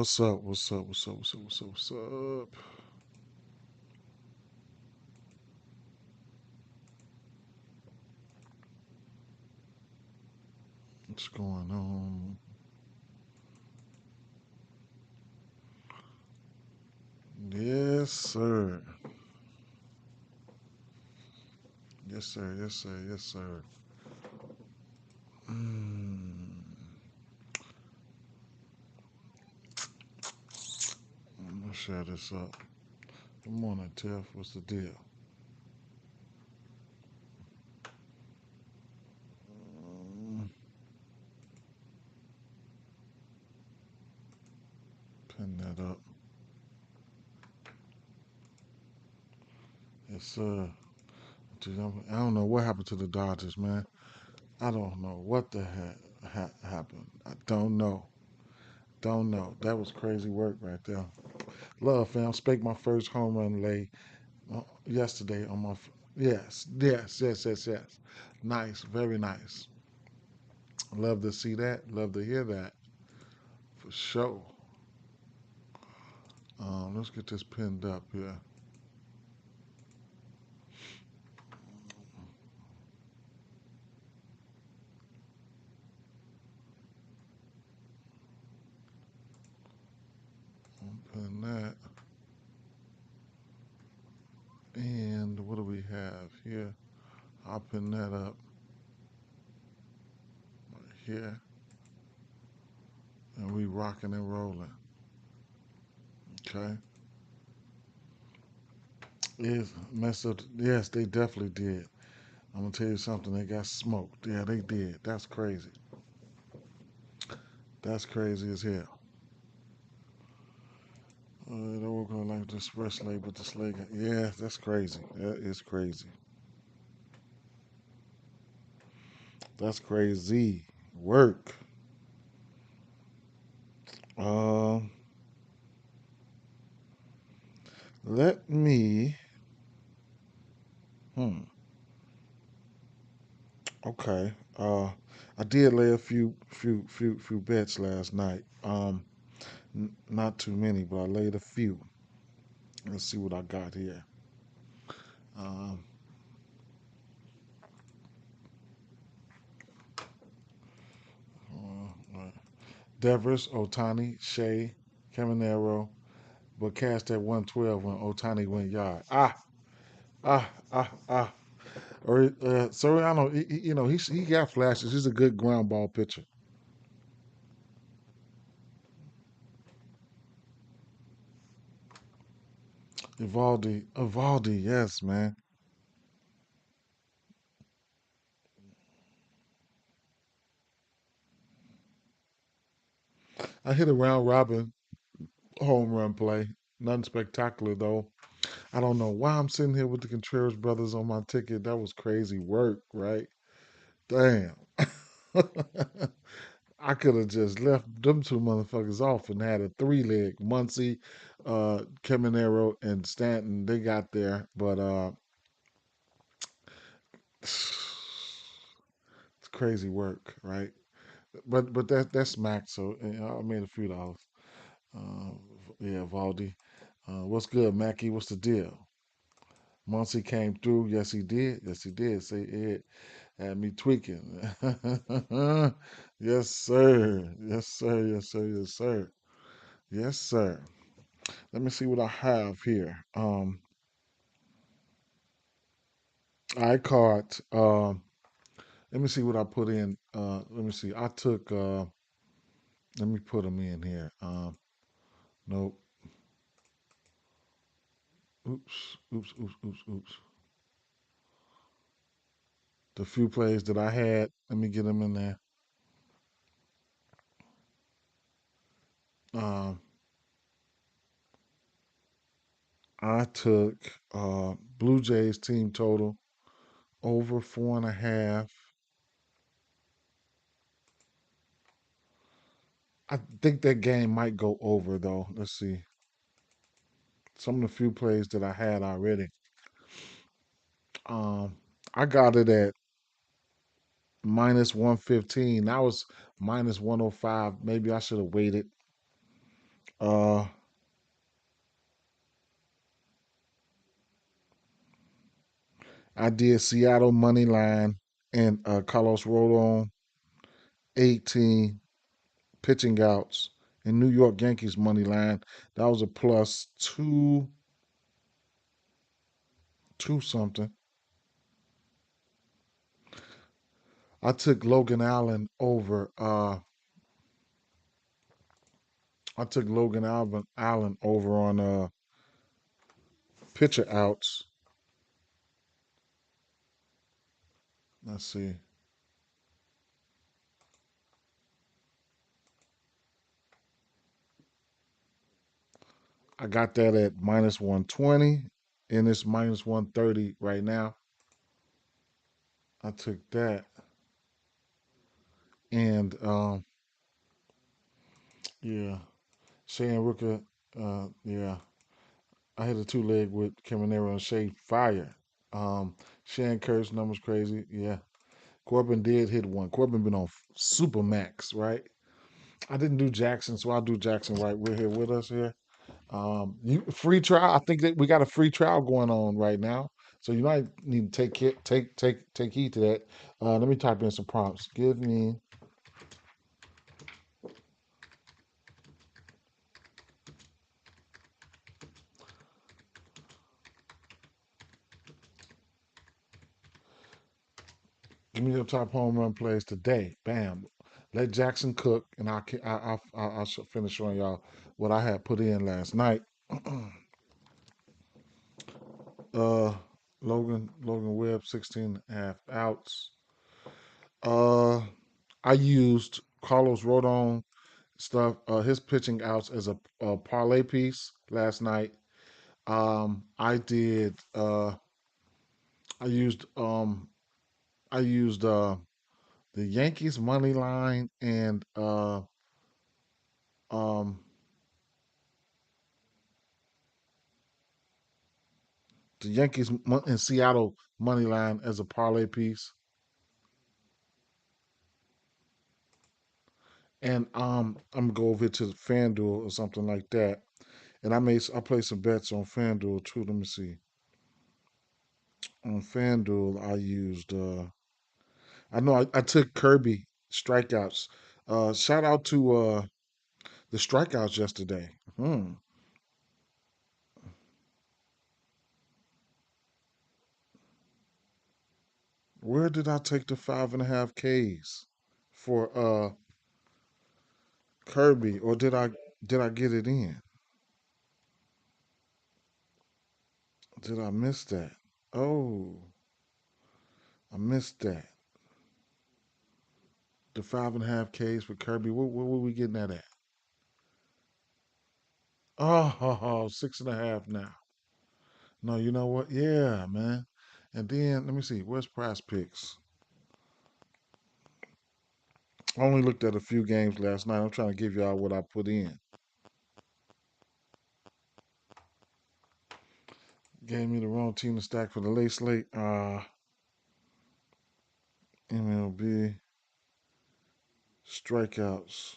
what's up? What's up? What's up? What's up? What's up? What's up? What's going on? Yes, sir. Yes, sir. Yes, sir. Yes, sir. Mm. I'm gonna share this up. Good morning, Tiff. What's the deal? Mm, Pin that up. Yes, sir. Dude, I don't know what happened to the Dodgers, man. I don't know what the heck happened. I don't know. Don't know. That was crazy work right there. Love, fam. Spake my first home run lay yesterday on my. Yes, yes, yes, yes, yes. Nice, very nice. Love to see that. Love to hear that for sure. Let's get this pinned up here. Pin that. And what do we have here? I'll pin that up right here. And we rocking and rolling. Okay. Is messed up. Yes, they definitely did. I'm gonna tell you something. They got smoked. Yeah, they did. That's crazy. That's crazy as hell. They don't work on like the express lane, but the slate. Yeah, that's crazy. That is crazy. That's crazy. Work. Um, let me. Hmm. Okay. I did lay a few bets last night. Not too many, but I laid a few. Let's see what I got here. Um, uh, Devers, Otani, Shea, Caminero, but cashed at 112 when Otani went yard. Ah. Or Soriano, he got flashes. He's a good ground ball pitcher. Evaldi, yes, man. I hit a round robin home run play. Nothing spectacular though. I don't know why I'm sitting here with the Contreras brothers on my ticket. That was crazy work, right? Damn. I could have just left them two motherfuckers off and had a three leg. Muncie, Caminero, and Stanton. They got there, but it's crazy work, right? But that's smacked. So I made a few dollars. Uh, yeah, Valdi. What's good, Mackie? What's the deal? Muncie came through. Yes, he did. Yes, he did. Say it had me tweaking. Yes, sir. Yes, sir. Yes, sir. Yes, sir. Yes, sir. Let me see what I have here. I caught. Let me see what I put in. Let me see. I took. Let me put them in here. Nope. Oops. The few plays that I had, let me get them in there. Um, I took Blue Jays team total over 4.5. I think that game might go over though. Let's see. Some of the few plays that I had already. Um, I got it at minus 115. That was minus 105. Maybe I should have waited. Uh, I did Seattle money line and Carlos Rodon 18 pitching outs and New York Yankees money line. That was a plus two something. I took Logan Allen over. I took Allen over on pitcher outs. Let's see. I got that at minus 120, and it's minus 130 right now. I took that, and yeah, Shane Rooker, yeah, I hit a two leg with Caminero and Shea Fire. Shan Kurt's numbers crazy. Yeah, Corbin did hit one. Corbin been on super max, right? I didn't do Jackson, so I'll do Jackson right. We're here with us here. You free trial. I think that we got a free trial going on right now, so you might need to take heed to that. Let me type in some prompts. Give me your top home run plays today. Bam. Let Jackson cook, and I'll finish showing y'all what I had put in last night. uh, Logan Webb 16 and a half outs. Uh, I used Carlos Rodon stuff, his pitching outs as a parlay piece last night. I did. I used. I used the Yankees money line and um, the Yankees in Seattle money line as a parlay piece. And I'm gonna go over to FanDuel or something like that. And I played some bets on FanDuel too. Let me see. On FanDuel, I used. I know I took Kirby strikeouts. Shout out to the strikeouts yesterday. Where did I take the 5.5 Ks for Kirby, or did I get it in? Did I miss that? Oh, I missed that. The 5.5 Ks for Kirby. What were we getting that at? Oh, 6.5 now. No, you know what? Yeah, man. And then let me see. Where's Prize Picks? I only looked at a few games last night. I'm trying to give y'all what I put in. Gave me the wrong team to stack for the late slate. MLB strikeouts.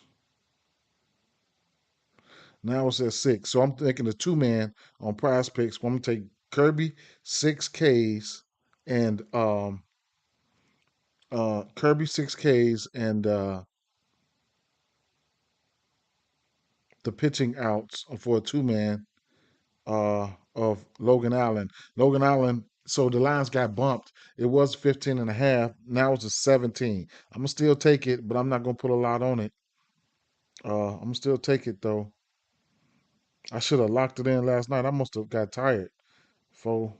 Now it's at 6. So I'm taking the two man on Prize Picks. I'm gonna take Kirby 6 Ks and Kirby 6 Ks and the pitching outs for a two man of Logan Allen. Logan Allen. So the lines got bumped. It was 15 and a half. Now it's a 17. I'm gonna still take it, but I'm not gonna put a lot on it. I'm gonna still take it though. I should have locked it in last night. I must have got tired. So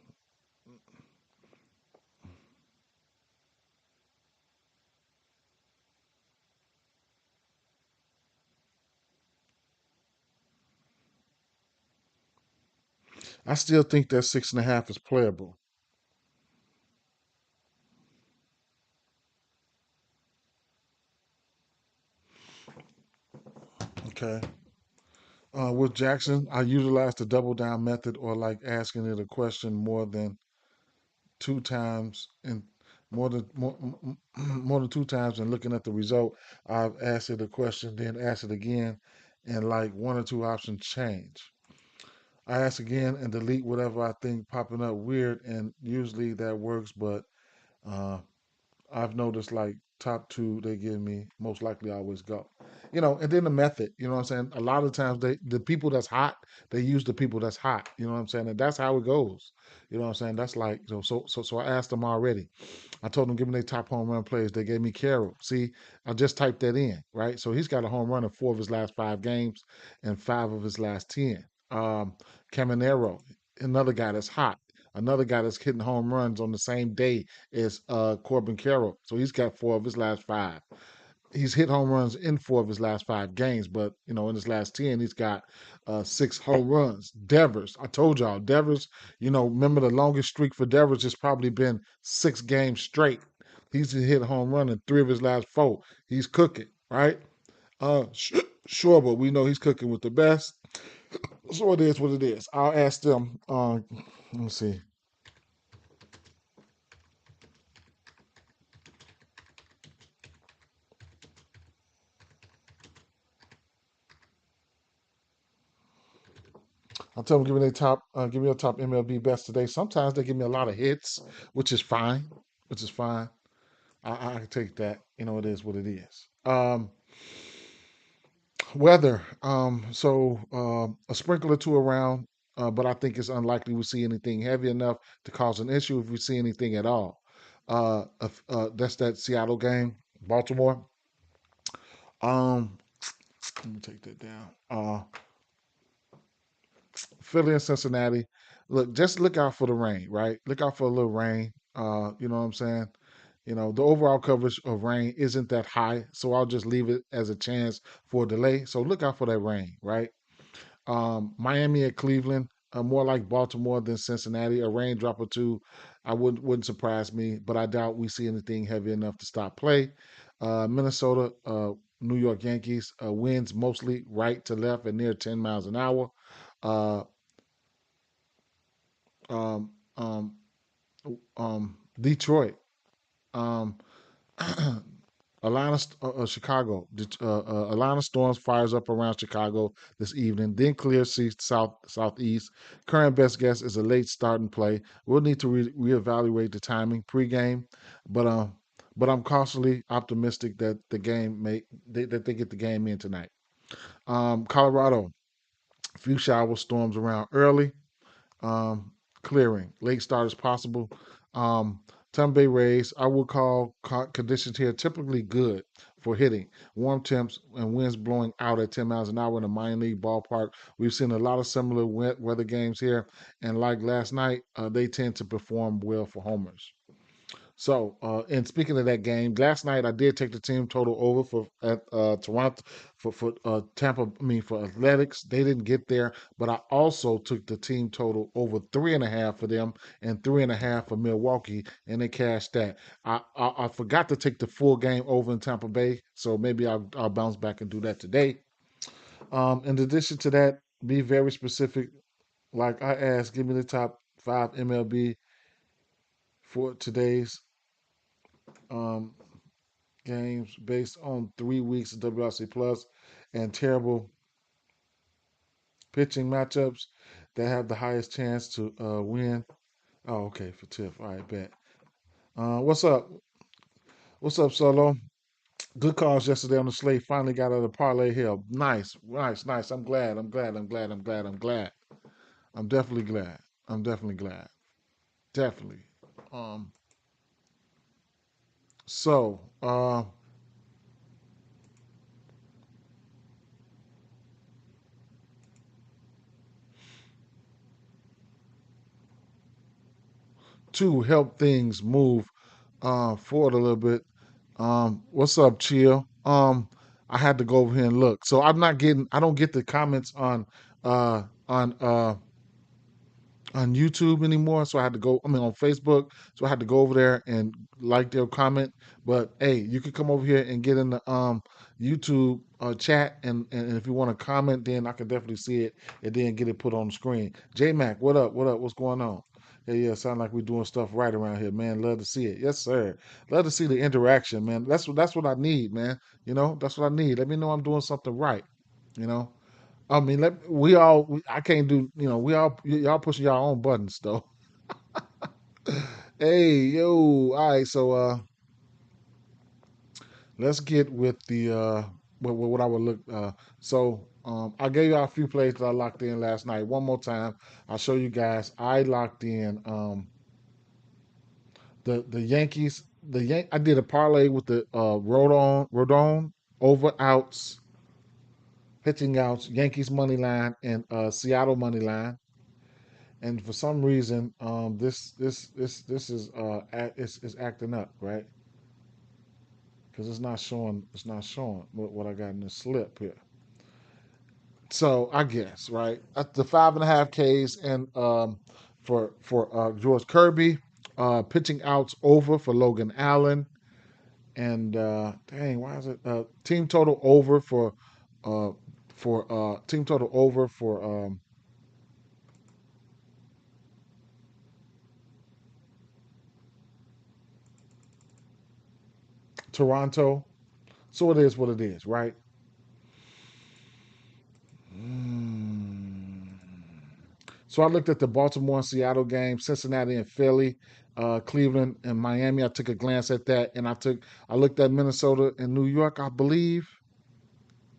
I still think that 6.5 is playable. Okay. With Jackson, I utilize the double down method, or like asking it a question more than two times and more than two times and looking at the result. I've asked it a question, then asked it again, and like one or two options change. I ask again and delete whatever I think popping up weird, and usually that works. But uh, I've noticed like top two they give me most likely always go. And then the method, you know what I'm saying? A lot of times the people that's hot, they use the people that's hot. You know what I'm saying? And that's how it goes. You know what I'm saying? That's like so I asked them already. I told them give me their top home run players. They gave me Carroll. See, I just typed that in, right? So he's got a home run in 4 of his last 5 games and 5 of his last 10. Caminero, another guy that's hot. Another guy that's hitting home runs on the same day as Corbin Carroll. So he's got 4 of his last 5. He's hit home runs in 4 of his last 5 games, but in his last 10, he's got 6 home runs. Devers, I told y'all, Devers, remember the longest streak for Devers has probably been 6 games straight. He's hit a home run in 3 of his last 4. He's cooking, right? Sure, but we know he's cooking with the best. So it is what it is. I'll ask them. Let me see. I'll tell them give me your top MLB best today. Sometimes they give me a lot of hits, which is fine. Which is fine. I can take that. It is what it is. Weather. A sprinkle or two around, but I think it's unlikely we see anything heavy enough to cause an issue if we see anything at all. That's that Seattle game, Baltimore. Um, Let me take that down. Philly and Cincinnati. Look, just look out for the rain, right? Look out for a little rain. You know what I'm saying? The overall coverage of rain isn't that high, so I'll just leave it as a chance for a delay. So look out for that rain, right? Miami at Cleveland, more like Baltimore than Cincinnati. A raindrop or two, I wouldn't surprise me, but I doubt we see anything heavy enough to stop play. Minnesota, New York Yankees, winds mostly right to left and near 10 miles an hour. Uh, um, um, Detroit. Um, Chicago. Atlanta Storms fires up around Chicago this evening, then clears southeast. Current best guess is a late start and play. We'll need to reevaluate the timing pregame, but I'm cautiously optimistic that that they get the game in tonight. Colorado, few shower storms around early. um, Clearing. Late start is possible. Um, Tampa Bay Rays, I would call conditions here typically good for hitting. Warm temps and winds blowing out at 10 miles an hour in a minor league ballpark. We've seen a lot of similar weather games here, and like last night, they tend to perform well for homers. So, and speaking of that game, last night I did take the team total over for at Toronto for Tampa. I mean for Athletics, they didn't get there, but I also took the team total over 3.5 for them and 3.5 for Milwaukee, and they cashed that. I forgot to take the full game over in Tampa Bay, so maybe I'll bounce back and do that today. In addition to that, be very specific. Like I asked, give me the top 5 MLB for today's um, games based on 3 weeks of WRC Plus and terrible pitching matchups that have the highest chance to win. Oh, okay, for Tiff. All right, bet. What's up? What's up, Solo? Good calls yesterday on the slate. Finally got out of the parlay hill. Nice, nice, nice. I'm glad. I'm glad. I'm glad. I'm glad. I'm glad. I'm definitely glad. I'm definitely glad. Definitely. Um. So, to help things move forward a little bit. What's up, Chill? I had to go over here and look. So I don't get the comments uh on uh on YouTube anymore. So I had to go, I mean on Facebook. So I had to go over there and like their comment. But hey, you can come over here and get in the YouTube chat and if you want to comment, then I can definitely see it and then get it put on the screen. J Mac, what up? What up? What's going on? Yeah, yeah, sound like we're doing stuff right around here, man. Love to see it. Yes, sir. Love to see the interaction, man. That's what I need, man. That's what I need. Let me know I'm doing something right. You know, I mean, I can't do. You know, y'all pushing y'all own buttons though. Hey, yo, all right. So, let's get with the what I would look. I gave y'all a few plays that I locked in last night. One more time, I'll show you guys. I locked in the Yankees. I did a parlay with the Rodon over outs, pitching outs, Yankees money line, and Seattle money line. And for some reason, this is it's acting up, right? Because it's not showing what I got in the slip here. So I guess right at the 5.5 Ks and for George Kirby, pitching outs over for Logan Allen, and dang, why is it team total over for team total over for Toronto. So it is what it is, right? Mm. So I looked at the Baltimore and Seattle game, Cincinnati and Philly, Cleveland and Miami. I took a glance at that, and I looked at Minnesota and New York, I believe.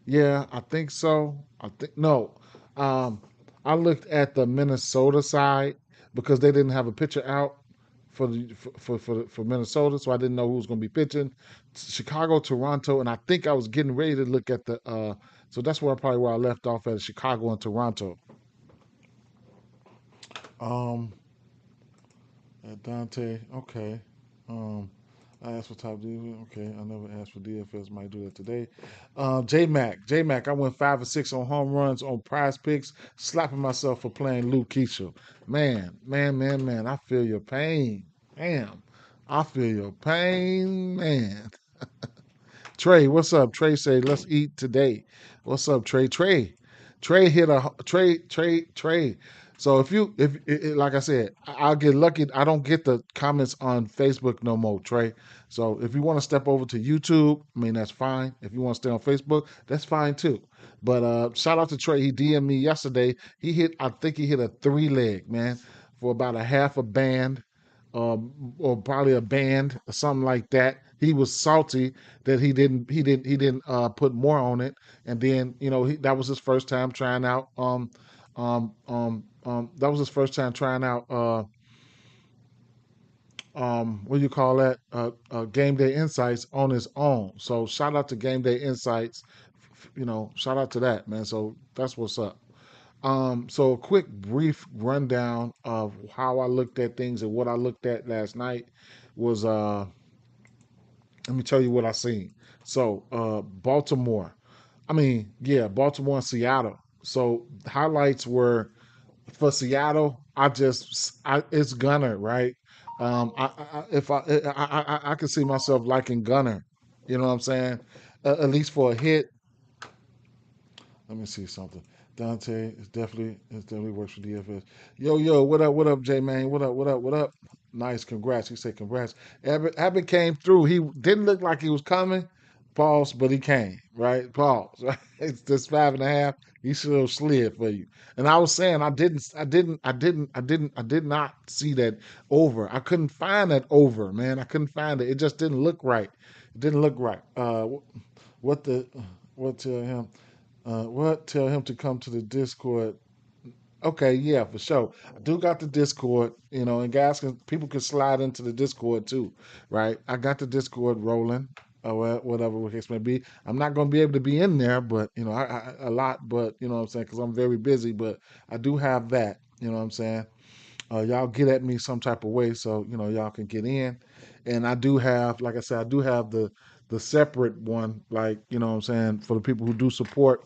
Yeah, I think so. I think no. Um, I looked at the Minnesota side because they didn't have a pitcher out for Minnesota, so I didn't know who was going to be pitching. Chicago, Toronto, and I think I was getting ready to look at the. So that's where I left off at Chicago and Toronto. Um, Dante, okay. Um, I asked for top D. Okay, I never asked for DFS. Might do that today. J Mac. I went 5 or 6 on home runs on Prize Picks, slapping myself for playing Luke Keisha. Man. I feel your pain. Damn, I feel your pain, man. Trey, what's up? Trey say, let's eat today. What's up, Trey? Trey hit a Trey. So like I said, I'll get lucky. I don't get the comments on Facebook no more, Trey. So if you want to step over to YouTube, I mean that's fine. If you want to stay on Facebook, that's fine too. But shout out to Trey. He DM'd me yesterday. I think he hit a 3 leg, man, for about a half a band, or probably a band or something like that. He was salty that he didn't put more on it, and then that was his first time trying out. That was his first time trying out. What do you call that? Game Day Insights on his own. So shout out to Game Day Insights. Shout out to that, man. So that's what's up. So a quick brief rundown of how I looked at things and what I looked at last night was let me tell you what I seen. So Baltimore. Baltimore and Seattle. So highlights were for Seattle. It's Gunner, right? I can see myself liking Gunner. You know what I'm saying? At least for a hit. Let me see something. Dante it's definitely works for DFS. Yo, what up, J man? What up? Nice, congrats. He said congrats. Abbott came through. He didn't look like he was coming, pause, but he came, right? Pause. Right? It's this 5.5. He still slid for you. And I was saying I did not see that over. I couldn't find that over, man. I couldn't find it. It just didn't look right. It didn't look right. What the what tell him? What? Tell him to come to the Discord. Okay, yeah, for sure. I do got the Discord, and people can slide into the Discord too, right? I got the Discord rolling, or whatever the case may be. I'm not going to be able to be in there, but a lot, but you know what I'm saying, because I'm very busy. But I do have that, you know what I'm saying. Y'all get at me some type of way so y'all can get in. And I do have, like I said, I do have the separate one, like what I'm saying, for the people who do support,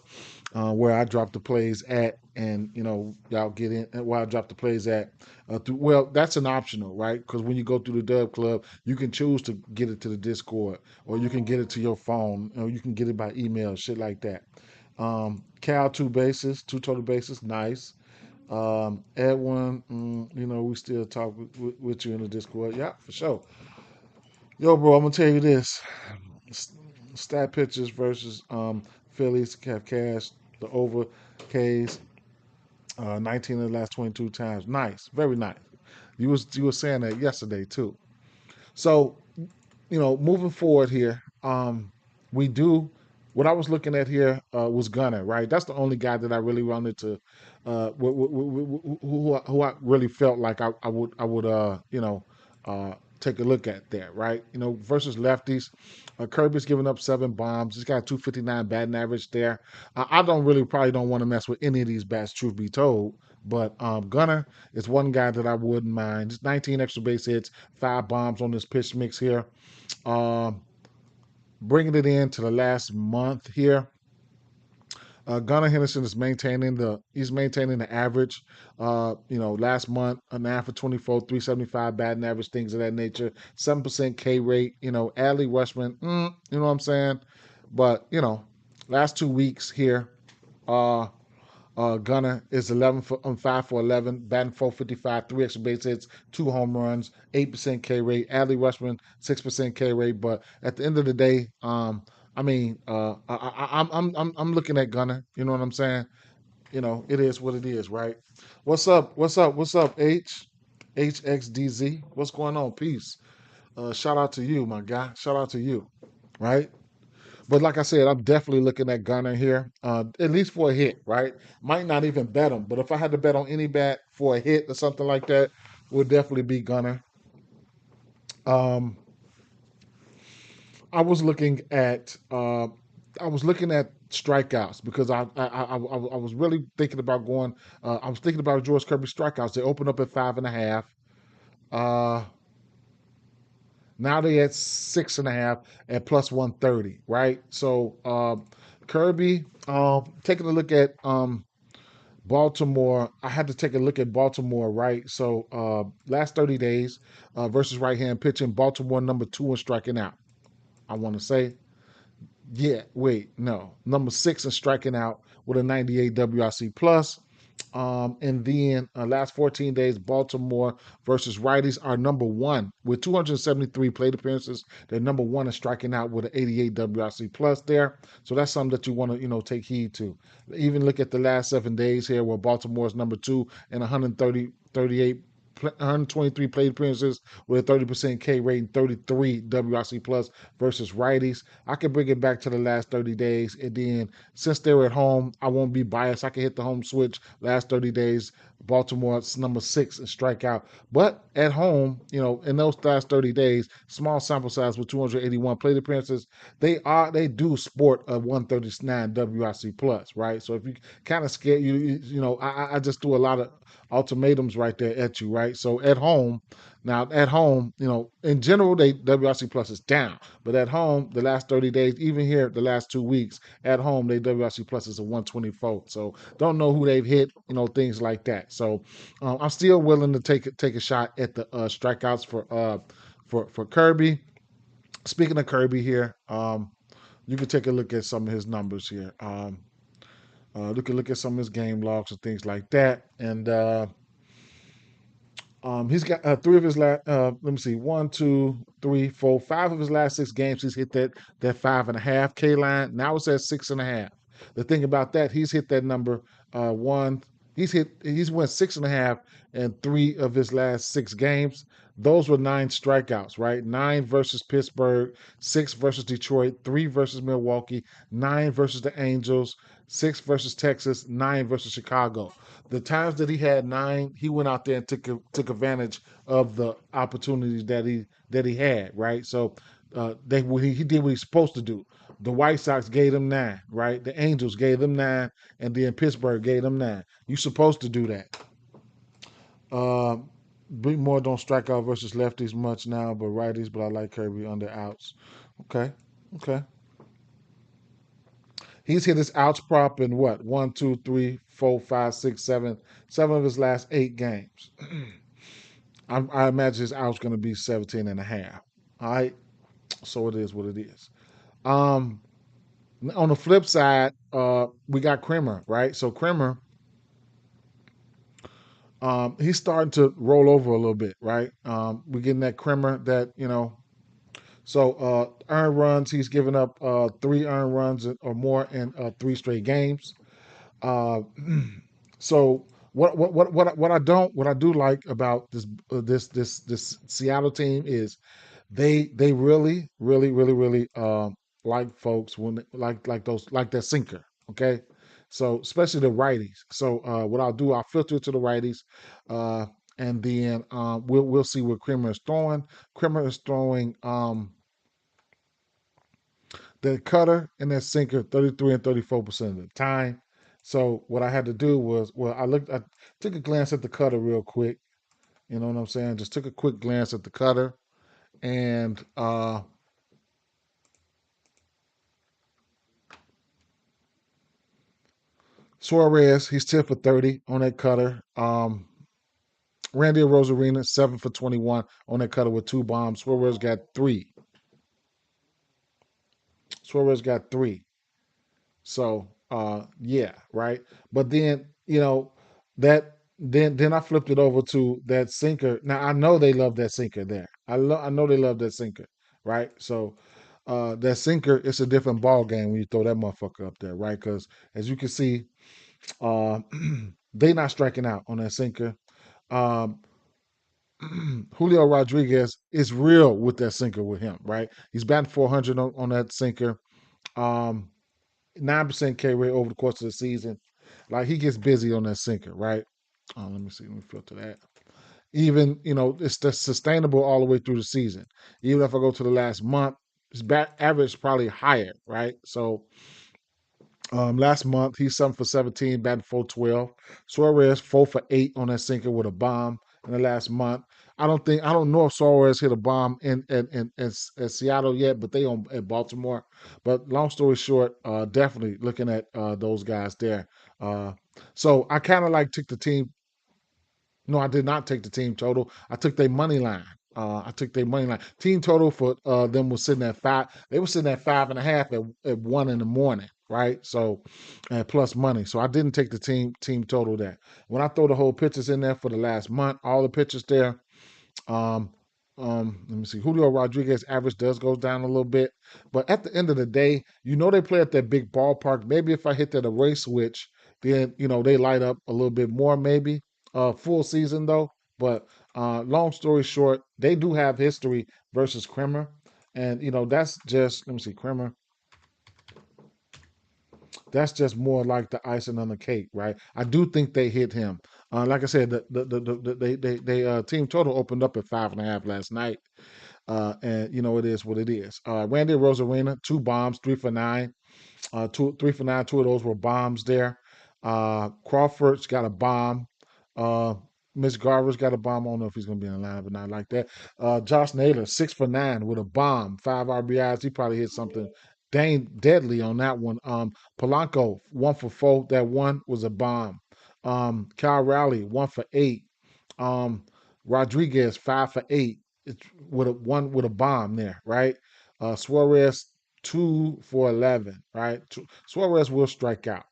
where I drop the plays at, and y'all get in where I drop the plays at. Well, that's an optional, right? Because when you go through the Dub Club, you can choose to get it to the Discord, or you can get it to your phone, or you can get it by email, shit like that. Cal, two total bases, nice. Edwin, we still talk with you in the Discord. Yeah, for sure. Yo, bro, I'm gonna tell you this: stat pitchers versus Phillies have cash. The over Ks, 19 of the last 22 times. Nice, very nice. You were saying that yesterday too. So moving forward here, we do. What I was looking at here was Gunner, right? That's the only guy that I really wanted to, who I really felt like I would take a look at there, right? Versus lefties, Kirby's giving up 7 bombs. He's got a 259 batting average there. I probably don't want to mess with any of these bats, truth be told. But Gunner is one guy that I wouldn't mind. Just 19 extra base hits, 5 bombs on this pitch mix here. Um, Bringing it into the last month here, Gunnar Henderson is maintaining the average. Last month an half for 24, 375 batting average, things of that nature. 7% K rate. Adley Rushman, you know what I'm saying? But last 2 weeks here, uh, Gunner is 5 for 11, batting 455, 3 extra base hits, 2 home runs, 8% K rate. Adley Rushman, 6% K rate. But at the end of the day, I'm looking at Gunner. You know what I'm saying? It is what it is, right? What's up? What's up? What's up? HXDZ. What's going on? Peace. Shout out to you, my guy. Shout out to you, right? But like I said, I'm definitely looking at Gunner here, at least for a hit, right? Might not even bet him, but if I had to bet on any bat for a hit or something like that, would definitely be Gunner. Um, I was looking at strikeouts because I was really thinking about going. I was thinking about George Kirby strikeouts. They opened up at 5.5. Uh, Now they at 6.5 at plus 130, right? So Kirby, taking a look at Baltimore, I had to take a look at Baltimore, right? So last 30 days versus right hand pitching, Baltimore number 2 in striking out. I want to say, yeah, wait, no, number 6 in striking out with a 98 WRC plus. And then last 14 days, Baltimore versus righties are number 1 with 273 plate appearances. They're number 1 in striking out with an 88 WRC plus there. So that's something that you want to take heed to. Even look at the last 7 days here, where Baltimore is number 2 and 123 plate appearances with a 30% K rate and 33 WRC plus versus righties. I can bring it back to the last 30 days. And then since they're at home, I won't be biased. I can hit the home switch last 30 days. Baltimore's number 6 in strikeout. But at home, in those last 30 days, small sample size with 281 plate appearances, they do sport a 139 WRC plus, right? So if you kind of scared, I just threw a lot of ultimatums right there at you, right? So at home, in general, they WRC plus is down, but at home, the last 30 days, even here, the last 2 weeks, at home, they WRC plus is a 124. So don't know who they've hit, things like that. So I'm still willing to take a shot at the strikeouts for Kirby. Speaking of Kirby here, you can take a look at some of his numbers here. You can look at some of his game logs and things like that, and he's got 3 of his last. Let me see, 5 of his last 6 games. He's hit that 5.5 K line. Now it's at 6.5. The thing about that, he's hit that number one. He's went 6.5 in 3 of his last 6 games. Those were 9 strikeouts, right? 9 versus Pittsburgh, 6 versus Detroit, 3 versus Milwaukee, 9 versus the Angels, 6 versus Texas, 9 versus Chicago. The times that he had 9, he went out there and took advantage of the opportunities that he had, right? So he did what he's supposed to do. The White Sox gave him 9, right? The Angels gave them 9, and then Pittsburgh gave them 9. You're supposed to do that. Uh, Big More don't strike out versus lefties much now, but righties. But I like Kirby under outs. Okay, okay. He's hit his outs prop in what? 1, 2, 3, 4, 5, 6, 7. 7 of his last 8 games. I imagine his outs going to be 17 and a half. All right. So it is what it is. Um, on the flip side, we got Kremer, right? So Kremer, he's starting to roll over a little bit, right? We're getting that Kremer that, so earned runs, he's given up 3 earned runs or more in 3 straight games. Uh, so what I do like about this Seattle team is they really like folks when like those like their sinker. Okay, so especially the righties. So what I'll do, I'll filter it to the righties, uh, and then we'll see what Creamer is throwing. Creamer is throwing the cutter and that sinker 33 and 34% of the time. So what I had to do was, well, I took a glance at the cutter real quick. You know what I'm saying? Just took a quick glance at the cutter, and Suarez, he's 10 for 30 on that cutter. Randy Rosarina, 7 for 21 on that cutter with 2 bombs. Suarez got three. Suarez got three. So yeah, right. But then that then I flipped it over to that sinker. Now I know they love that sinker there. I know they love that sinker, right? So that sinker, it's a different ball game when you throw that motherfucker up there, right? Because as you can see, uh, they not striking out on that sinker. Um, Julio Rodriguez is real with that sinker with him, right? He's batting 400 on that sinker. 9% K rate over the course of the season. Like he gets busy on that sinker, right? Let me see. Let me filter that. Even it's the sustainable all the way through the season. Even if I go to the last month, his bat average probably higher, right? So last month, he's 7 for 17, batting 412. Suarez 4 for 8 on that sinker with a bomb in the last month. I don't know if Suarez hit a bomb in Seattle yet, but they on at Baltimore. But long story short, definitely looking at those guys there. Uh, so I kind of like took the team. No, I did not take the team total. I took their money line. I took their money line. Team total for them was sitting at 5. They were sitting at 5.5 at 1 in the morning, right? So, plus money. So I didn't take the team total there. When I throw the whole pitchers in there for the last month, all the pitchers there, um, let me see. Julio Rodriguez average does go down a little bit, but at the end of the day, they play at that big ballpark. Maybe if I hit that array switch, then they light up a little bit more. Maybe full season though. But long story short, they do have history versus Kremer, and that's just let me see Kremer. That's just more like the icing on the cake, right? I do think they hit him. Like I said, they team total opened up at 5.5 last night. And it is what it is. Randy Rosarina, 2 bombs, 3 for 9. 3 for 9. Two of those were bombs there. Crawford's got a bomb. Uh, Miss Garver's got a bomb. I don't know if he's going to be in the line, but not like that. Josh Naylor, 6 for 9 with a bomb, 5 RBIs. He probably hit something dang deadly on that one. Polanco, 1 for 4. That one was a bomb. Kyle Rowley, 1 for 8. Um, Rodriguez, 5 for 8. It's with a bomb there, right? Suarez, 2 for 11, right? Suarez will strike out.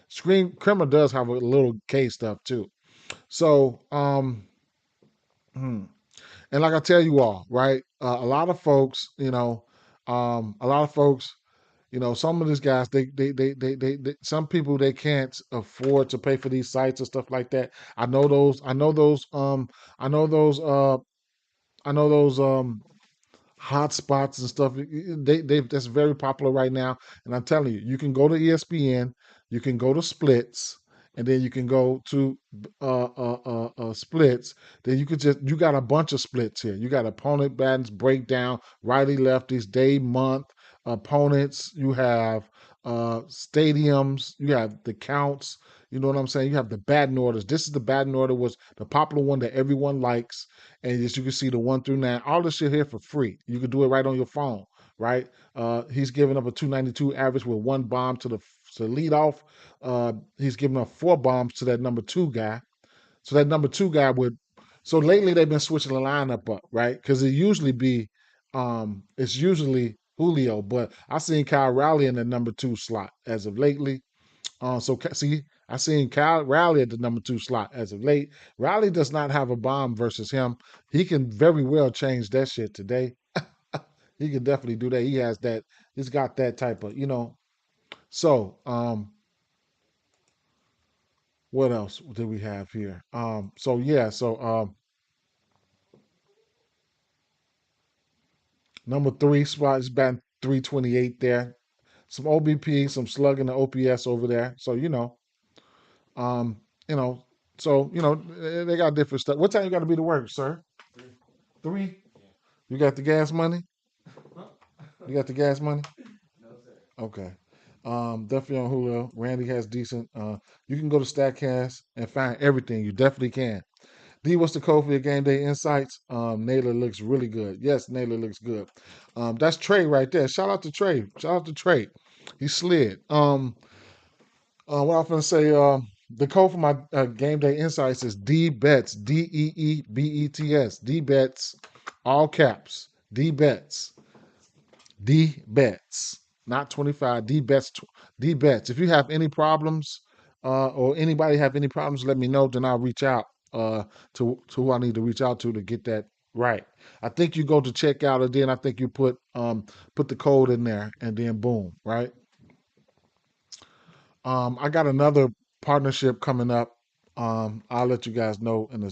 Scream Kremer does have a little K stuff too. So, and like I tell you all, right? A lot of folks, a lot of folks, some of these guys, some people they can't afford to pay for these sites and stuff like that. I know those. I know those. I know those. I know those. Hot spots and stuff. They that's very popular right now. And I'm telling you, you can go to ESPN, you can go to Splits, and then you can go to Splits. Then you got a bunch of splits here. You got opponent batters breakdown, righty lefties, day month opponents. You have stadiums. You have the counts. You know what I'm saying? You have the batting orders. This is the batting order was the popular one that everyone likes, and as you can see, the 1 through 9, all this shit here for free. You can do it right on your phone, right? He's giving up a 292 average with 1 bomb to lead off. He's giving up 4 bombs to that number 2 guy. So that number 2 guy would. So lately they've been switching the lineup up, right? Because it's usually Julio, but I seen Kyle Rowley in the number 2 slot as of lately. So see, I seen Kyle Rowley at the number 2 slot as of late. Rowley does not have a bomb versus him. He can very well change that shit today. He can definitely do that. He has that. He's got that type of. So What else do we have here? So yeah, so number three spot is batting 328 there. Some OBP, some slugging the OPS over there. So um, you know, they got different stuff. What time you got to be to work, sir? 3. You got the gas money? You got the gas money? Okay. Definitely on Hulu. Randy has decent. You can go to Statcast and find everything. You definitely can. D, what's the code for your game day insights? Naylor looks really good. Yes, Naylor looks good. That's Trey right there. Shout out to Trey. Shout out to Trey. He slid. What I'm gonna say? The code for my game day insights is D Bets. DEEBETS. D Bets. All caps. D Bets. D Bets. Not 25. D Bets. D Bets. If you have any problems, or anybody have any problems, let me know. Then I'll reach out to who I need to reach out to get that right. I think you go to checkout, and then I think you put the code in there, and then boom, right? I got another partnership coming up. I'll let you guys know in a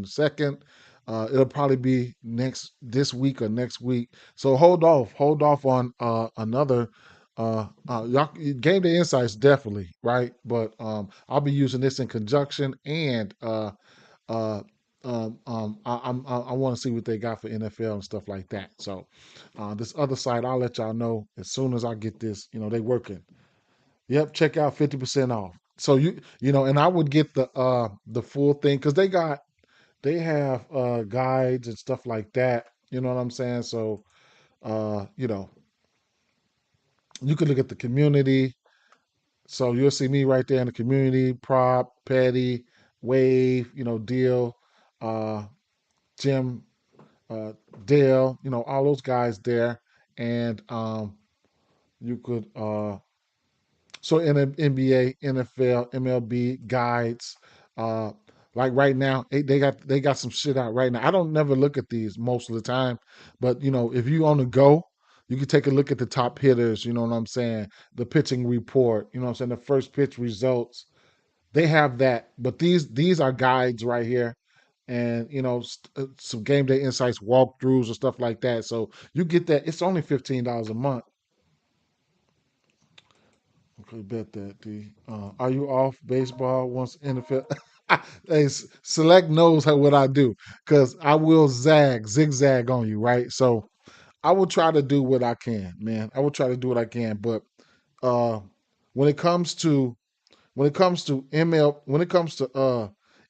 second. It'll probably be this week or next week. So hold off on another y'all, game day insights definitely right, but I'll be using this in conjunction and uh, I want to see what they got for NFL and stuff like that. So this other site, I'll let y'all know as soon as I get this. They working. Yep, check out 50% off. So and I would get the full thing because they have guides and stuff like that. You know what I'm saying? So uh, you know, you can look at the community. So you'll see me right there in the community, prop, petty, wave, deal, uh, Jim, uh, Dale, all those guys there. And you could so in the NBA, NFL, MLB guides, uh, like right now, they got some shit out right now. I don't never look at these most of the time, but if you on the go, you can take a look at the top hitters. You know what I'm saying? The pitching report. You know what I'm saying? The first pitch results. They have that, but these are guides right here, and some game day insights, walkthroughs, and stuff like that. So you get that. It's only $15 a month. Okay, bet that, D. Are you off baseball once NFL? Hey, Select knows what I do because I will zigzag on you, right? So I will try to do what I can, man. I will try to do what I can, but uh, when it comes to when it comes to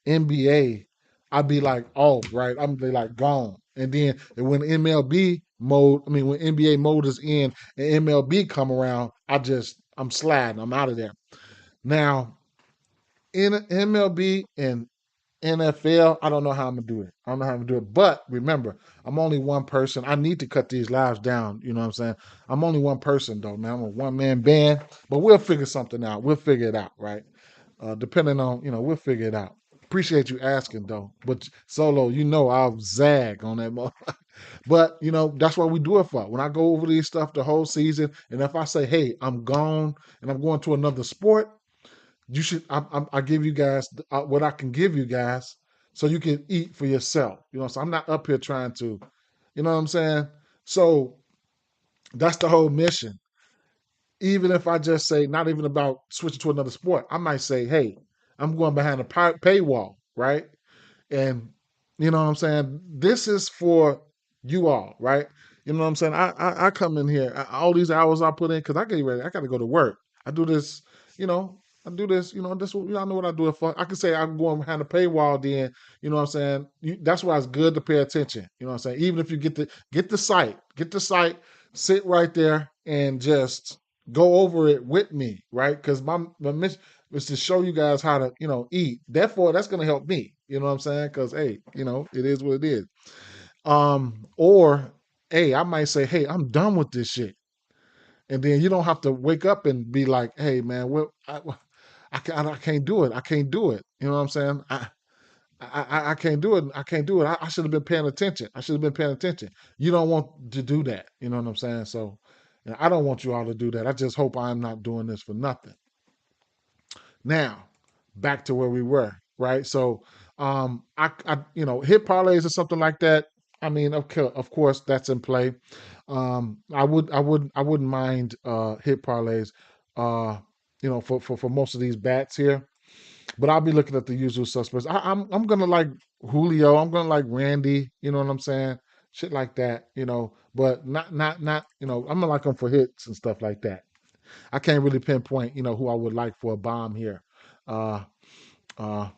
NBA, I'd be like off, right? I'm be like gone, and then when MLB mode, I mean when NBA mode is in and MLB come around, I'm sliding, I'm out of there. Now in MLB and NFL, I don't know how I'm gonna do it. I don't know how I'm gonna do it. But remember, I'm only one person. I need to cut these lives down. You know what I'm saying? I'm only one person though, man. I'm a one man band, but we'll figure something out. We'll figure it out, right? Depending on, we'll figure it out. Appreciate you asking though. But Solo, I'll zag on that. But that's what we do it for. When I go over these stuff the whole season, and if I say, hey, I'm gone and I'm going to another sport, you should. I give you guys what I can give you guys, so you can eat for yourself. So I'm not up here trying to, you know what I'm saying. So that's the whole mission. Even if I just say not even about switching to another sport, I might say, hey, I'm going behind a paywall, right? And you know what I'm saying? This is for you all, right? You know what I'm saying? I come in here, all these hours I put in, because I get ready, I got to go to work. I do this, you know, I do this, this, y'all know what I do it for. I can say I'm going behind the paywall then, you know what I'm saying? That's why it's good to pay attention. You know what I'm saying? Even if you get the site, sit right there and just go over it with me, right? Because my mission is to show you guys how to, eat. Therefore, that's going to help me. You know what I'm saying? Because hey, it is what it is. Or hey, I might say, hey, I'm done with this shit, and then you don't have to wake up and be like, hey, man, I can't do it. I can't do it. You know what I'm saying? I can't do it. I can't do it. I should have been paying attention. I should have been paying attention. You don't want to do that. You know what I'm saying? So, I don't want you all to do that. I just hope I'm not doing this for nothing. Now, back to where we were, right? So hit parlays or something like that. I mean, of course, that's in play. I wouldn't mind hit parlays, uh, for most of these bats here. But I'll be looking at the usual suspects. I'm gonna like Julio. I'm gonna like Randy. You know what I'm saying? Shit like that. But not. I'm gonna like them for hits and stuff like that. I can't really pinpoint. Who I would like for a bomb here. Uh, uh,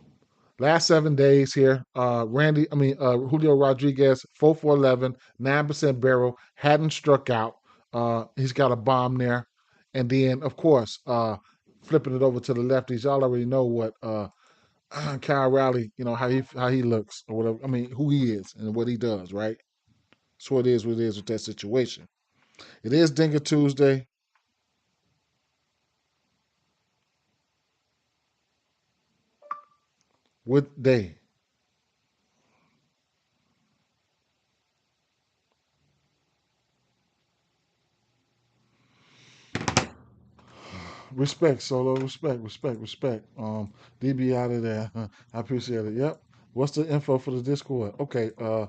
Last 7 days here, Julio Rodriguez, 4 for 11, 9% barrel, hadn't struck out. He's got a bomb there. And then, of course, flipping it over to the lefties, y'all already know what Kyle Rowley, how he looks or whatever. I mean, who he is and what he does, right? So it is what it is with that situation. It is Dinker Tuesday. What day? Respect, Solo. Respect, respect, respect. DB out of there. I appreciate it. Yep. What's the info for the Discord? Okay. I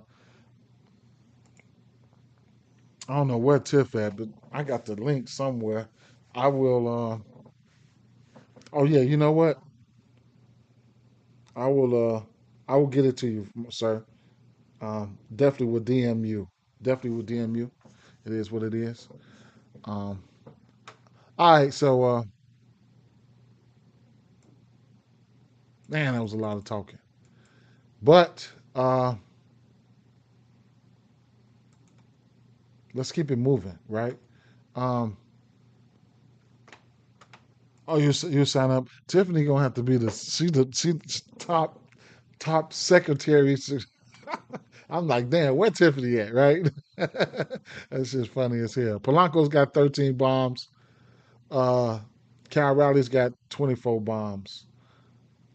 don't know where Tiff at, but I got the link somewhere. I will. Oh yeah. You know what? I will. I will get it to you, sir. Definitely will DM you. Definitely will DM you. It is what it is. Um. All right. So, man, that was a lot of talking. But let's keep it moving, right? Um. Oh, you sign up. Tiffany gonna have to be she top secretary. I'm like, damn, where Tiffany at, right? That's just funny as hell. Polanco's got 13 bombs. Uh, Cal Rowley's got 24 bombs,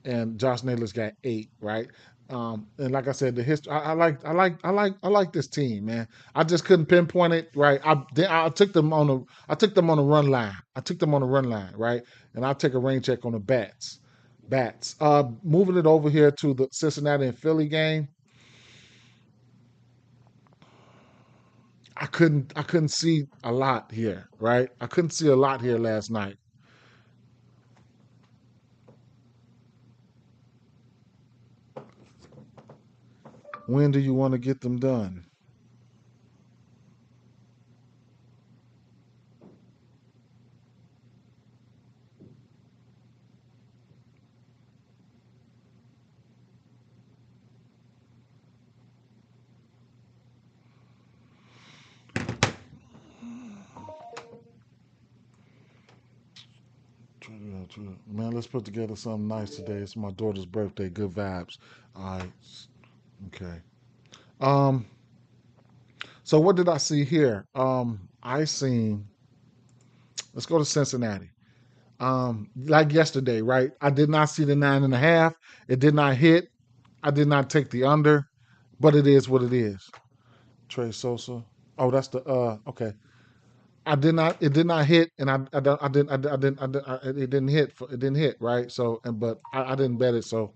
and Josh Naylor's got 8. Right. And like I said, the history. I like this team, man. I just couldn't pinpoint it. Right. I took them on a run line. I took them on a run line. Right. And I'll take a rain check on the bats. Bats. Moving it over here to the Cincinnati and Philly game. I couldn't see a lot here, right? I couldn't see a lot here last night. When do you want to get them done? Man, let's put together something nice today. It's my daughter's birthday. Good vibes. All right. Okay. Um. So what did I see here? I seen. Let's go to Cincinnati. Like yesterday, right? I did not see the 9.5. It did not hit. I did not take the under, but it is what it is. Trey Sosa. Oh, that's the okay. I did not. It did not hit, and I didn't. I didn't. It didn't hit. It didn't hit. Right. So, but I didn't bet it. So,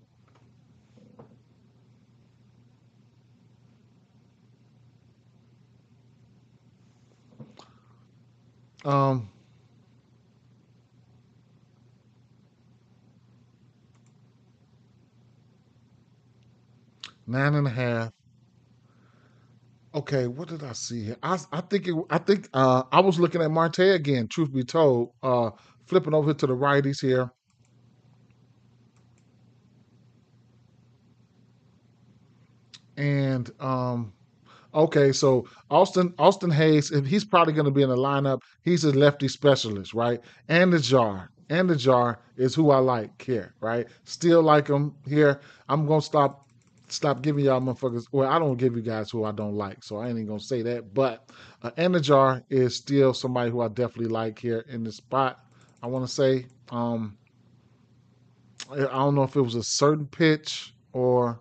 um, 9.5. Okay. What did I see here? I think it. I think I was looking at Marte again. Truth be told, flipping over to the righties here, and okay, so Austin Hayes, if he's probably going to be in the lineup, he's a lefty specialist, right? And the jar is who I like here, right? Still like him here. I'm gonna stop giving y'all motherfuckers. Well, I don't give you guys who I don't like, so I ain't even gonna say that. But and the jar is still somebody who I definitely like here in this spot. I want to say, I don't know if it was a certain pitch or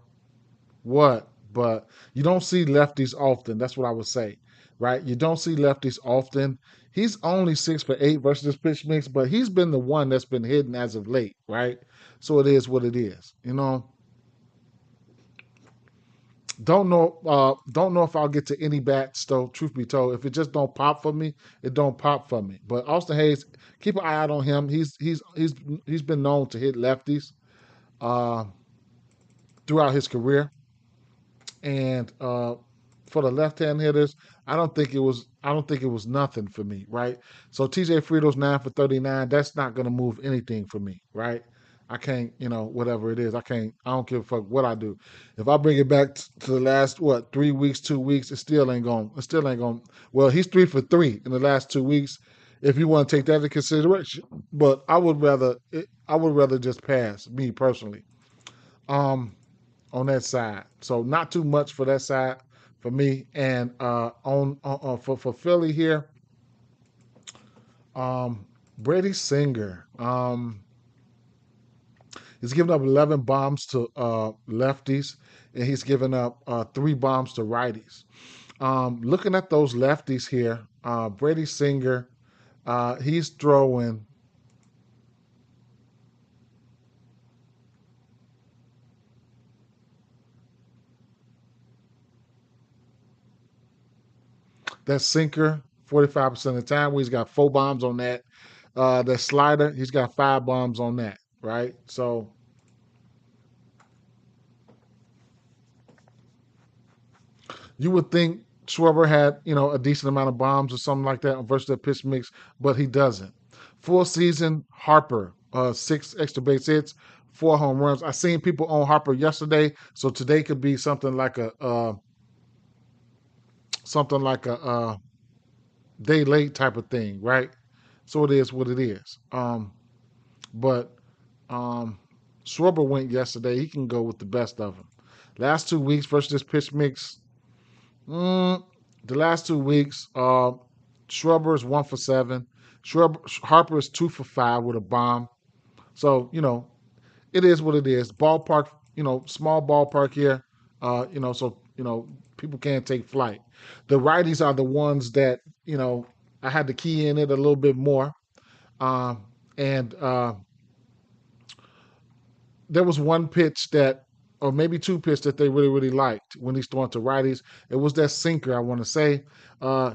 what, but you don't see lefties often. That's what I would say, right? You don't see lefties often. He's only 6 for 8 versus this pitch mix, but he's been the one that's been hitting as of late, right? So it is what it is. Don't know if I'll get to any bats though. Truth be told, if it just don't pop for me, it don't pop for me. But Austin Hayes, keep an eye out on him. He's been known to hit lefties uh, throughout his career, and for the left-hand hitters, I don't think it was nothing for me, right? So TJ Friedo's 9 for 39. That's not gonna move anything for me, right? I can't, whatever it is, I can't. I don't give a fuck what I do. If I bring it back to the last 3 weeks, 2 weeks, it still ain't going. It still ain't going. Well, he's 3 for 3 in the last 2 weeks. If you want to take that into consideration, but I would rather just pass, me personally. Um, on that side. So not too much for that side for me. And for Philly here, Brady Singer. He's given up 11 bombs to lefties, and he's given up 3 bombs to righties. Looking at those lefties here, Brady Singer, he's throwing. That sinker 45% of the time, where he's got 4 bombs on that. That slider, he's got 5 bombs on that, right? So you would think Schwarber had, a decent amount of bombs or something like that versus the pitch mix, but he doesn't. Full season, Harper, 6 extra base hits, 4 home runs. I seen people on Harper yesterday, so today could be something like a day late type of thing, right? So it is what it is. But Schwarber went yesterday. He can go with the best of them. Last 2 weeks versus this pitch mix, the last 2 weeks, Schwarber is 1 for 7. Harper is 2 for 5 with a bomb. So it is what it is. Ballpark, small ballpark here. So people can't take flight. The righties are the ones that I had to key in it a little bit more. And there was one pitch that, or maybe 2 pitch that they really, really liked when he's throwing to righties. It was that sinker, I want to say.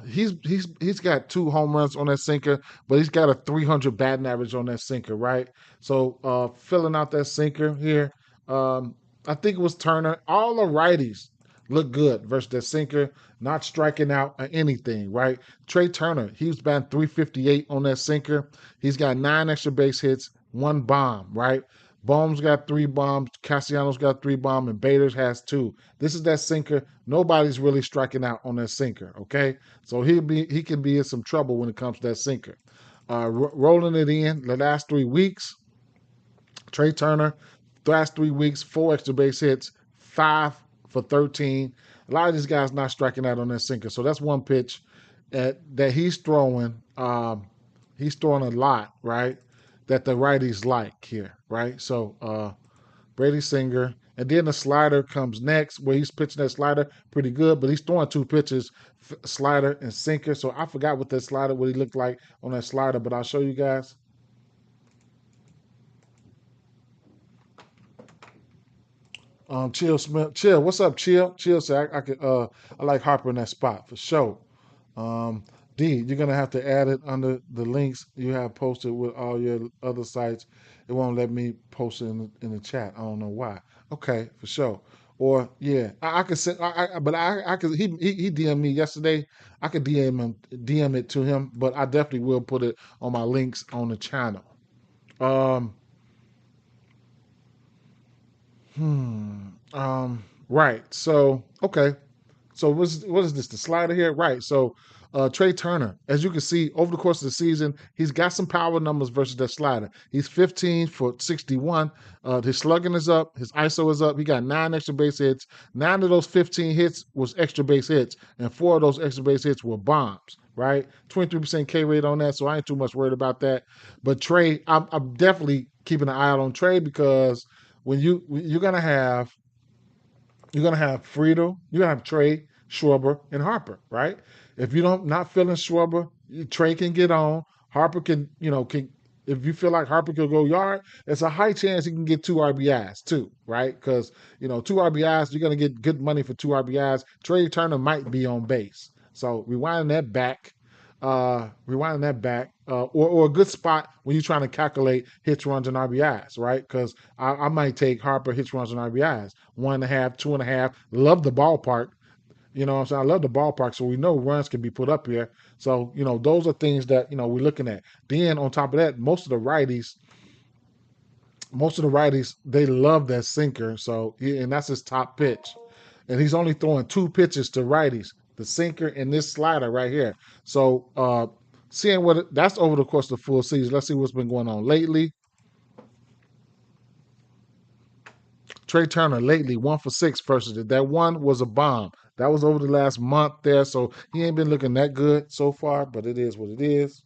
He's got 2 home runs on that sinker, but he's got a 300 batting average on that sinker, right? So filling out that sinker here, I think it was Turner. All the righties look good versus that sinker, not striking out or anything, right? Trey Turner, he was batting 358 on that sinker. He's got 9 extra base hits, 1 bomb, right? Bohm's got 3 bombs, Castellanos got 3 bombs, and Bader's has 2. This is that sinker. Nobody's really striking out on that sinker, okay? So he can be in some trouble when it comes to that sinker. Rolling it in the last 3 weeks, Trey Turner, last 3 weeks, 4 extra base hits, 5 for 13. A lot of these guys not striking out on that sinker. So that's one pitch that he's throwing. He's throwing a lot, right? That the righties like here, right? So Brady Singer. And then the slider comes next, where he's pitching that slider pretty good, but he's throwing 2 pitches, slider and sinker. So I forgot what what he looked like on that slider, but I'll show you guys. Chill Smith, Chill. What's up, Chill? Chill said I like Harper in that spot for sure. Um, D, you're gonna have to add it under the links you have posted with all your other sites. It won't let me post it in the chat. I don't know why. Okay, for sure. Or yeah, I could send. But I could. He DM'd me yesterday. I could DM it to him, but I definitely will put it on my links on the channel. Um, right. So okay. So what is this? The slider here, right? So Trey Turner, as you can see, over the course of the season, he's got some power numbers versus that slider. He's 15 for 61. His slugging is up. His ISO is up. He got 9 extra base hits. 9 of those 15 hits was extra base hits, and 4 of those extra base hits were bombs. Right, 23% K rate on that, so I ain't too much worried about that. But Trey, I'm definitely keeping an eye out on Trey because when you're gonna have Friedel, you're gonna have Trey, Schwarber, and Harper, right? If you don't not feeling Schwarber, Trey can get on. Harper can, can if you feel like Harper could go yard, it's a high chance he can get two RBIs too, right? Because two RBIs, you're gonna get good money for two RBIs. Trey Turner might be on base, so rewinding that back, or a good spot when you're trying to calculate hits, runs, and RBIs, right? Because I might take Harper hits, runs, and RBIs 1.5, 2.5. Love the ballpark. You know what I'm saying? I love the ballpark, so we know runs can be put up here. So, those are things that, we're looking at. Then on top of that, most of the righties, they love that sinker. So, and that's his top pitch. And he's only throwing two pitches to righties, the sinker and this slider right here. So, seeing that's over the course of the full season. Let's see what's been going on lately. Trey Turner lately 1 for 6 versus it. That one was a bomb. That was over the last month there, so he ain't been looking that good so far, but it is what it is.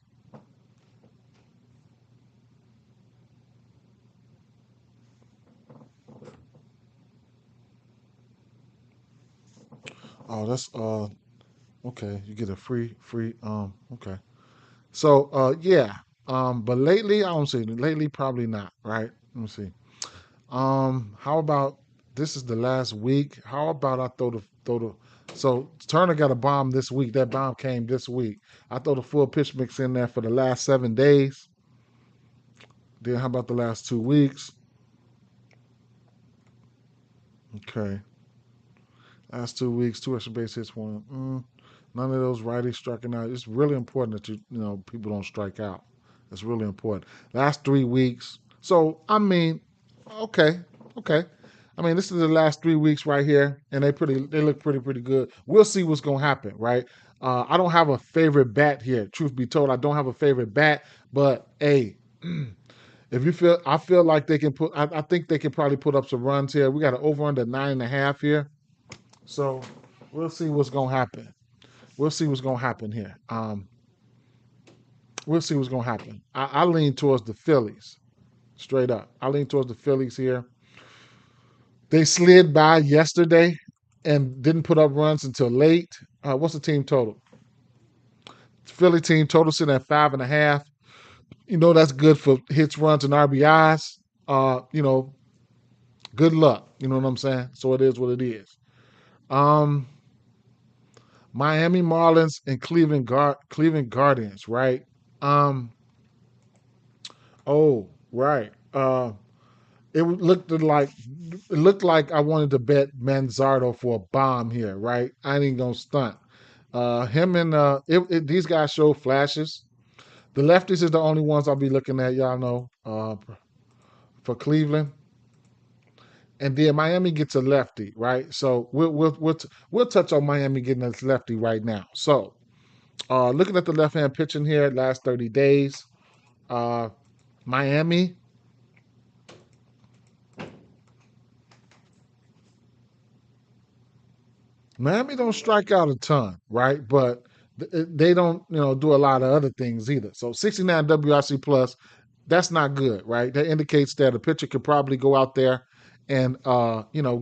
Oh, that's okay. You get a free okay. So yeah. But lately I don't see it. Lately probably not, right? Let me see. How about this is the last week? How about I throw the so Turner got a bomb this week. That bomb came this week. I throw the full pitch mix in there for the last 7 days. Then how about the last 2 weeks? Okay. Last 2 weeks, two extra base hits, one. None of those righties striking out. It's really important that people don't strike out. It's really important. Last 3 weeks. So okay, okay. This is the last 3 weeks right here, and they look pretty good. We'll see what's gonna happen, right? I don't have a favorite bat here. Truth be told, I don't have a favorite bat, but hey, if you feel, I feel like they can I think they can probably put up some runs here. We got an over under 9.5 here. So we'll see what's gonna happen. We'll see what's gonna happen here. We'll see what's gonna happen. I lean towards the Phillies, straight up. I lean towards the Phillies here. They slid by yesterday and didn't put up runs until late. What's the team total? Philly team total sitting at 5.5. That's good for hits, runs, and RBIs. Good luck. You know what I'm saying? So it is what it is. Um, Miami Marlins and Cleveland Guardians, right? Um, oh, right. It looked like I wanted to bet Manzardo for a bomb here, right? I ain't gonna stunt. Him and these guys show flashes. The lefties is the only ones I'll be looking at, y'all know, for Cleveland. And then Miami gets a lefty, right? So we'll touch on Miami getting a lefty right now. So looking at the left hand pitching here, last 30 days, uh, Miami. Miami don't strike out a ton, right? But they don't, do a lot of other things either. So 69 WRC plus, that's not good, right? That indicates that a pitcher could probably go out there and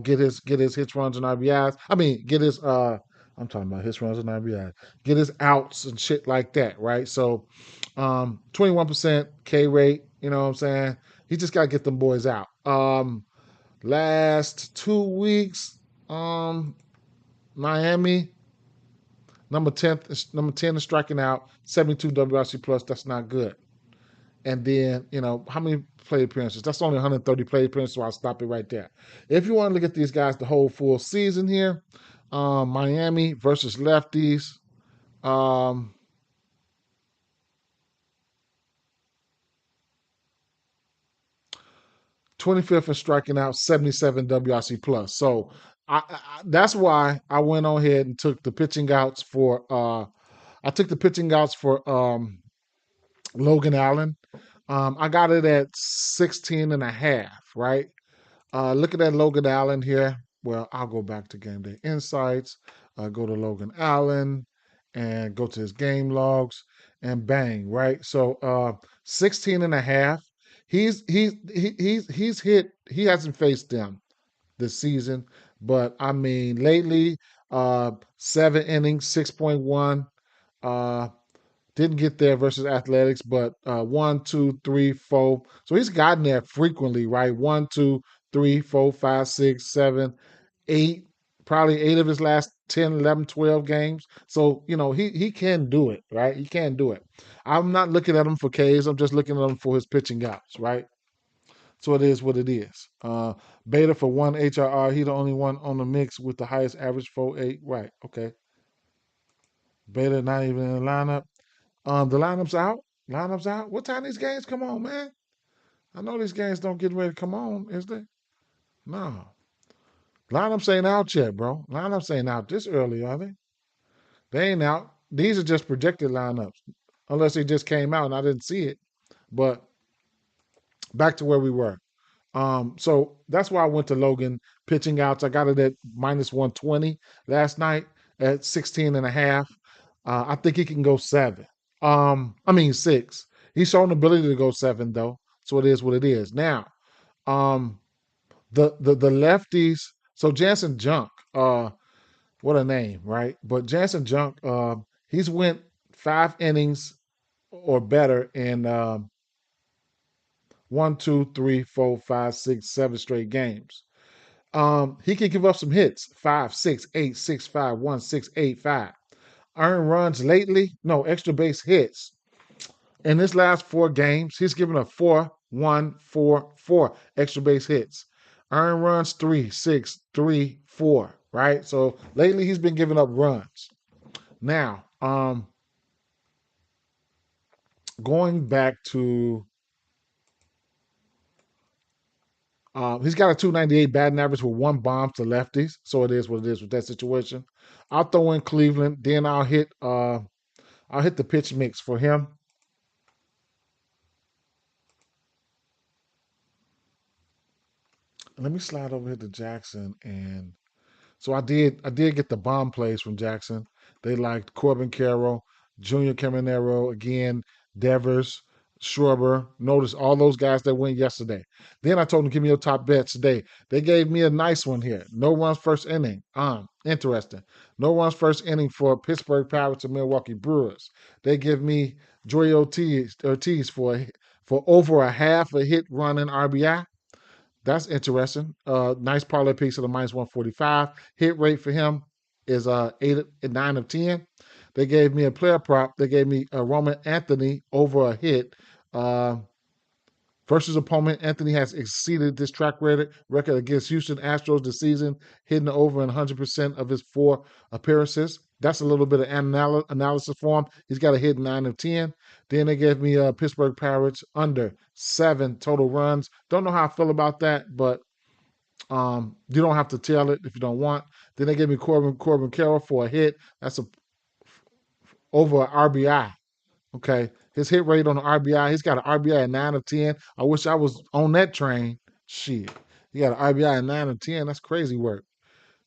get his hits, runs, and RBIs. Get his I'm talking about hits, runs, and RBIs. Get his outs and shit like that, right? So 21% K rate, you know what I'm saying? He just gotta get them boys out. Last 2 weeks, Miami, number 10 is striking out, 72 WRC plus. That's not good. And then, how many play appearances? That's only 130 play appearances, so I'll stop it right there. If you want to look at these guys the whole full season here, Miami versus lefties. Um, 25th in striking out, 77 WRC plus. So that's why I went on ahead and took the pitching outs for Logan Allen. I got it at 16 and a half, right? Looking at Logan Allen here. Well, I'll go back to Game Day Insights, go to Logan Allen, and go to his game logs, and bang, right? So 16 and a half. He's hit. He hasn't faced them this season, but lately, 7 innings, 6.1. Didn't get there versus Athletics, but 1, 2, 3, 4. So he's gotten there frequently, right? 1, 2, 3, 4, 5, 6, 7, 8. Probably 8 of his last 10, 11, 12 games. So, he can do it, right? He can do it. I'm not looking at him for Ks. I'm just looking at him for his pitching outs, right? So it is what it is. Beta for 1 HRR. He the only one on the mix with the highest average 4.8. Right. Okay. Beta not even in the lineup. The lineup's out. Lineup's out. What time these games come on, man? I know these games don't get ready to come on, is they? No. Lineups ain't out yet, bro. Lineups ain't out this early, are they? They ain't out. These are just projected lineups. Unless they just came out and I didn't see it. But back to where we were. So that's why I went to Logan pitching outs. I got it at minus 120 last night at 16 and a half. I think he can go 7. I mean 6. He's shown the ability to go 7 though. So it is what it is. Now, um, the lefties. So Jansen Junk, what a name, right? But Jansen Junk, he's went 5 innings or better in 1, 2, 3, 4, 5, 6, 7 straight games. He can give up some hits. 5, 6, 8, 6, 5, 1, 6, 8, 5. Earned runs lately, no extra base hits. In his last 4 games, he's given up 4, 1, 4, 4 extra base hits. Earned runs 3, 6, 3, 4. Right. So lately he's been giving up runs. Now, going back to he's got a 298 batting average with 1 bomb to lefties. So it is what it is with that situation. I'll throw in Cleveland, then I'll hit the pitch mix for him. Let me slide over here to Jackson, and so I did get the bomb plays from Jackson. They liked Corbin Carroll, Junior Caminero, again, Devers, Schwarber. Notice all those guys that went yesterday. Then I told them, give me your top bets today. They gave me a nice one here. No runs first inning. Interesting. No runs first inning for Pittsburgh Pirates and Milwaukee Brewers. They give me Joey Ortiz for over a half a hit run in RBI. That's interesting. Nice parlay piece of the minus 145. Hit rate for him is 9 of 10. They gave me a player prop. They gave me a Roman Anthony over a hit. Versus opponent, Anthony has exceeded this track record against Houston Astros this season, hitting over in 100% of his 4 appearances. That's a little bit of analysis for him. He's got a hit 9 of 10. Then they gave me Pittsburgh Pirates under 7 total runs. Don't know how I feel about that, but you don't have to tell it if you don't want. Then they gave me Corbin Carroll for a hit. That's over an RBI. Okay. His hit rate on the RBI, he's got an RBI at 9 of 10. I wish I was on that train. Shit. He got an RBI at 9 of 10. That's crazy work.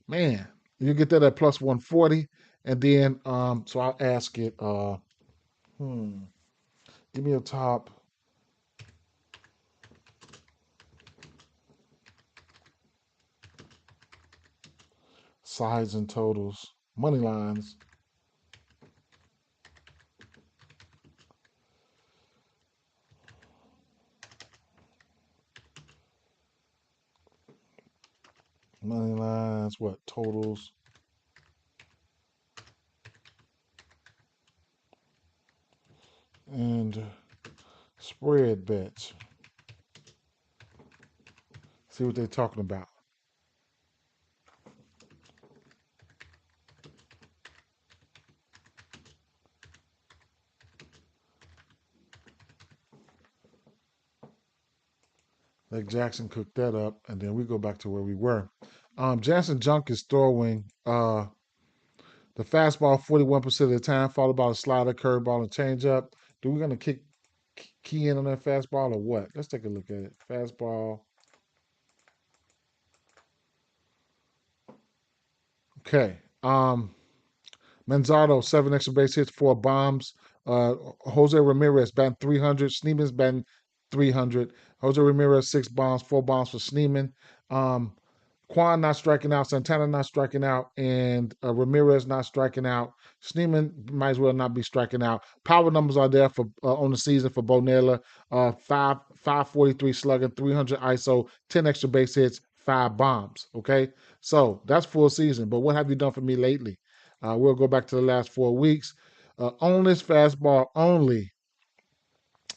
Man, you get that at plus 140. And then, so I'll ask it, give me a top. Sides and totals. Money lines. Money lines, what? Totals. And spread bets. See what they're talking about. Let Jackson cook that up, and then we go back to where we were. Jansen Junk is throwing the fastball 41% of the time, followed by a slider, curveball, and changeup. Do we gonna key in on that fastball or what? Let's take a look at it. Fastball. Okay. Manzardo, 7 extra base hits, 4 bombs. Jose Ramirez batting 300. Sneeman's batting 300. Jose Ramirez 6 bombs, 4 bombs for Sneeman. Quan not striking out, Santana not striking out, and Ramirez not striking out. Schneemann might as well not be striking out. Power numbers are there for on the season for Bo Naylor. 543 slugging, 300 ISO, 10 extra base hits, 5 bombs. Okay, so that's full season. But what have you done for me lately? We'll go back to the last 4 weeks. On this fastball only,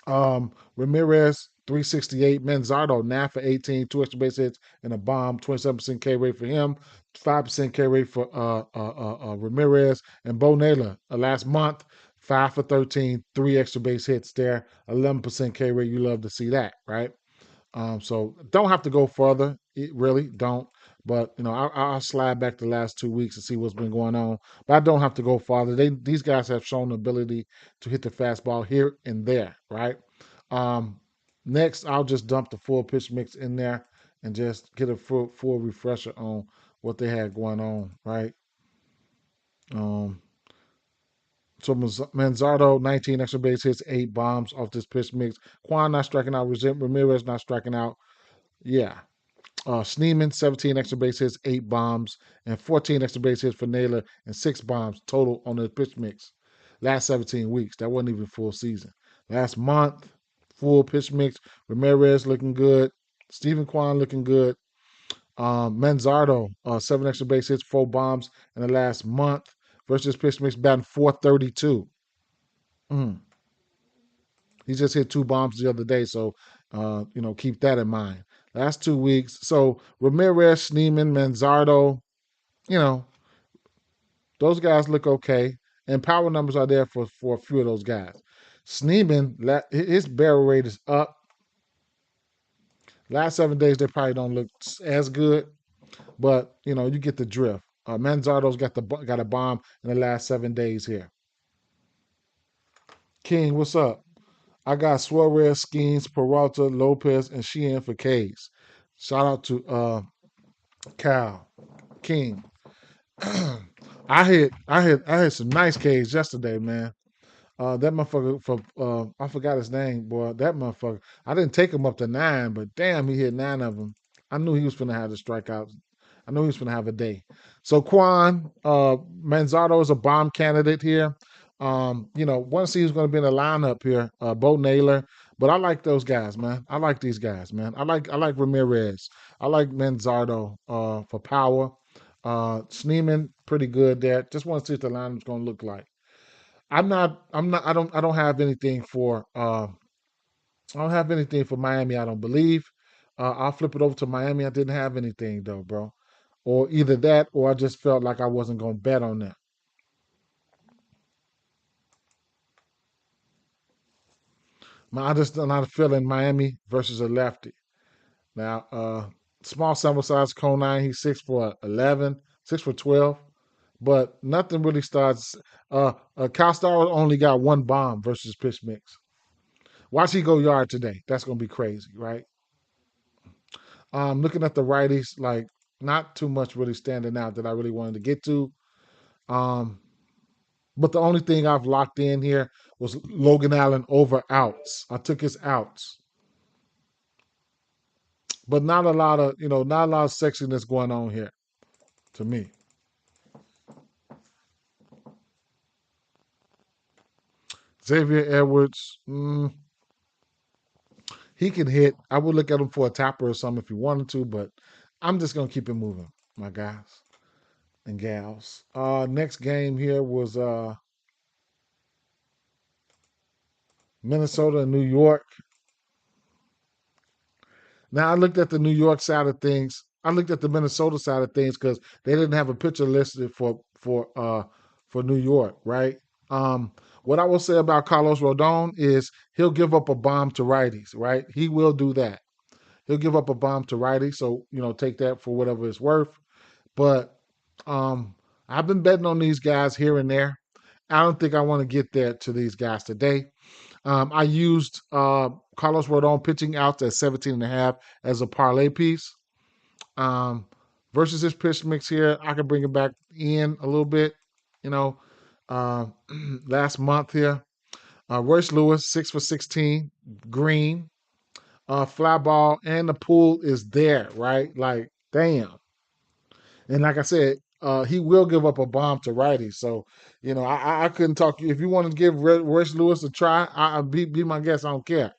Ramirez, 368. Manzardo, 9 for 18, 2 extra base hits and a bomb, 27% K rate for him, 5% K rate for Ramirez. And Bo Naylor, last month, 5 for 13, 3 extra base hits there, 11% K rate. You love to see that, right? So don't have to go further. Really don't. But I'll slide back the last 2 weeks and see what's been going on. But I don't have to go farther. These guys have shown the ability to hit the fastball here and there, right? Um, Next, I'll just dump the full pitch mix in there and just get a full refresher on what they had going on, right? Um, so Manzardo, 19 extra base hits, 8 bombs off this pitch mix. Quan not striking out. Ramirez not striking out. Yeah. Schneemann, 17 extra base hits, 8 bombs, and 14 extra base hits for Naylor, and 6 bombs total on the pitch mix. Last 17 weeks. That wasn't even full season. Last month, full pitch mix. Ramirez looking good. Stephen Kwan looking good. Manzardo, 7 extra base hits, 4 bombs in the last month versus pitch mix batting 432. Mm. He just hit 2 bombs the other day, so keep that in mind. Last 2 weeks. So Ramirez, Schneemann, Manzardo, you know, those guys look okay. And power numbers are there for a few of those guys. Schneemann, his barrel rate is up. Last 7 days, they probably don't look as good, but you get the drift. Manzardo's got a bomb in the last 7 days here. King, what's up? I got Suarez, Skeens, Peralta, Lopez, and Sheehan for K's. Shout out to Cal King. I hit some nice K's yesterday, man. That motherfucker I forgot his name, boy. That motherfucker. I didn't take him up to 9, but damn, he hit 9 of them. I knew he was gonna have the strikeouts. I knew he was gonna have a day. So Quan, Manzardo is a bomb candidate here. Want to see who's gonna be in the lineup here. Bo Naylor. But I like those guys, man. I like these guys, man. I like Ramirez. I like Manzardo for power. Schneemann, pretty good there. Just want to see what the lineup's gonna look like. I don't have anything for Miami, I don't believe. I'll flip it over to Miami. I didn't have anything though, bro. Or either that or I just felt like I wasn't gonna bet on that. I just not feeling Miami versus a lefty. Now, small sample size, Conine, he's 6 for 11, 6 for 12, but nothing really starts. Cal Star only got 1 bomb versus pitch mix. Watch he go yard today. That's gonna be crazy, right? Looking at the righties, like not too much really standing out that I really wanted to get to. Um, but the only thing I've locked in here was Logan Allen over outs. I took his outs, but not a lot of sexiness going on here to me. Xavier Edwards, he can hit. I would look at him for a tapper or something if he wanted to, but I'm just gonna keep it moving, my guys and gals. Next game here was Minnesota and New York. Now I looked at the New York side of things. I looked at the Minnesota side of things because they didn't have a pitcher listed for New York, right? What I will say about Carlos Rodon is he'll give up a bomb to righties, right? He will do that. He'll give up a bomb to righties, so take that for whatever it's worth. But I've been betting on these guys here and there. I don't think I want to get there to these guys today. I used Carlos Rodon pitching out at 17.5 as a parlay piece. Versus his pitch mix here, I can bring it back in a little bit. Uh, last month here, Royce Lewis 6 for 16, green, fly ball, and the pool is there, right? Like, damn. And like I said, he will give up a bomb to righties. So, I couldn't talk you. If you want to give Royce Lewis a try, be my guest. I don't care.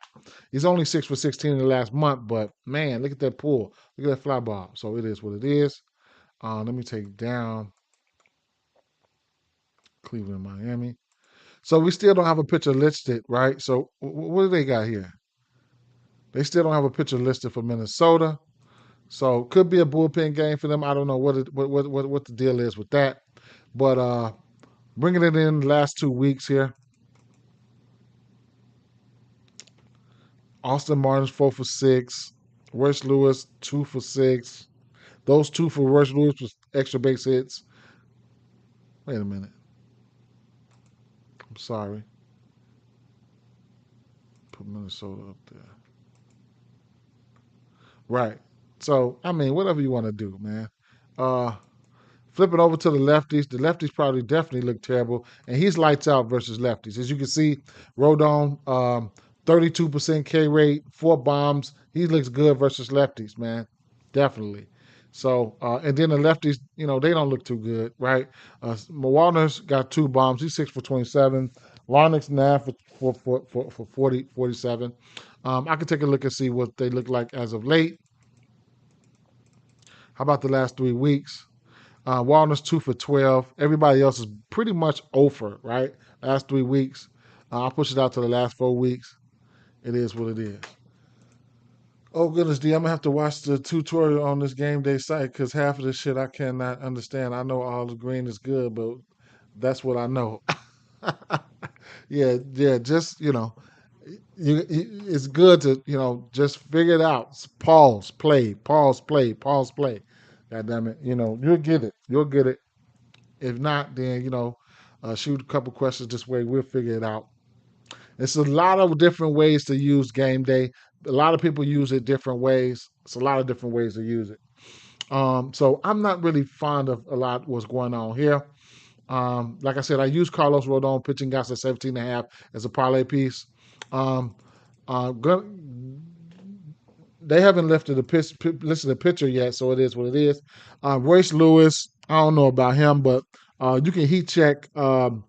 He's only 6 for 16 in the last month, but man, look at that pull. Look at that fly ball. So it is what it is. Let me take down Cleveland, Miami. So we still don't have a pitcher listed, right? So what do they got here? They still don't have a pitcher listed for Minnesota. So could be a bullpen game for them. I don't know what the deal is with that. But bringing it in the last 2 weeks here. Austin Martin's 4 for 6. Royce Lewis 2 for 6. Those two for Royce Lewis was extra base hits. Wait a minute. I'm sorry. Put Minnesota up there. Right. So, I mean, whatever you want to do, man. Uh Flipping over to the lefties probably definitely look terrible, and he's lights out versus lefties. As you can see, Rodon, 32% K rate, 4 bombs. He looks good versus lefties, man, definitely. So, and then the lefties, they don't look too good, right? Milwaukee's got 2 bombs. He's 6 for 27. Larnick's 9 for 40, 47. I could take a look and see what they look like as of late. How about the last 3 weeks? Walner's 2 for 12. Everybody else is pretty much over, right? Last 3 weeks. I'll push it out to the last 4 weeks. It is what it is. Oh, goodness, D, I'm going to have to watch the tutorial on this game day site because half of this shit I cannot understand. I know all the green is good, but that's what I know. Yeah, just, it's good to, just figure it out. Pause, play, pause, play, pause, play. God damn it. You'll get it. You'll get it. If not, then shoot a couple questions this way. We'll figure it out. It's a lot of different ways to use game day. A lot of people use it different ways. It's a lot of different ways to use it. So I'm not really fond of a lot what's going on here. Like I said, I use Carlos Rodon pitching guys at 17.5 as a parlay piece. Um, uh, they haven't lifted listed a pitcher yet, so it is what it is. Royce Lewis, I don't know about him, but you can heat check. Um,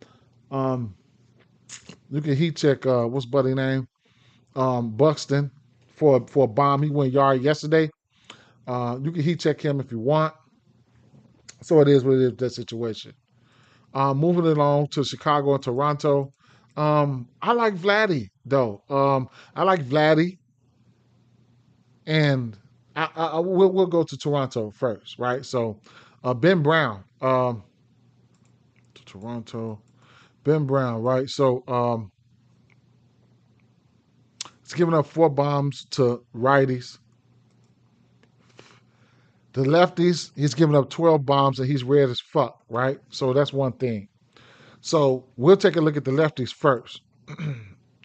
you can heat check. What's buddy name? Buxton for a bomb. He went yard yesterday. You can heat check him if you want. So it is what it is. That situation. Moving along to Chicago and Toronto. I like Vladdy though. I like Vladdy, and we'll go to Toronto first, right? So, Ben Brown, to Toronto, Ben Brown, right? So, it's giving up 4 bombs to righties. The lefties, he's giving up 12 bombs and he's red as fuck, right? So that's one thing. So we'll take a look at the lefties first.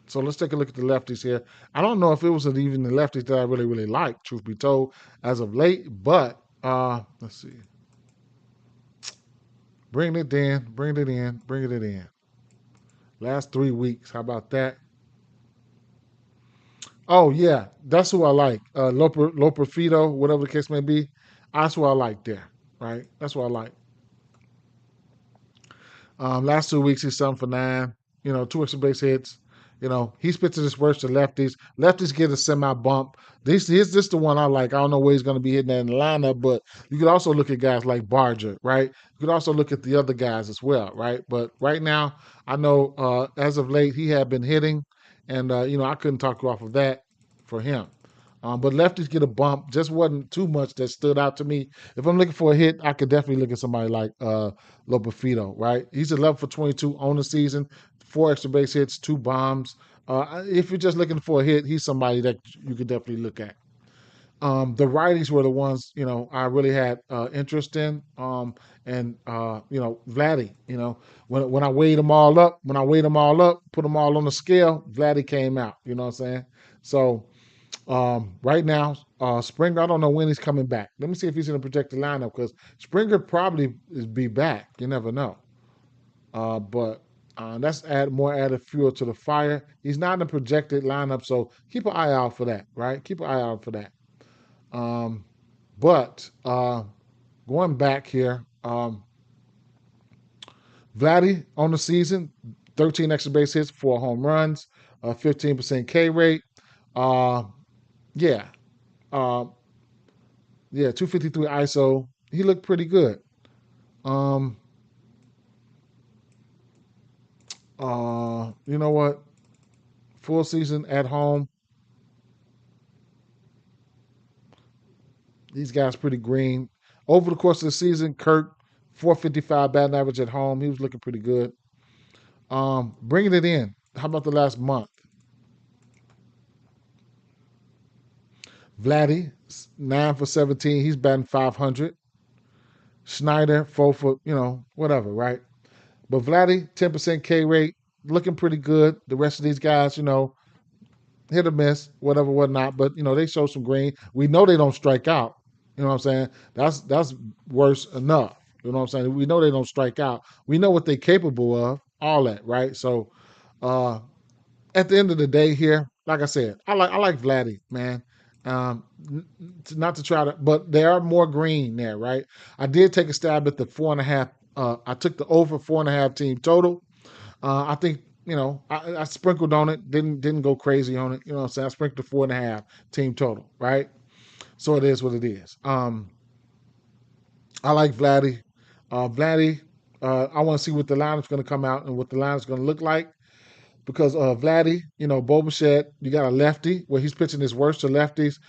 So let's take a look at the lefties here. I don't know if it was even the lefties that I really, really like, truth be told, as of late, but let's see. Bring it in, bring it in, bring it in. Last 3 weeks, how about that? Oh yeah, that's who I like. Loper Fido, whatever the case may be. That's who I like there, right? That's what I like. Last 2 weeks, he's 7 for 9. 2 extra base hits. He's pitching his worst to lefties. Lefties get a semi bump. This the one I like. I don't know where he's going to be hitting that in the lineup, but you could also look at guys like Barger, right? You could also look at the other guys as well, right? But right now, I know as of late he had been hitting, and I couldn't talk you off of that for him. But lefties get a bump. Just wasn't too much that stood out to me. If I'm looking for a hit, I could definitely look at somebody like Lopafito, right? He's 11 for 22 on the season, 4 extra base hits, 2 bombs. If you're just looking for a hit, he's somebody that you could definitely look at. The righties were the ones, I really had interest in. And Vladdy, when I weighed them all up, put them all on the scale, Vladdy came out. You know what I'm saying? So right now, Springer, I don't know when he's coming back. Let me see if he's in the projected lineup because Springer probably is be back. You never know. But that's more added fuel to the fire. He's not in the projected lineup, so keep an eye out for that, right? Keep an eye out for that. But Going back here, Vladdy on the season, 13 extra base hits, 4 home runs, 15% K rate. Uh, yeah, uh, yeah, 253 ISO. He looked pretty good. Um, you know what? Full season at home, these guys pretty green. Over the course of the season, Kirk 455 batting average at home. He was looking pretty good. Bringing it in. How about the last month? Vladdy 9 for 17. He's batting 500. Schneider 4 for whatever, right? But Vladdy 10% K rate, looking pretty good. The rest of these guys, hit or miss, whatever, whatnot. But they show some green. We know they don't strike out. You know what I'm saying? That's worse enough. You know what I'm saying? We know they don't strike out. We know what they're capable of. All that, right? So, uh, at the end of the day, here, like I said, I like Vladdy, man. Not to try to, but there are more green there, right? I did take a stab at the 4.5. I took the over 4.5 team total. I think I sprinkled on it, didn't go crazy on it. You know what I'm saying? I sprinkled the 4.5 team total, right? So it is what it is. I like Vladdy. Vladdy, I want to see what the lineup's going to come out and what the lineup's going to look like because Vladdy, Boba you got a lefty where he's pitching his worst to lefties.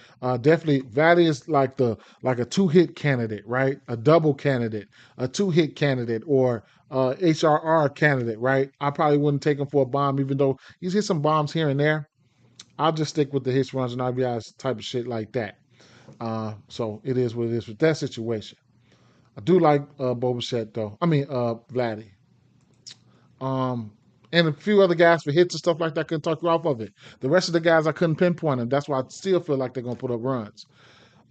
Definitely, Vladdy is like a 2-hit candidate, right? A double candidate, a 2-hit candidate, or HRR candidate, right? I probably wouldn't take him for a bomb, even though he's hit some bombs here and there. I'll just stick with the hits, runs, and RBIs type of shit like that. So it is what it is with that situation. I do like Boba though. I mean Vladdy. Um, and a few other guys for hits and stuff like that. I couldn't talk you off of it. The rest of the guys I couldn't pinpoint them. That's why I still feel like they're gonna put up runs.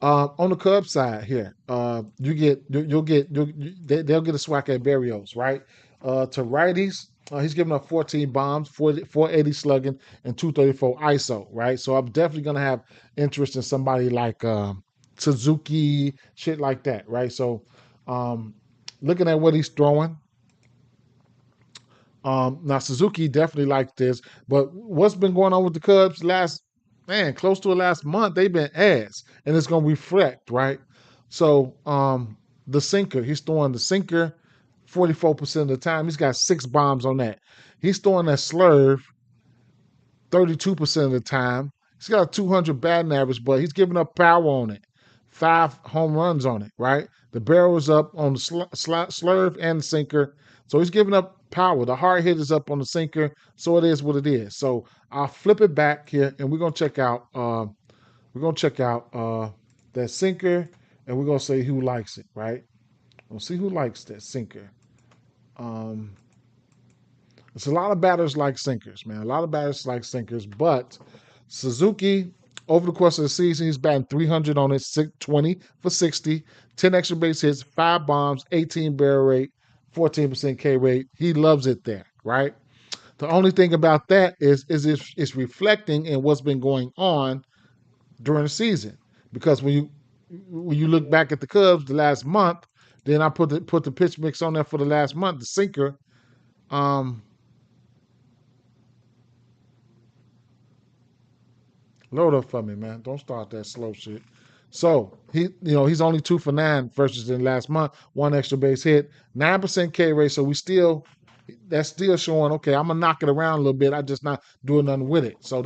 On the Cubs side here, you'll get they'll get a swack at Berrios, right? To righties, he's giving up 14 bombs, 480 slugging, and 234 ISO, right? So I'm definitely gonna have interest in somebody like Suzuki, shit like that, right? So um, looking at what he's throwing. Now Suzuki definitely likes this, but what's been going on with the Cubs close to the last month, they've been ass, and it's gonna reflect, right? So the sinker, he's throwing the sinker 44% of the time. He's got 6 bombs on that. He's throwing that slurve 32% of the time. He's got a 200 batting average, but he's giving up power on it. 5 home runs on it, right? The barrel is up on the slurve and the sinker. So he's giving up power. The hard hit is up on the sinker. So it is what it is. So I'll flip it back here and we're gonna check out that sinker and we're gonna say who likes it, right? We'll see who likes that sinker. Um, it's a lot of batters like sinkers, man. A lot of batters like sinkers, but Suzuki, over the course of the season, he's batting 300 on it, 20 for 60, 10 extra base hits, 5 bombs, 18 barrel rate, 14% K rate. He loves it there, right? The only thing about that is it's reflecting in what's been going on during the season. Because when you look back at the Cubs the last month, then I put the pitch mix on there for the last month, the sinker. Um, Load up for me, man. Don't start that slow shit. So he's only 2 for 9 versus in last month, 1 extra base hit, 9% K rate. So that's still showing, okay, I'm gonna knock it around a little bit. I just not doing nothing with it. So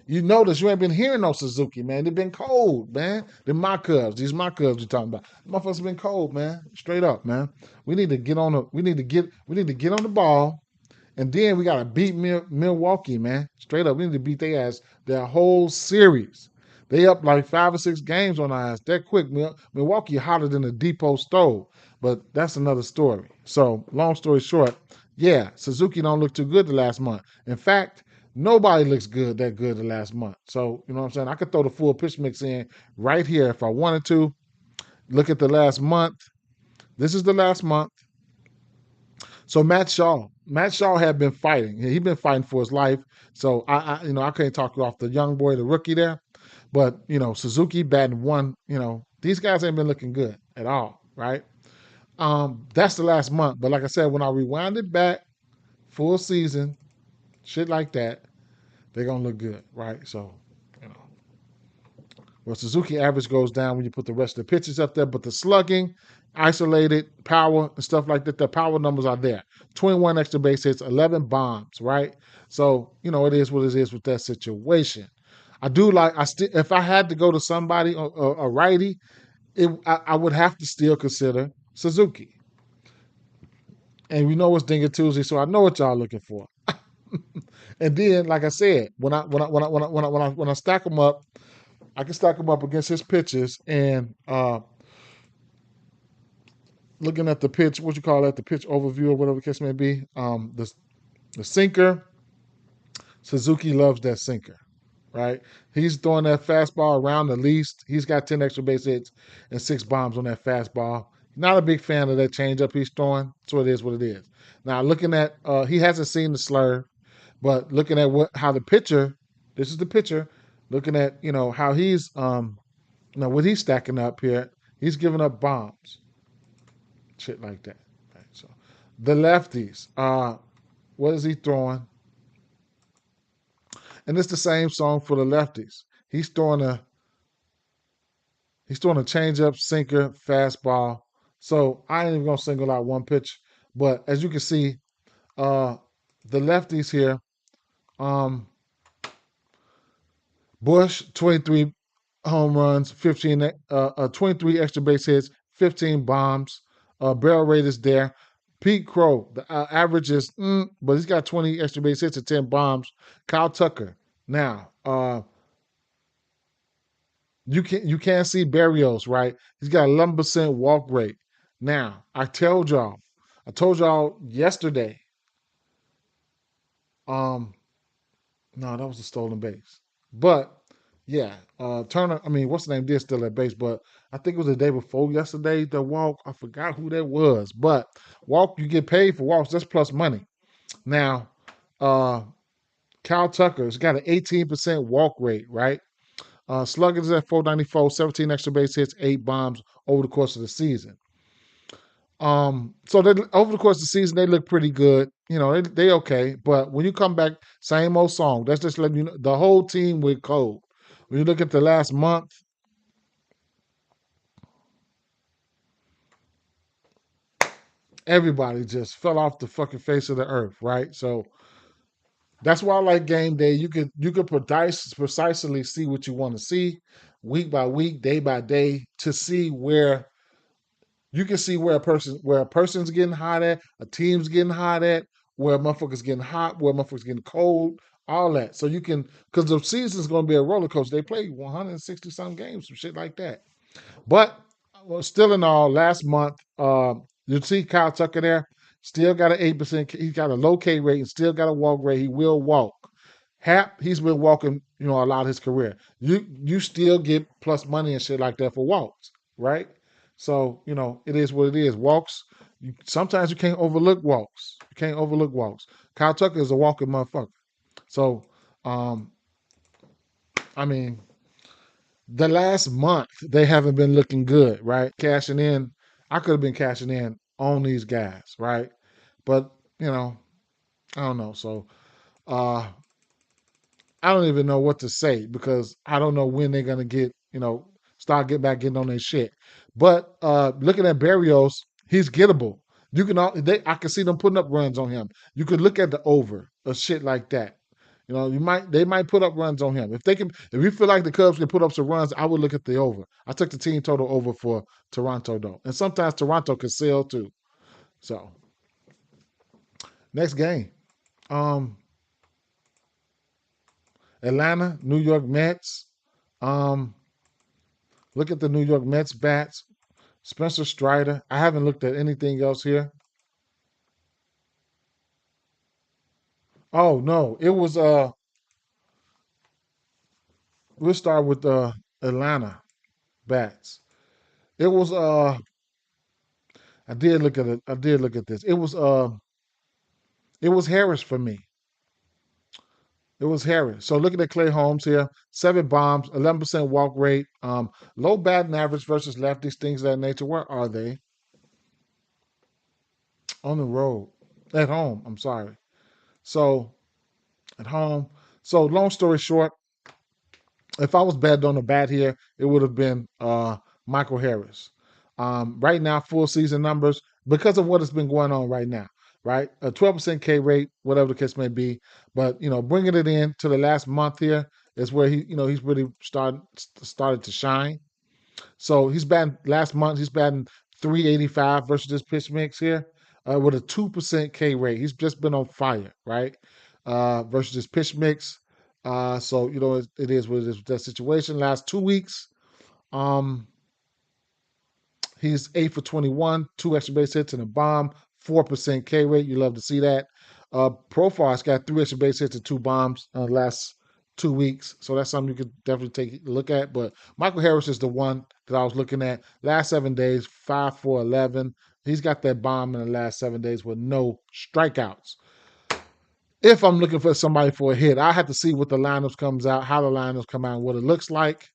you notice you ain't been hearing no Suzuki, man. They've been cold, man. They're my Cubs. These my Cubs you're talking about. Motherfuckers been cold, man. Straight up, man. We need to get on the ball. And then we got to beat Milwaukee, man. Straight up. We need to beat their ass their whole series. They up like 5 or 6 games on our ass. That quick. Milwaukee hotter than a depot stove. But that's another story. So, long story short, yeah, Suzuki don't look too good the last month. In fact, nobody looks that good the last month. So, you know what I'm saying? I could throw the full pitch mix in right here if I wanted to. Look at the last month. This is the last month. So Matt Shaw had been fighting. He's been fighting for his life. So I can't talk off the young boy, the rookie there. But Suzuki batting one. These guys ain't been looking good at all, right? That's the last month. But like I said, when I rewind it back, full season, shit like that, they're gonna look good, right? So, you know, well, Suzuki average goes down when you put the rest of the pitches up there, but the slugging, isolated power and stuff like that, the power numbers are there. 21 extra base hits, 11 bombs, right? So, it is what it is with that situation. I do like if I had to go to somebody a righty, I would have to still consider Suzuki. And we know it's Dinger Tuesday, so I know what y'all looking for. And then, like I said, when I stack them up, I can stack them up against his pitches and looking at the pitch, what you call that, the pitch overview or whatever the case may be. The sinker, Suzuki loves that sinker, right? He's throwing that fastball around the least. He's got 10 extra base hits and 6 bombs on that fastball. Not a big fan of that changeup he's throwing, so it is what it is. Now, looking at, he hasn't seen the slur, but looking at how the pitcher, this is the pitcher, looking at, how he's, what he's stacking up here, he's giving up bombs, shit like that. Right, so the lefties, what is he throwing? And it's the same song for the lefties. He's throwing a changeup, sinker, fastball. So I ain't even gonna single out one pitch. But as you can see, the lefties here, Bush, 23 home runs, 23 extra base hits, 15 bombs. Barrel rate is there. Pete Crow, the average is, but he's got 20 extra base hits and 10 bombs. Kyle Tucker. Now, you can't see Barrios, right? He's got 11% walk rate. Now, I told y'all yesterday. No, that was a stolen base. But yeah, Turner, what's the name, did still at base, but I think it was the day before yesterday, the walk. I forgot who that was. But walk, you get paid for walks, that's plus money. Now, Kyle Tucker's got an 18% walk rate, right? Sluggers at 494, 17 extra base hits, 8 bombs over the course of the season. So over the course of the season, they look pretty good. They okay. But when you come back, same old song. That's just letting you know the whole team went cold. When you look at the last month, everybody just fell off the fucking face of the earth, right? So that's why I like game day. You can precisely see what you want to see week by week, day by day, to see where you can see where a person's getting hot at, a team's getting hot at, where a motherfucker's getting hot, where a motherfucker's getting cold, all that. So you can, because the season's going to be a roller coaster. They play 160 some games, some shit like that. But still in all, last month, you see Kyle Tucker there, still got an 8%. He's got a low K rate and still got a walk rate. He will walk. Hap, he's been walking, a lot of his career. You still get plus money and shit like that for walks, right? So, it is what it is. Walks, sometimes you can't overlook walks. You can't overlook walks. Kyle Tucker is a walking motherfucker. So, the last month, they haven't been looking good, right? Cashing in, I could have been cashing in on these guys, right? But, I don't know. So, I don't even know what to say because I don't know when they're gonna get, start getting on their shit. But looking at Barrios, he's gettable. I can see them putting up runs on him. You could look at the over or shit like that. They might put up runs on him. If you feel like the Cubs can put up some runs, I would look at the over. I took the team total over for Toronto though. And sometimes Toronto can sell too. So next game. Atlanta, New York Mets. Look at the New York Mets bats. Spencer Strider. I haven't looked at anything else here. Oh no, it was we'll start with Atlanta bats. It was I did look at it. I did look at this. It was Harris for me. It was Harris. So looking at Clay Holmes here, 7 bombs, 11% walk rate, low batting average versus lefties, things of that nature. Where are they? On the road. At home, I'm sorry. So at home. So long story short, if I was betting on a bat here, it would have been Michael Harris. Right now, full season numbers, because of what has been going on right now, right? A 12% K rate, whatever the case may be. But, bringing it in to the last month here is where he's really started to shine. So he's batting last month, he's batting 385 versus this pitch mix here with a 2% K rate. He's just been on fire, right? Versus this pitch mix. So it is what it is with that situation. Last 2 weeks, um, he's 8 for 21, 2 extra base hits and a bomb, 4% K rate. You love to see that. Profile's got 3 extra base hits and 2 bombs the last 2 weeks. So that's something you could definitely take a look at. But Michael Harris is the one that I was looking at. Last 7 days, 5 for 11. He's got that bomb in the last 7 days with no strikeouts. If I'm looking for somebody for a hit, I have to see what the lineups comes out, how the lineups come out, what it looks like.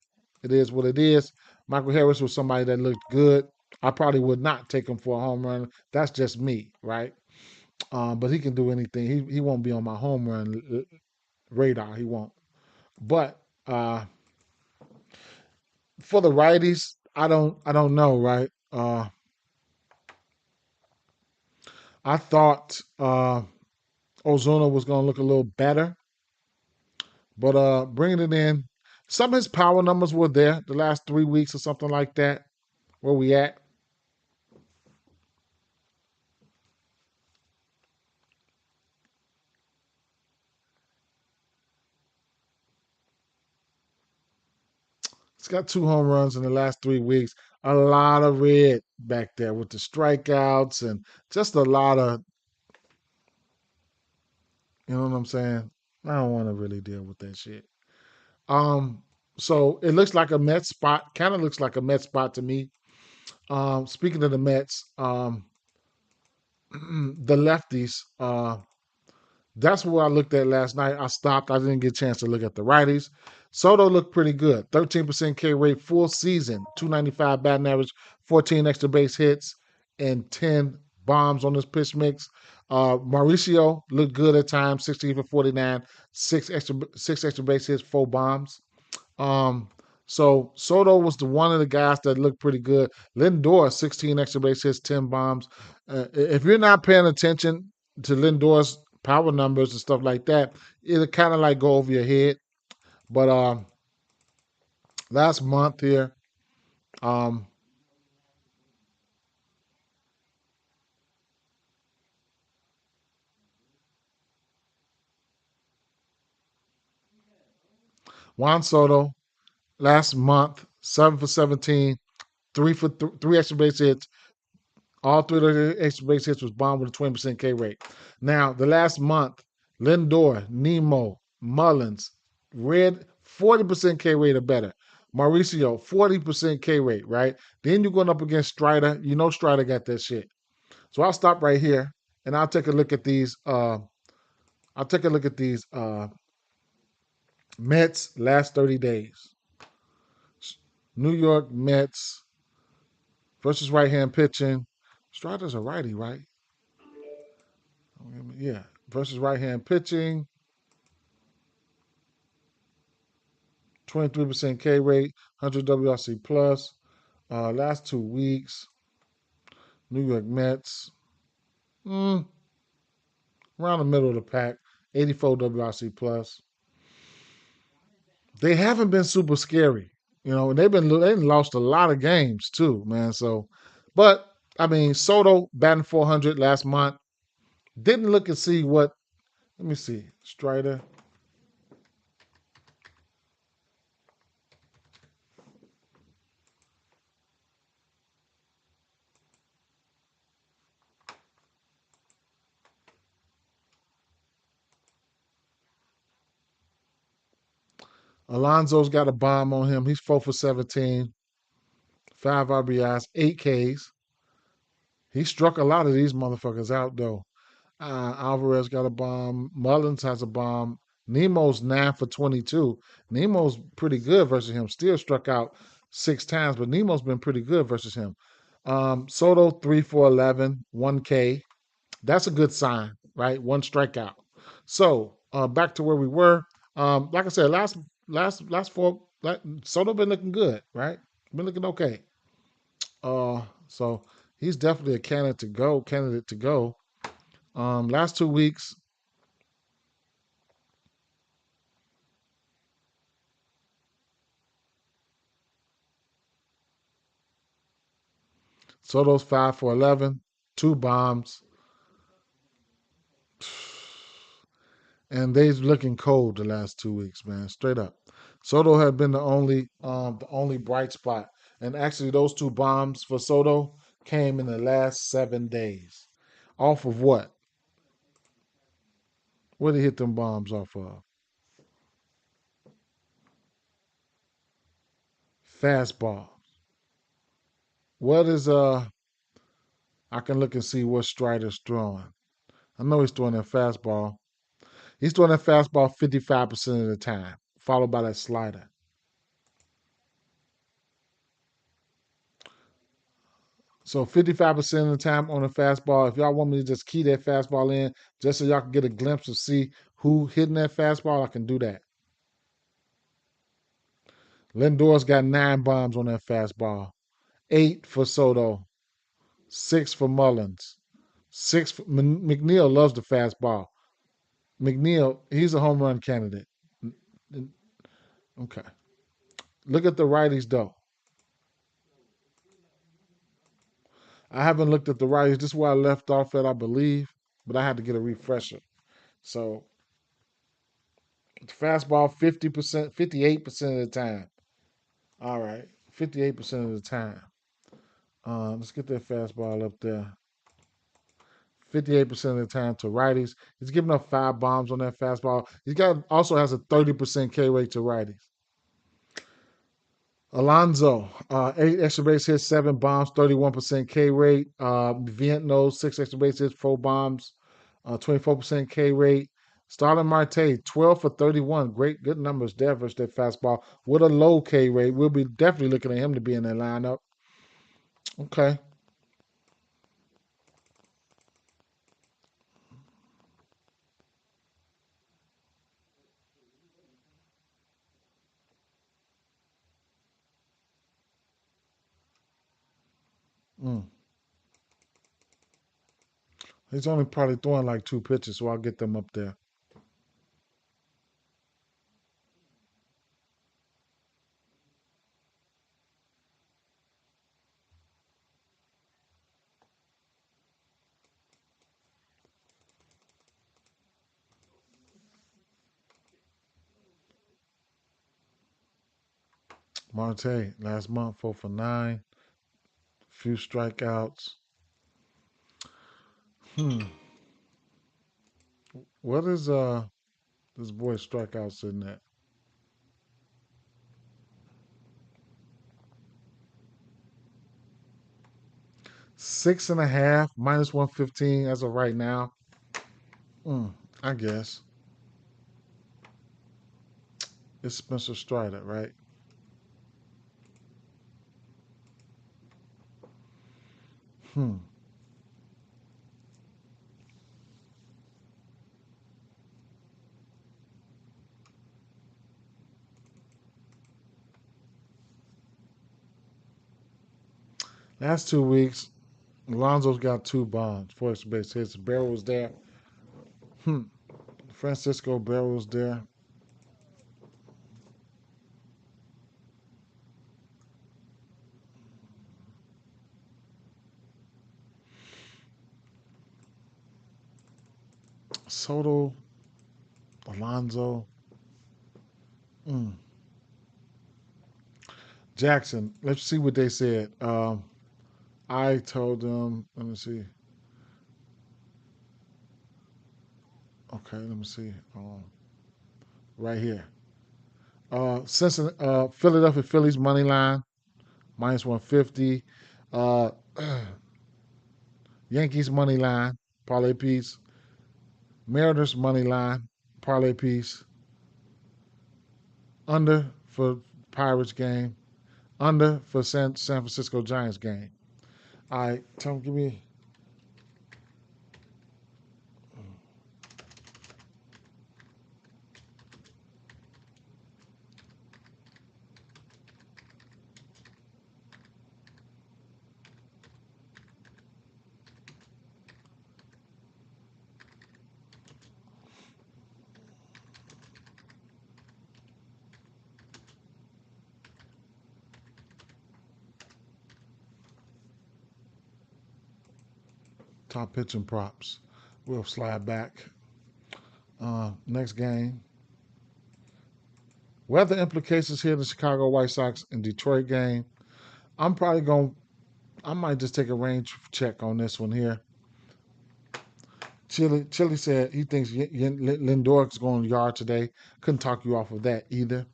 It is what it is. Michael Harris was somebody that looked good. I probably would not take him for a home run. That's just me, right? But he can do anything. He won't be on my home run radar. He won't. But for the righties, I don't know, right? I thought Ozuna was going to look a little better, but bringing it in, some of his power numbers were there the last 3 weeks or something like that. Where we at? He's got 2 home runs in the last 3 weeks. A lot of red back there with the strikeouts and just a lot of, you know what I'm saying? I don't want to really deal with that shit. Um, so it looks like a Mets spot. Kind of looks like a Mets spot to me. Speaking of the Mets, the lefties. That's what I looked at last night. I stopped. I didn't get a chance to look at the righties. Soto looked pretty good. 13% K rate, full season, 295 batting average, 14 extra base hits, and 10 bombs on this pitch mix. Mauricio looked good at times, 16 for 49, six extra base hits, 4 bombs. Um, so Soto was the one of the guys that looked pretty good. Lindor, 16 extra base hits, 10 bombs. If you're not paying attention to Lindor's power numbers and stuff like that, it'll kind of like go over your head. But last month here, um, Juan Soto, last month, 7 for 17, three extra base hits. All three of the extra base hits was bombed with a 20% K rate. Now, the last month, Lindor, Nemo, Mullins, Red, 40% K rate or better. Mauricio, 40% K rate, right? Then you're going up against Strider. You know Strider got that shit. So I'll stop right here and I'll take a look at these. Mets last 30 days. New York Mets versus right-hand pitching. Strider's a righty, right? Yeah. Versus right-hand pitching. 23% K rate, 100 WRC plus. Last 2 weeks, New York Mets, around the middle of the pack, 84 WRC plus. They haven't been super scary, and they've lost a lot of games too, man. So, but I mean, Soto batting 400 last month. Didn't look and see what. Let me see, Strider. Alonso's got a bomb on him. He's 4 for 17, 5 RBIs, 8 Ks. He struck a lot of these motherfuckers out though. Alvarez got a bomb. Mullins has a bomb. Nemo's 9 for 22. Nemo's pretty good versus him. Still struck out 6 times, but Nemo's been pretty good versus him. Soto 3 for 11, 1K. That's a good sign, right? One strikeout. So back to where we were. Like I said, last four, Soto been looking good, right? Been looking okay. So he's definitely a candidate to go. Candidate to go. Last 2 weeks, Soto's 5 for 11, 2 bombs, and they's looking cold the last 2 weeks, man. Straight up. Soto had been the only bright spot, and actually those 2 bombs for Soto came in the last 7 days. Off of what? What did he hit them bombs off of? Fastball. What is I can look and see what Strider's throwing. I know he's throwing that fastball. He's throwing that fastball 55% of the time, followed by that slider. So 55% of the time on a fastball. If y'all want me to just key that fastball in, just so y'all can get a glimpse of see who hitting that fastball, I can do that. Lindor's got 9 bombs on that fastball. 8 for Soto. 6 for Mullins. 6 for McNeil loves the fastball. McNeil, he's a home run candidate. Okay. Look at the righties though. I haven't looked at the righties. This is where I left off at, I believe, but I had to get a refresher. So fastball 50%, 58% of the time. All right, 58% of the time. Let's get that fastball up there. 58% of the time to righties. He's giving up 5 bombs on that fastball. He's got also has a 30% K rate to righties. Alonso, 8 extra base hits, 7 bombs, 31% K rate. Vietno, 6 extra base hits, 4 bombs, 24% K rate. Starling Marte, 12 for 31. Great, good numbers there versus that fastball with a low K rate. We'll be definitely looking at him to be in that lineup. Okay. Mm. He's only probably throwing like 2 pitches, so I'll get them up there. Marte, last month, 4 for 9, few strikeouts. Hmm. What is this boy strikeouts sitting at? 6.5, minus 115 as of right now. I guess. It's Spencer Strider, right? Hmm. Last 2 weeks, Alonso's got 2 bombs, 4 extra base hits. Barrel's there. Hmm. Francisco Barrel's there. Soto, Alonso. Mm. Jackson. Let's see what they said. I told them. Let me see. Okay, let me see. Right here. Philadelphia Phillies money line minus 150. Uh, Yankees money line parlay piece. Mariners money line parlay piece. Under for Pirates game. Under for San Francisco Giants game. All right, Tom, give me. top pitching props. We'll slide back. Next game. Weather implications here in the Chicago White Sox and Detroit game. I'm probably going to, I might just take a range check on this one here. Chili said he thinks Lindor's going yard today. Couldn't talk you off of that either.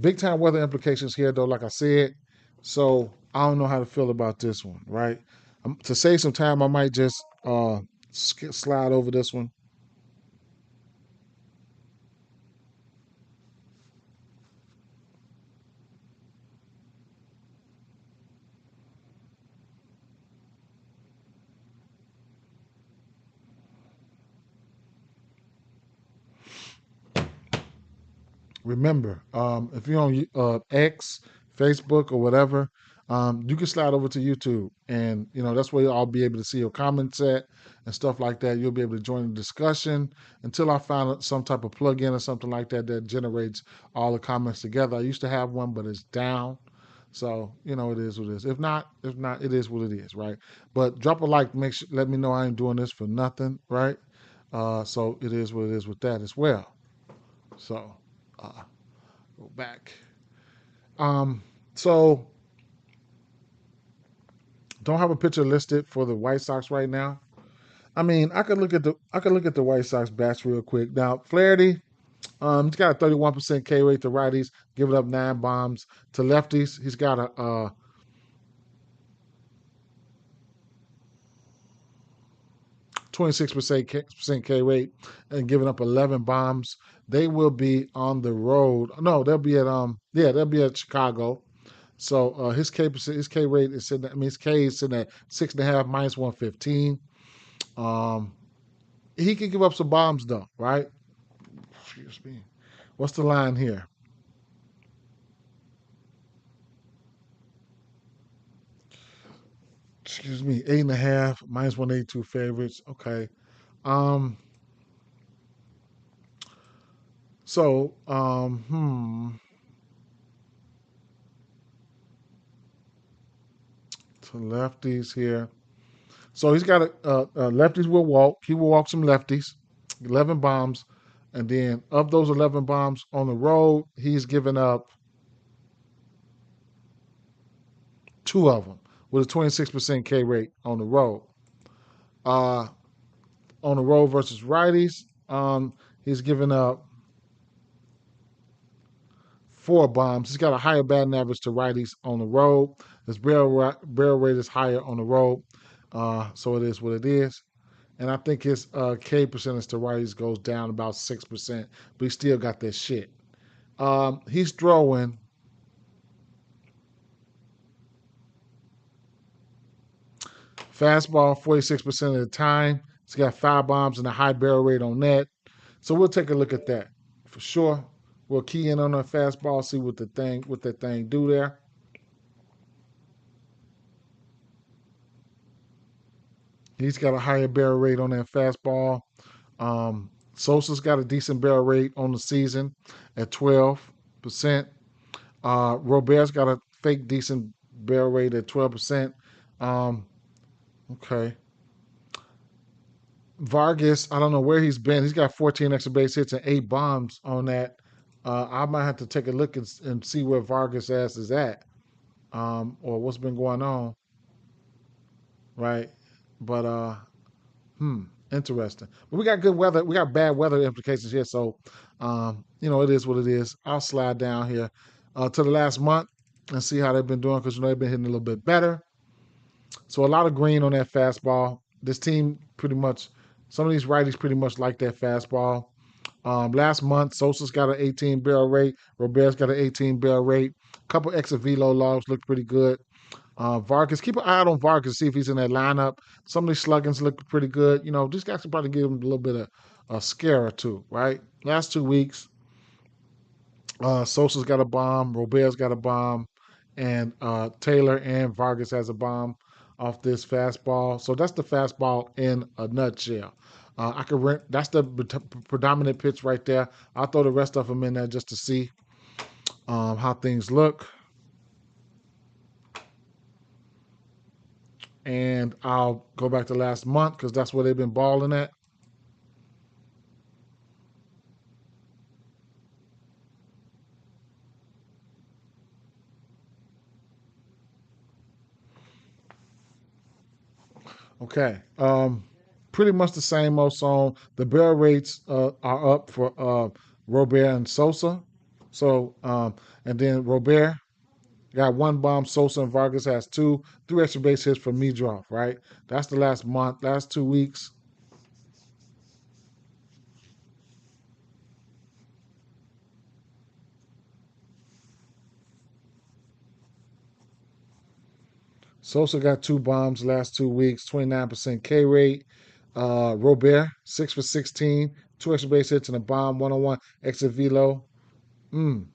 Big time weather implications here, though, like I said. So I don't know how to feel about this one, right? To save some time, I might just slide over this one. Remember, if you're on X, Facebook, or whatever, you can slide over to YouTube, and that's where I'll be able to see your comment set and stuff like that. You'll be able to join the discussion until I find some type of plugin or something like that that generates all the comments together. I used to have one, but it's down. So it is what it is. If not, it is what it is, right? But drop a like, let me know I ain't doing this for nothing, right? So it is what it is with that as well. So. Go back. So don't have a picture listed for the White Sox right now. I mean, I could look at the White Sox bats real quick. Now, Flaherty, he's got a 31% K rate to righties, giving up 9 bombs to lefties. He's got a 26% K rate and giving up 11 bombs. They will be on the road. No, they'll be at Chicago. So his K rate is sitting. His K is sitting at 6.5 minus 115. He can give up some bombs though, right? Excuse me. What's the line here? Excuse me, 8.5 minus 182 favorites. Okay. Um. So to lefties here. So he's got lefties will walk. He will walk some lefties, 11 bombs. And then of those 11 bombs on the road, he's given up 2 of them with a 26% K rate on the road. On the road versus righties, he's given up 4 bombs. He's got a higher batting average to righties on the road. His barrel rate is higher on the road. So it is what it is. And I think his K percentage to righties goes down about 6%, but he still got that shit. He's throwing fastball 46% of the time. He's got 5 bombs and a high barrel rate on that. So we'll take a look at that for sure. We'll key in on that fastball, see what that thing do there. He's got a higher barrel rate on that fastball. Sosa's got a decent barrel rate on the season at 12%. Robert's got a fake decent barrel rate at 12%. Okay. Vargas, I don't know where he's been. He's got 14 extra base hits and 8 bombs on that. I might have to take a look and see where Vargas' ass is at, or what's been going on, right? But interesting. But we got good weather. We got bad weather implications here, so it is what it is. I'll slide down here to the last month and see how they've been doing because they've been hitting a little bit better. So a lot of green on that fastball. This team pretty much, some of these righties pretty much like that fastball. Last month, Sosa's got an 18 barrel rate. Robert's got an 18 barrel rate. A couple extra velo logs look pretty good. Vargas, keep an eye out on Vargas, see if he's in that lineup. Some of these sluggings look pretty good. These guys can probably give him a little bit of a scare or two, right? Last 2 weeks, Sosa's got a bomb, Robert's got a bomb, and Taylor and Vargas has a bomb off this fastball. So that's the fastball in a nutshell. That's the predominant pitch right there. I'll throw the rest of them in there just to see how things look. and I'll go back to last month because that's where they've been balling at. Okay. Pretty much the same old song. The barrel rates are up for Robert and Sosa. So, and then Robert got one bomb. Sosa and Vargas has two, three extra base hits for me drop, right? That's the last month, last 2 weeks. Sosa got two bombs last 2 weeks, 29% K rate. Robert, 6 for 16, two extra base hits and a bomb, 101 exit velo. Mm.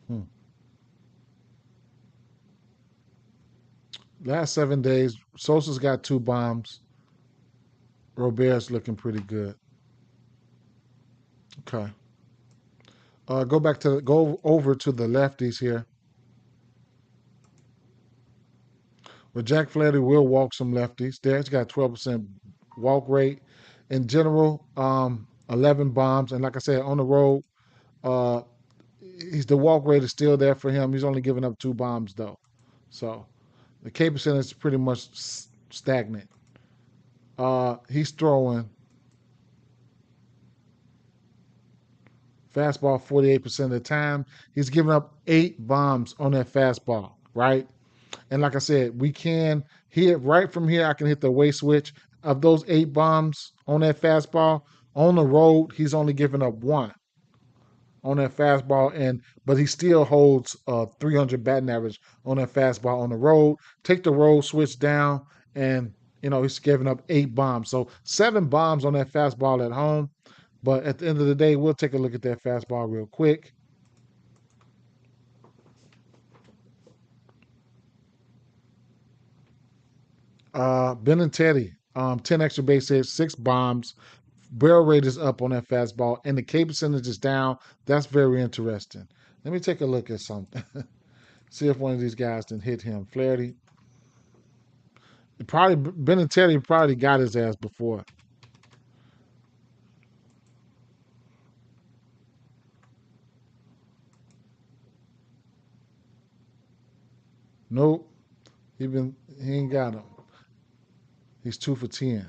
Hmm. Last 7 days, Sosa's got two bombs. Robert's looking pretty good. Okay. Go over to the lefties here. Well, Jack Flaherty will walk some lefties. There, he's got 12% walk rate. In general, 11 bombs, and like I said, on the road, uh, he's the walk rate is still there for him. He's only giving up two bombs though, so the K percentage is pretty much stagnant. He's throwing fastball 48% of the time. He's giving up 8 bombs on that fastball, right? And like I said, we can hit right from here. I can hit the way switch of those 8 bombs on that fastball. On the road, he's only giving up one on that fastball, and but he still holds 300 batting average on that fastball on the road. Take the road switch down, and he's giving up 8 bombs. So 7 bombs on that fastball at home. But at the end of the day, we'll take a look at that fastball real quick. Ben and Teddy, 10 extra base hits, 6 bombs. Barrel rate is up on that fastball, and the K percentage is down. That's very interesting. Let me take a look at something. See if one of these guys can hit him. Flaherty, probably Ben and Teddy probably got his ass before. Nope, he ain't got him. He's 2 for 10.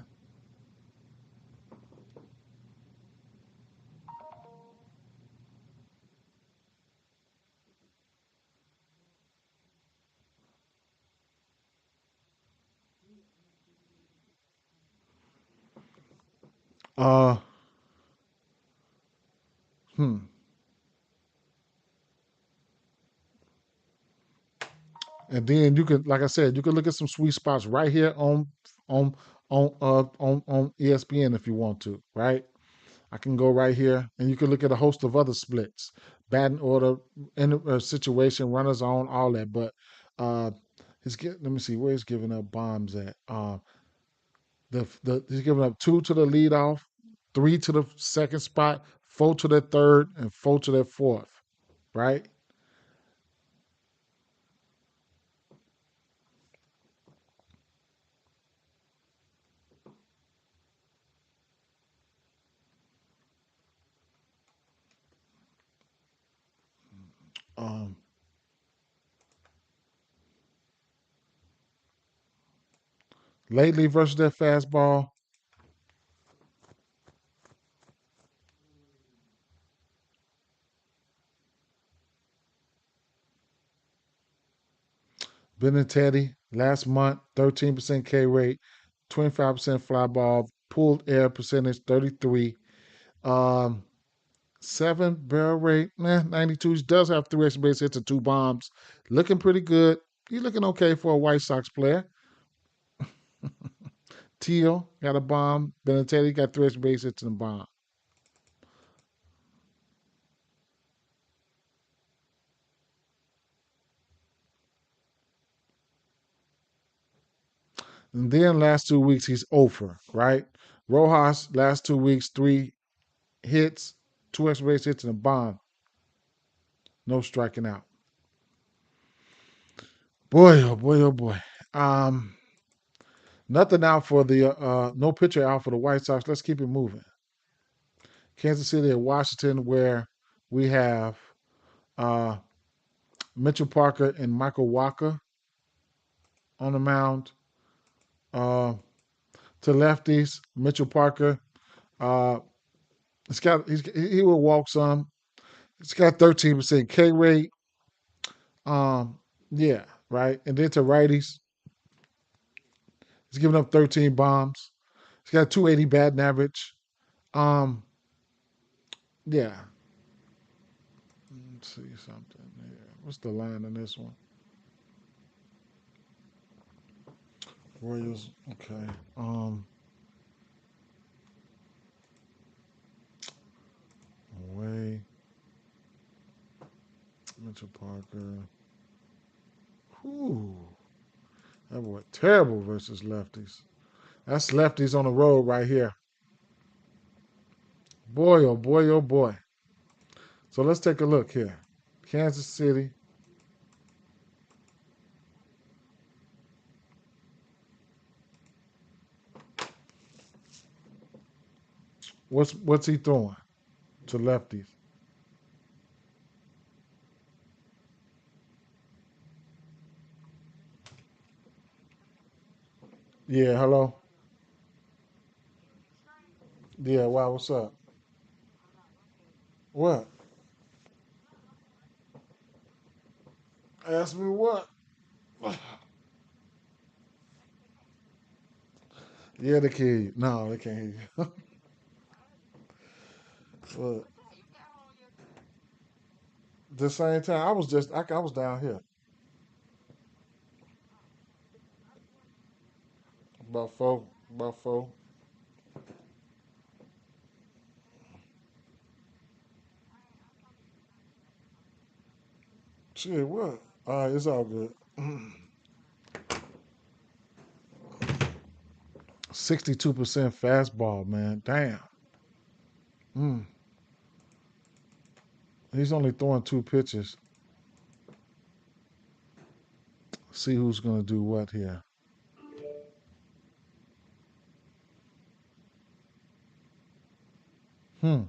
Uh, hmm. And then you could, like I said, you could look at some sweet spots right here on on ESPN if you want to, right? I can go right here, and you can look at a host of other splits, batting order, in a situation, runners on, all that. But uh, let me see where he's giving up bombs at. He's giving up 2 to the leadoff, 3 to the second spot, 4 to the third, and 4 to the fourth. Right? Um, Lately versus that fastball, Benintendi last month, 13% K rate, 25% fly ball, pulled air percentage, 33. Um, 7 barrel rate, 92. He does have 3 extra base hits and 2 bombs. Looking pretty good. He's looking okay for a White Sox player. Teal got a bomb. Benintendi got 3 extra base hits and a bomb. And then last 2 weeks, he's over, right? Rojas, last 2 weeks, 3 hits, 2 extra base hits, and a bomb. No striking out. Boy, oh boy, oh boy. Um, Nothing out for the no pitcher out for the White Sox. Let's keep it moving. Kansas City and Washington, where we have uh, Mitchell Parker and Michael Walker on the mound. Uh, to lefties, Mitchell Parker. Uh, he will walk some. It's got 13% K rate. Um, yeah, right. And then to righties, he's giving up 13 bombs. He's got 280 batting average. Um, yeah. Let's see something here. What's the line on this one? Royals. Okay. Away. Mitchell Parker. Whew. That boy terrible versus lefties. That's lefties on the road right here. Boy, oh boy, oh boy. So let's take a look here. Kansas City. What's he throwing to lefties? Yeah, hello. Yeah, wow, what's up? What? Ask me what? Yeah, they can hear you. No, they can't hear you. But the same time, I was down here about four, about four. Shit, what? All right, it's all good. 62% fastball, man. Damn. Mm. He's only throwing 2 pitches. See who's gonna do what here. Hmm.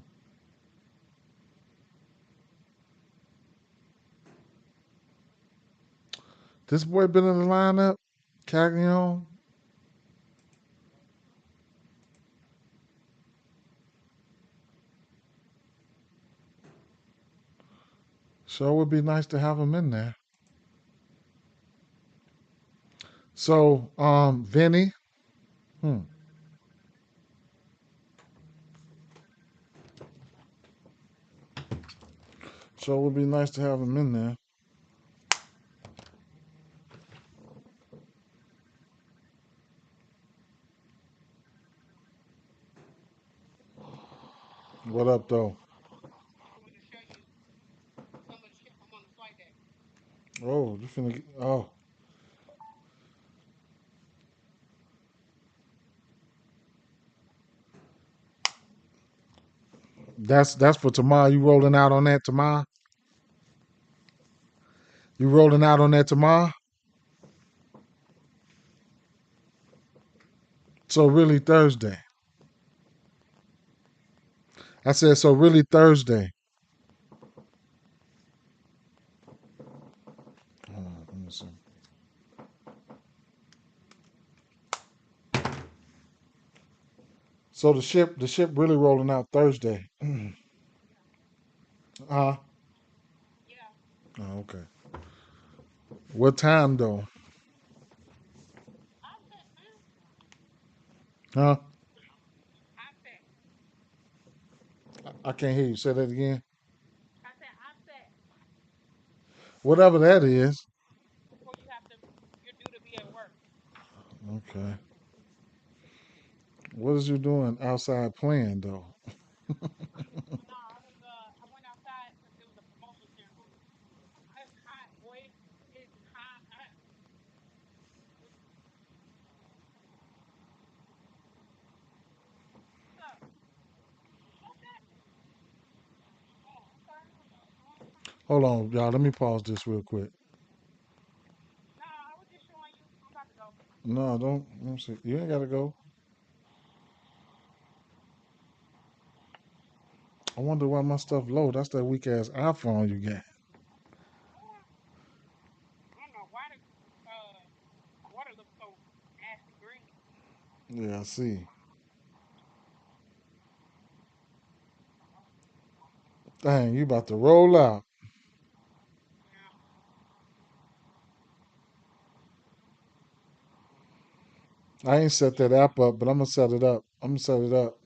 This boy been in the lineup. Cagnon. Sure would be nice to have him in there. So, Vinny. Hmm. Sure would be nice to have him in there. What up, though? Oh, you finna get, oh, that's for tomorrow. You rolling out on that tomorrow? You rolling out on that tomorrow? So really Thursday. I said so really Thursday. Hold on, let me see. So the ship really rolling out Thursday. Uh, oh, okay. What time though? Huh? I can't hear you. Say that again. Whatever that is. Okay. What is you doing outside playing though? Hold on, y'all. Let me pause this real quick. No, don't. Let me see. You ain't gotta go. I wonder why my stuff low. That's that weak ass iPhone you got. Yeah, I see. Dang, you about to roll out. I ain't set that app up, but I'm gonna set it up. I'm gonna set it up.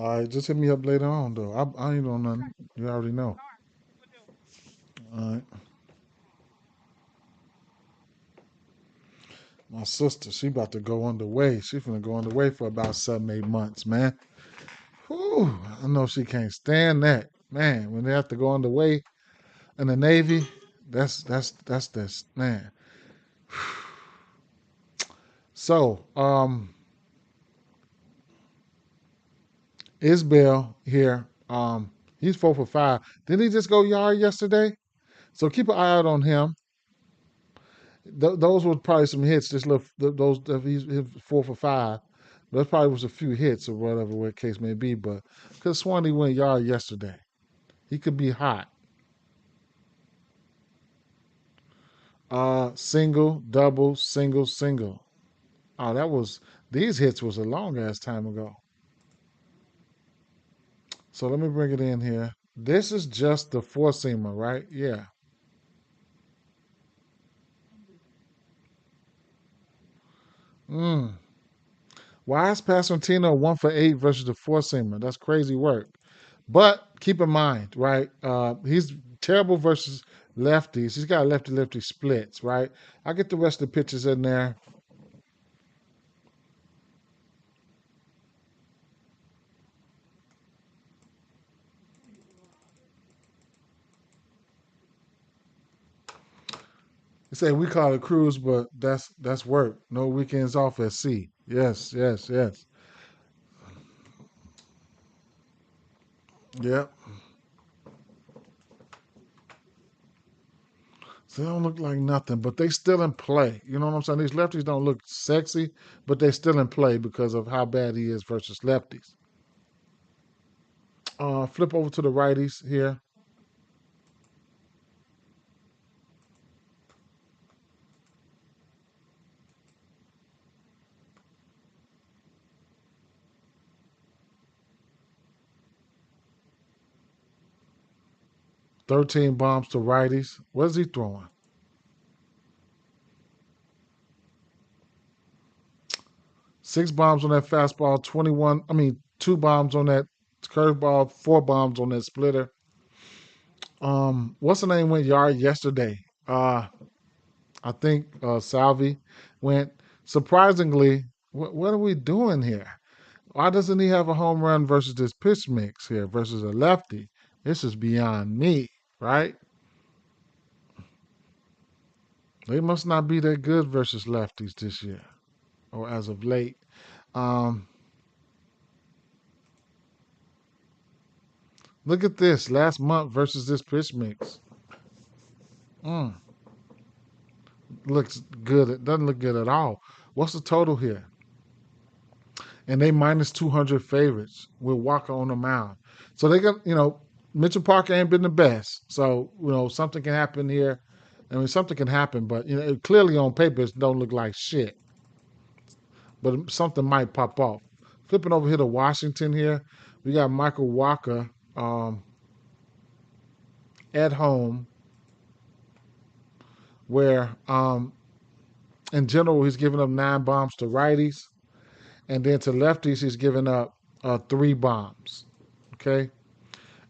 All right, just hit me up later on though. I ain't on nothing. You already know. All right. My sister, she about to go underway. She finna go underway for about 7, 8 months, man. Whew, I know she can't stand that, man. When they have to go underway in the Navy, that's this, man. So, Isbell here, he's 4 for 5. Didn't he just go yard yesterday? So keep an eye out on him. Those were probably some hits. Just look, those he's 4 for 5. There probably was a few hits or whatever, what case may be. But because Swanee went yard yesterday, he could be hot. Single, double, single, single. Oh, that was these hits was a long ass time ago. So let me bring it in here. This is just the four seamer, right? Yeah. Mm. Why is Pasquantino 1 for 8 versus the four seamer? That's crazy work. But keep in mind, right? He's terrible versus lefties. He's got lefty lefty splits, right? I get the rest of the pitches in there. He say we call it cruise, but that's work. No weekends off at sea. Yes, yes, yes. Yep. So they don't look like nothing, but they still in play. You know what I'm saying? These lefties don't look sexy, but they still in play because of how bad he is versus lefties. Flip over to the righties here. 13 bombs to righties. What is he throwing? 6 bombs on that fastball, 21. I mean, 2 bombs on that curveball, 4 bombs on that splitter. What's the name went yard yesterday? I think Salvi went. Surprisingly, what are we doing here? Why doesn't he have a home run versus this pitch mix here versus a lefty? This is beyond me, right? They must not be that good versus lefties this year or as of late. Um, Look at this last month versus this pitch mix. Mm, looks good. It doesn't look good at all. What's the total here? And they minus 200 favorites with Walker on the mound. So they got, Mitchell Parker ain't been the best. So, something can happen here. I mean, something can happen, but, clearly on paper, it don't look like shit. But something might pop off. Flipping over here to Washington here, we got Michael Walker at home, where in general he's giving up 9 bombs to righties, and then to lefties he's giving up 3 bombs. Okay,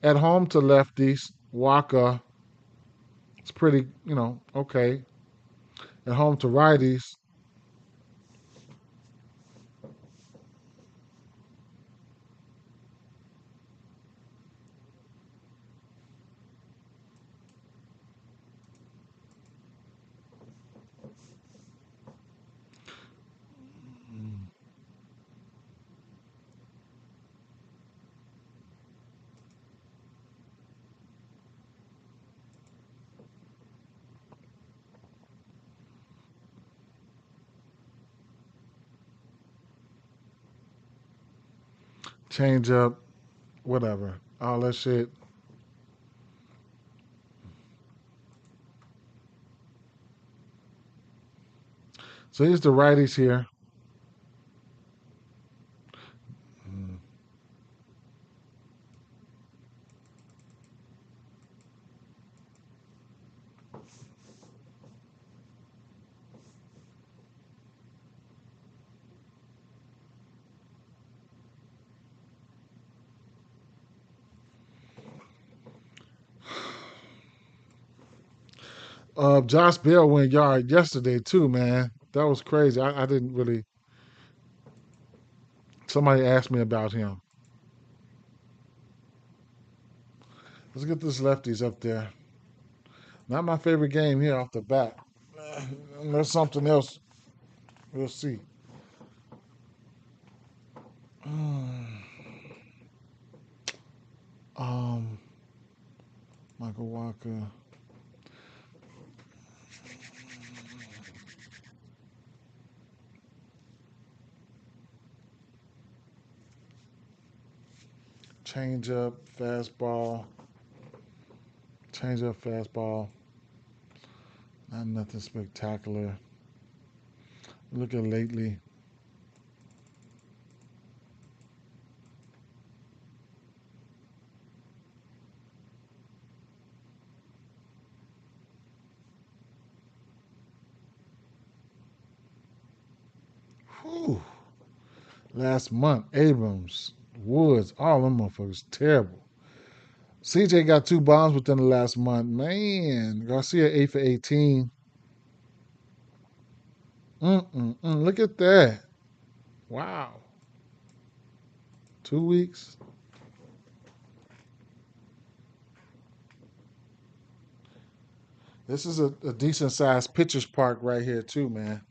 at home to lefties, Walker is pretty, okay. At home to righties, change up, whatever, all that shit. So here's the righties here. Josh Bell went yard yesterday too, man. That was crazy. I didn't really. Somebody asked me about him. Let's get this lefties up there. Not my favorite game here off the bat. Unless something else, we'll see. Um, Michael Walker. Change up, fastball. Change up, fastball. Not nothing spectacular. Look at lately. Whew. Last month, Abrams, Woods, all them motherfuckers terrible. CJ got 2 bombs within the last month. Man, Garcia 8 for 18. Look at that. Wow. 2 weeks. This is a decent sized pitcher's park right here too, man.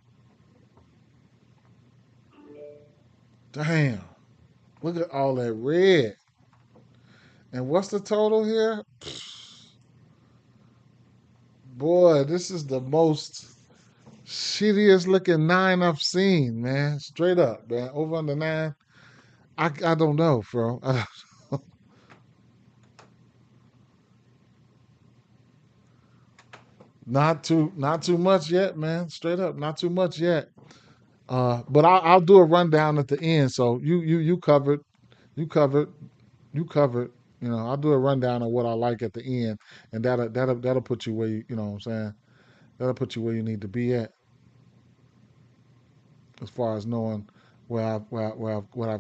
Damn. Look at all that red. And what's the total here? Boy, this is the most shittiest looking 9 I've seen, man. Straight up, man. Over under 9. I don't know, bro. Not too much yet, man. Straight up, not too much yet. But I'll do a rundown at the end. So you covered, you covered, you covered. I'll do a rundown of what I like at the end, and that'll put you where you know what I'm saying. That'll put you where you need to be at as far as knowing what I've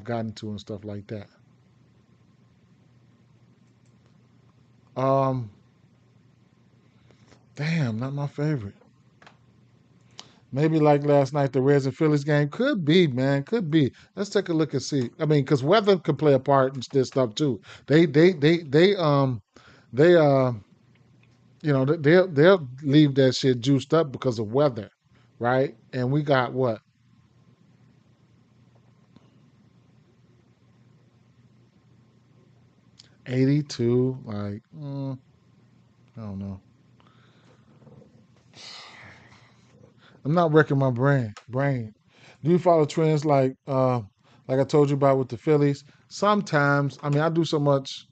gotten to and stuff like that. Um, damn, not my favorite. Maybe like last night, the Reds and Phillies game could be, man, could be. Let's take a look and see. I mean, because weather could play a part in this stuff too. They they'll leave that shit juiced up because of weather, right? And we got what, 82? Like, I don't know. I'm not wrecking my brain. Do you follow trends like I told you about with the Phillies? Sometimes, I mean, I do so much.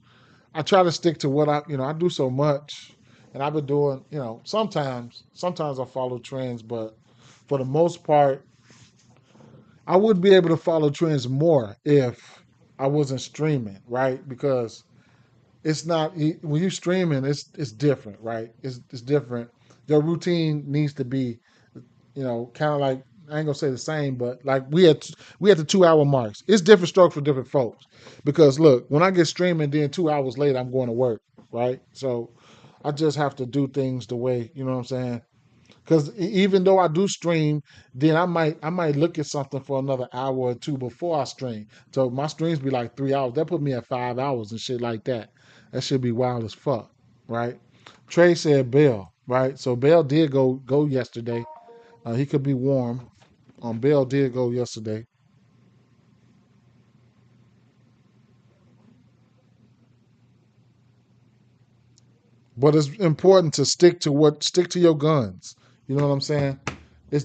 I try to stick to what I do so much, and I've been doing, sometimes I follow trends, but for the most part, I would be able to follow trends more if I wasn't streaming, right? Because it's not when you streaming, it's different, right? It's different. Your routine needs to be, kind of like, I ain't gonna say the same, but like we had the 2 hour marks. It's different strokes for different folks. Because look, when I get streaming, then 2 hours later I'm going to work, right? So I just have to do things the way, you know what I'm saying? Because even though I do stream, then I might look at something for another hour or two before I stream. So my streams be like 3 hours. That put me at 5 hours and shit like that. That should be wild as fuck, right? Trey said Bell, right? So Bell did go yesterday. He could be warm. Bell did go yesterday, but it's important to stick to your guns. You know what I'm saying? It's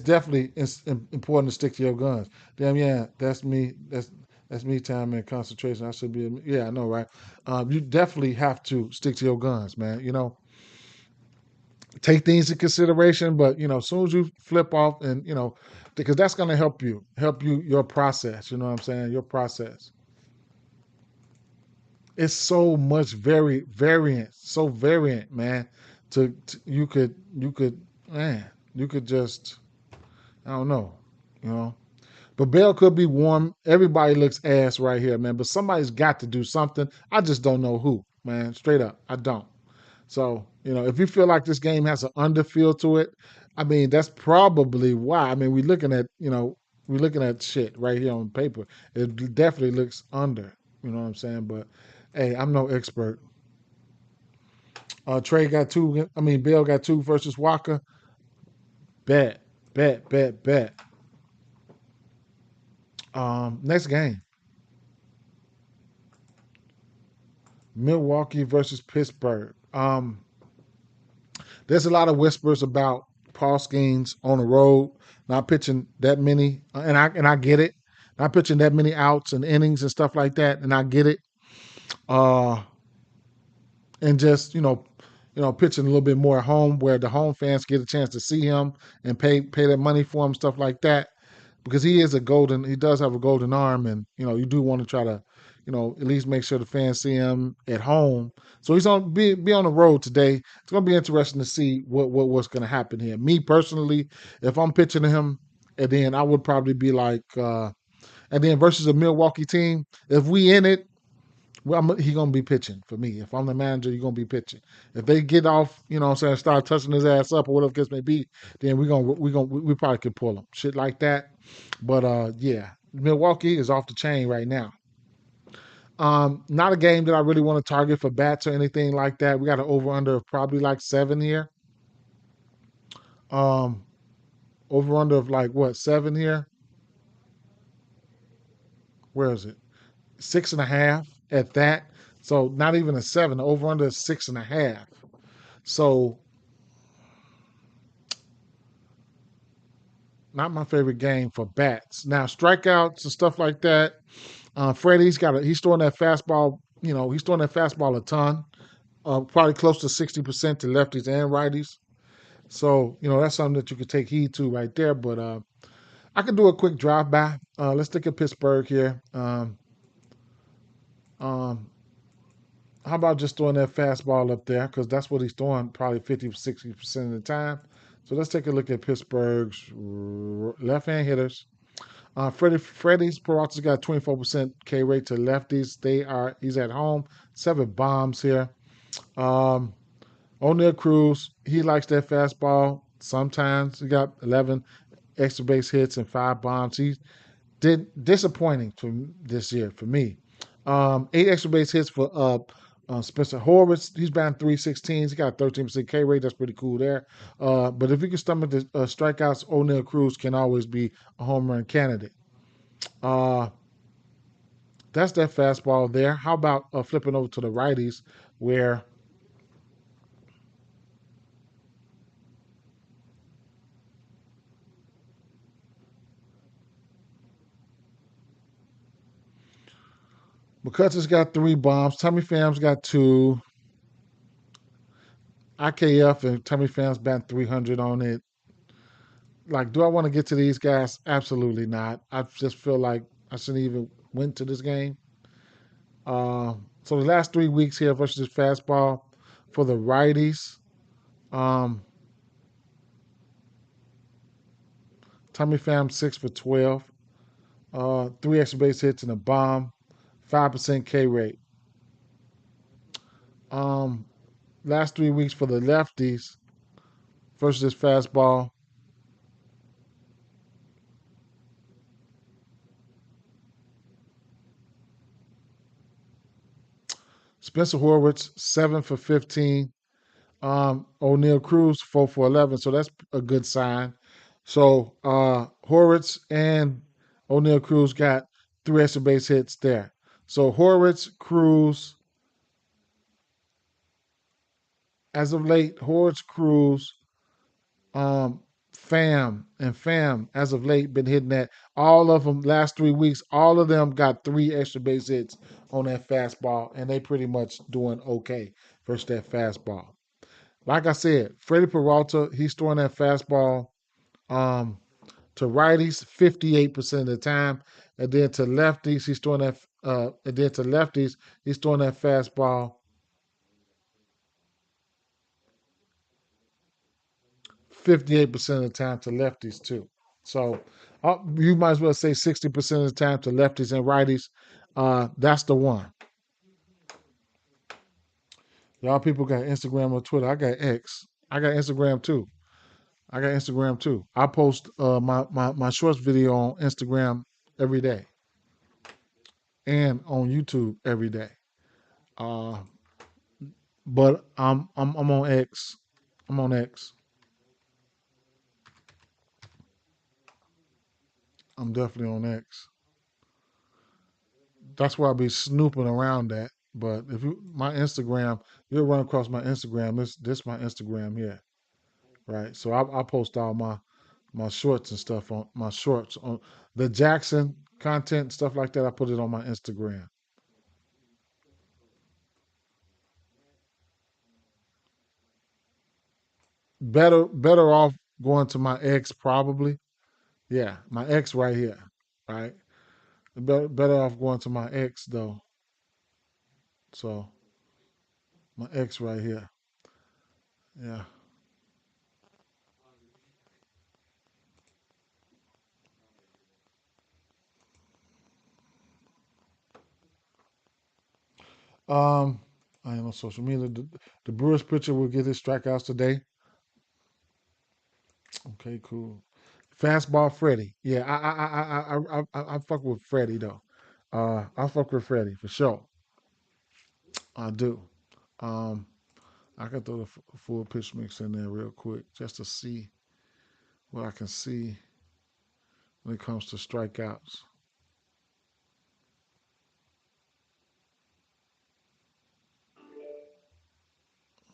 important to stick to your guns. Damn, yeah, that's me. That's me. Time and concentration. I should be. Yeah, I know, right? You definitely have to stick to your guns, man. Take things in consideration, but as soon as you flip off, and because that's gonna help you your process. You know what I'm saying? Your process. It's so much so variant, man. You could, man, you could just, I don't know, you know. But Bell could be warm. Everybody looks ass right here, man. But somebody's got to do something. I just don't know who, man. Straight up, I don't. So, if you feel like this game has an under feel to it, I mean, that's probably why. I mean, we're looking at shit right here on paper. It definitely looks under. You know what I'm saying? But hey, I'm no expert. Trey got two. I mean, Bell got two versus Walker. Bet, bet, bet, bet. Next game, Milwaukee versus Pittsburgh. There's a lot of whispers about Paul Skeens on the road, not pitching that many, and I get it. Not pitching that many outs and innings and stuff like that, and I get it. Uh, and just pitching a little bit more at home, where the home fans get a chance to see him and pay that money for him, stuff like that. Because he does have a golden arm, and you do want to try to, at least make sure the fans see him at home. So he's on be on the road today. It's gonna be interesting to see what's gonna happen here. Me personally, if I'm pitching to him, and then I would probably be like, and then versus a Milwaukee team, if we in it, well, he gonna be pitching for me. If I'm the manager, you're gonna be pitching. If they get off, what I'm saying, start touching his ass up or whatever the case may be, then we probably could pull him. Shit like that. But yeah, Milwaukee is off the chain right now. Not a game that I really want to target for bats or anything like that. We got an over under of probably like 7 here. Um, Over under of like what, 7 here? Where is it? 6.5 at that. So not even a 7. The over under is 6.5. So not my favorite game for bats. Now strikeouts and stuff like that. Freddie's he's throwing that fastball. He's throwing that fastball a ton. Probably close to 60% to lefties and righties. So that's something that you could take heed to right there. But I could do a quick drive by. Let's look at Pittsburgh here. Um, how about just throwing that fastball up there, because that's what he's throwing probably 50-60% of the time. So let's take a look at Pittsburgh's left-hand hitters. Freddie's Peralta's got 24% K rate to lefties. He's at home. 7 bombs here. Um, O'Neal Cruz, he likes that fastball. Sometimes he got 11 extra base hits and 5 bombs. He did disappointing this year for me. 8 extra base hits for Spencer Horwitz. He's batting 316. He got a 13% K rate. That's pretty cool there. But if you can stomach the strikeouts, O'Neal Cruz can always be a home run candidate. Uh, that's that fastball there. How about flipping over to the righties, where McCutcheon's got 3 bombs, Tommy Pham's got 2, IKF and Tommy Pham's batting 300 on it. Like, do I want to get to these guys? Absolutely not. I just feel like I shouldn't even went to this game. So the last 3 weeks here versus fastball for the righties. Um, Tommy Pham 6 for 12, three extra base hits and a bomb, 5% K rate. Um, Last 3 weeks for the lefties versus fastball. Spencer Horwitz 7 for 15. O'Neal Cruz 4 for 11. So that's a good sign. So Horwitz and O'Neal Cruz got three extra base hits there. So Horwitz, Cruz, as of late, Horwitz, Cruz, Pham as of late been hitting that. All of them last 3 weeks, all of them got three extra base hits on that fastball, and they pretty much doing okay versus that fastball. Like I said, Freddie Peralta, he's throwing that fastball um, to righties 58% of the time, and then to lefties, he's throwing that. And then to lefties, he's throwing that fastball 58% of the time to lefties too. So you might as well say 60% of the time to lefties and righties. That's the one. Y'all people got Instagram or Twitter. I got X. I got Instagram too. I got Instagram too. I post my shorts video on Instagram every day and on YouTube every day. Uh, but I'm on X. I'm on X. I'm definitely on X. That's where I'll be snooping around at. But if you my Instagram, you'll run across my Instagram. This my Instagram here, right? So I post all my shorts and stuff on my shorts on the Jackson content stuff like that. I put it on my Instagram. Better off going to my ex probably. Yeah, my ex right here, right? Better off going to my ex though. So my ex right here. Yeah. Um, I am on social media. The Brewers pitcher will get his strikeouts today. Okay, cool. Fastball Freddie. Yeah, I fuck with Freddie though. I fuck with Freddie for sure. I do. Um, I can throw the full pitch mix in there real quick just to see what I can see when it comes to strikeouts.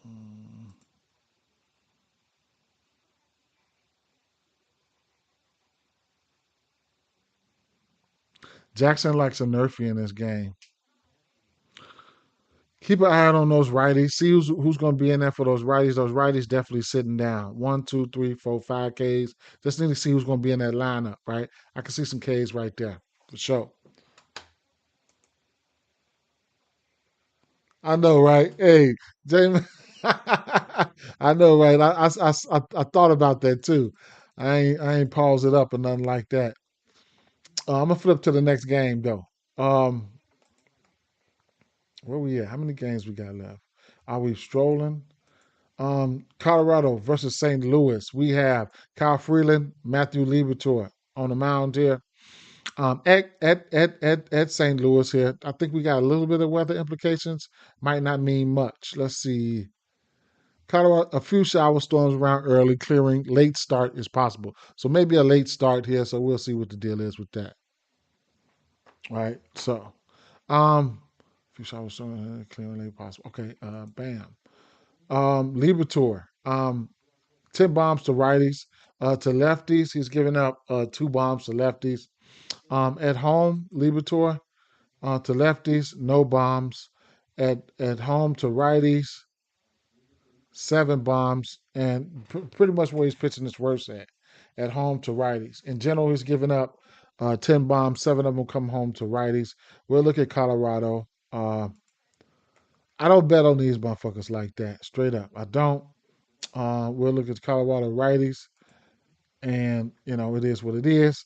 Mm. Jackson likes a nerfy in this game. Keep an eye out on those righties. See who's going to be in there for those righties. Those righties definitely sitting down. One, two, three, four, five Ks. Just need to see who's going to be in that lineup, right? I can see some Ks right there for sure. I know, right? Hey, Jamie. I know, right? I thought about that too. I ain't paused it up or nothing like that. I'm gonna flip to the next game though. Um, where we at? How many games we got left? Are we strolling? Colorado versus St. Louis. We have Kyle Freeland, Matthew Liberatore on the mound here. At St. Louis here, I think we got a little bit of weather implications. Might not mean much. Let's see. Colorado, a few shower storms around early, clearing. Late start is possible. So maybe a late start here. So we'll see what the deal is with that. Right. So, um, a few shower storms clearing late possible. Okay. Bam. Liberatore. 10 bombs to righties. To lefties, he's giving up 2 bombs to lefties. At home, Liberatore, to lefties, no bombs. At home to righties, 7 bombs, and pretty much where he's pitching his worst at. at home to righties. In general, he's given up 10 bombs. 7 of them come home to righties. We'll look at Colorado. I don't bet on these motherfuckers like that. Straight up. I don't. We'll look at Colorado righties. And, it is what it is.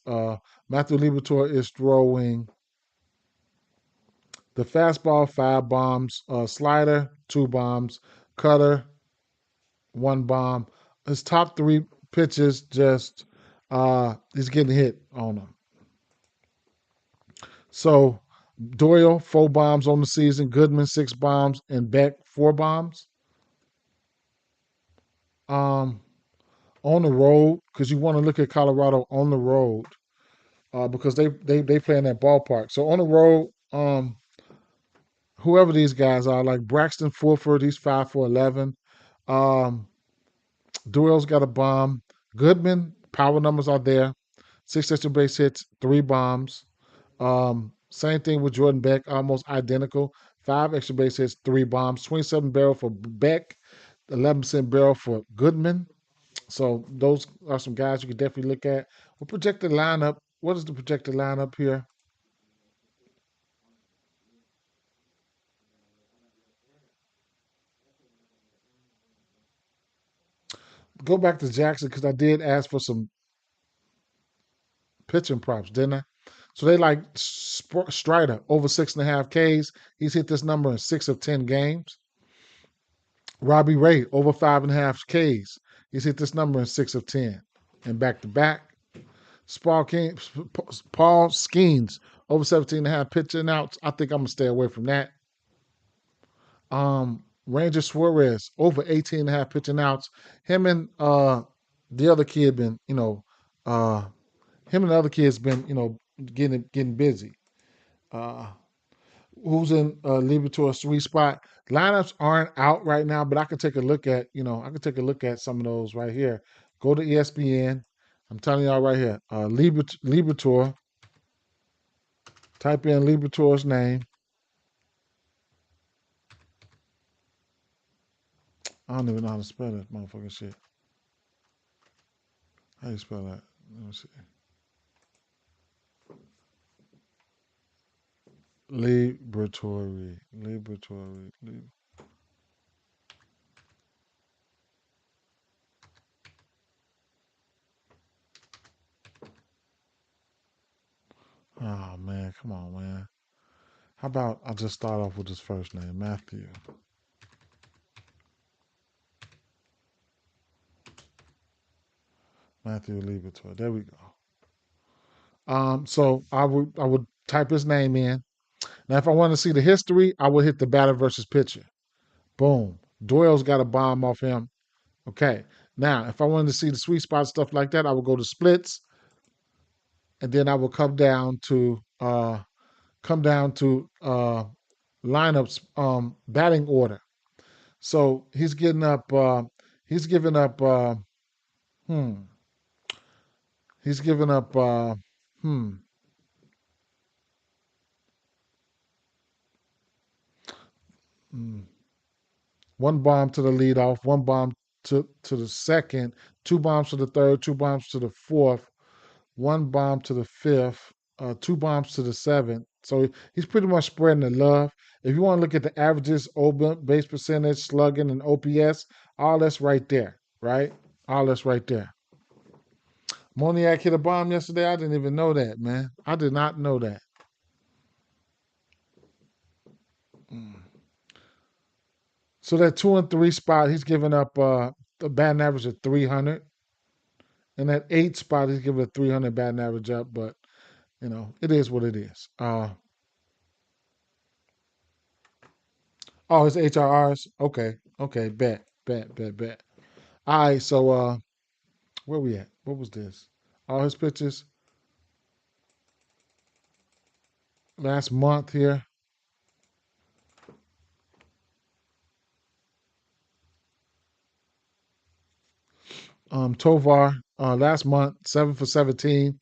Matthew Liberatore is throwing the fastball, 5 bombs. Slider, 2 bombs. Cutter, 1 bomb. His top 3 pitches just he's getting hit on them. So Doyle, 4 bombs on the season. Goodman, 6 bombs. And Beck, 4 bombs. On the road, because you want to look at Colorado on the road, because they play in that ballpark. So on the road, whoever these guys are, like Braxton Fulford, he's 5 for 11. Doyle's got a bomb. Goodman, power numbers are there. 6 extra base hits, 3 bombs. Same thing with Jordan Beck, almost identical. 5 extra base hits, 3 bombs. 27 barrel for Beck, 11% barrel for Goodman. So those are some guys you can definitely look at. What projected lineup? What is the projected lineup here? Go back to Jackson because I did ask for some pitching props, didn't I? So they like Strider over 6.5 Ks. He's hit this number in 6 of 10 games. Robbie Ray over 5.5 Ks. He's hit this number in 6 of 10 and back to back. Paul Skeens over 17.5 pitching outs. I think I'm gonna stay away from that. Ranger Suarez over 18.5 pitching outs. Him and the other kid been, him and the other kid's been, getting busy. Who's in Liberatore's sweet spot? Lineups aren't out right now, but I can take a look at, some of those right here. Go to ESPN. I'm telling y'all right here. Liberatore. Type in Liberatore's name. I don't even know how to spell that motherfucking shit. How you spell that? Let me see. Liberatore. Oh man, come on, man. How about I just start off with his first name, Matthew. Matthew Liberatore. There we go. So I would type his name in. Now, if I want to see the history, I would hit the batter versus pitcher. Boom. Doyle's got a bomb off him. Okay. Now, if I wanted to see the sweet spot stuff like that, I would go to splits, and then I would come down to lineups, batting order. So he's getting up. He's giving up. He's giving up. One bomb to the leadoff, 1 bomb to the second, 2 bombs to the third, 2 bombs to the fourth, 1 bomb to the fifth, 2 bombs to the seventh. So he's pretty much spreading the love. If you want to look at the averages, base percentage, slugging, and OPS, all that's right there, right? All that's right there. Moniak hit a bomb yesterday. I didn't even know that, man. I did not know that. So that 2 and 3 spot, he's giving up a batting average of 300. And that 8 spot, he's giving a 300 batting average up. But, it is what it is. His HRRs? Okay. Bet. All right, so where we at? What was this? All his pitches last month here. Tovar, last month, 7 for 17.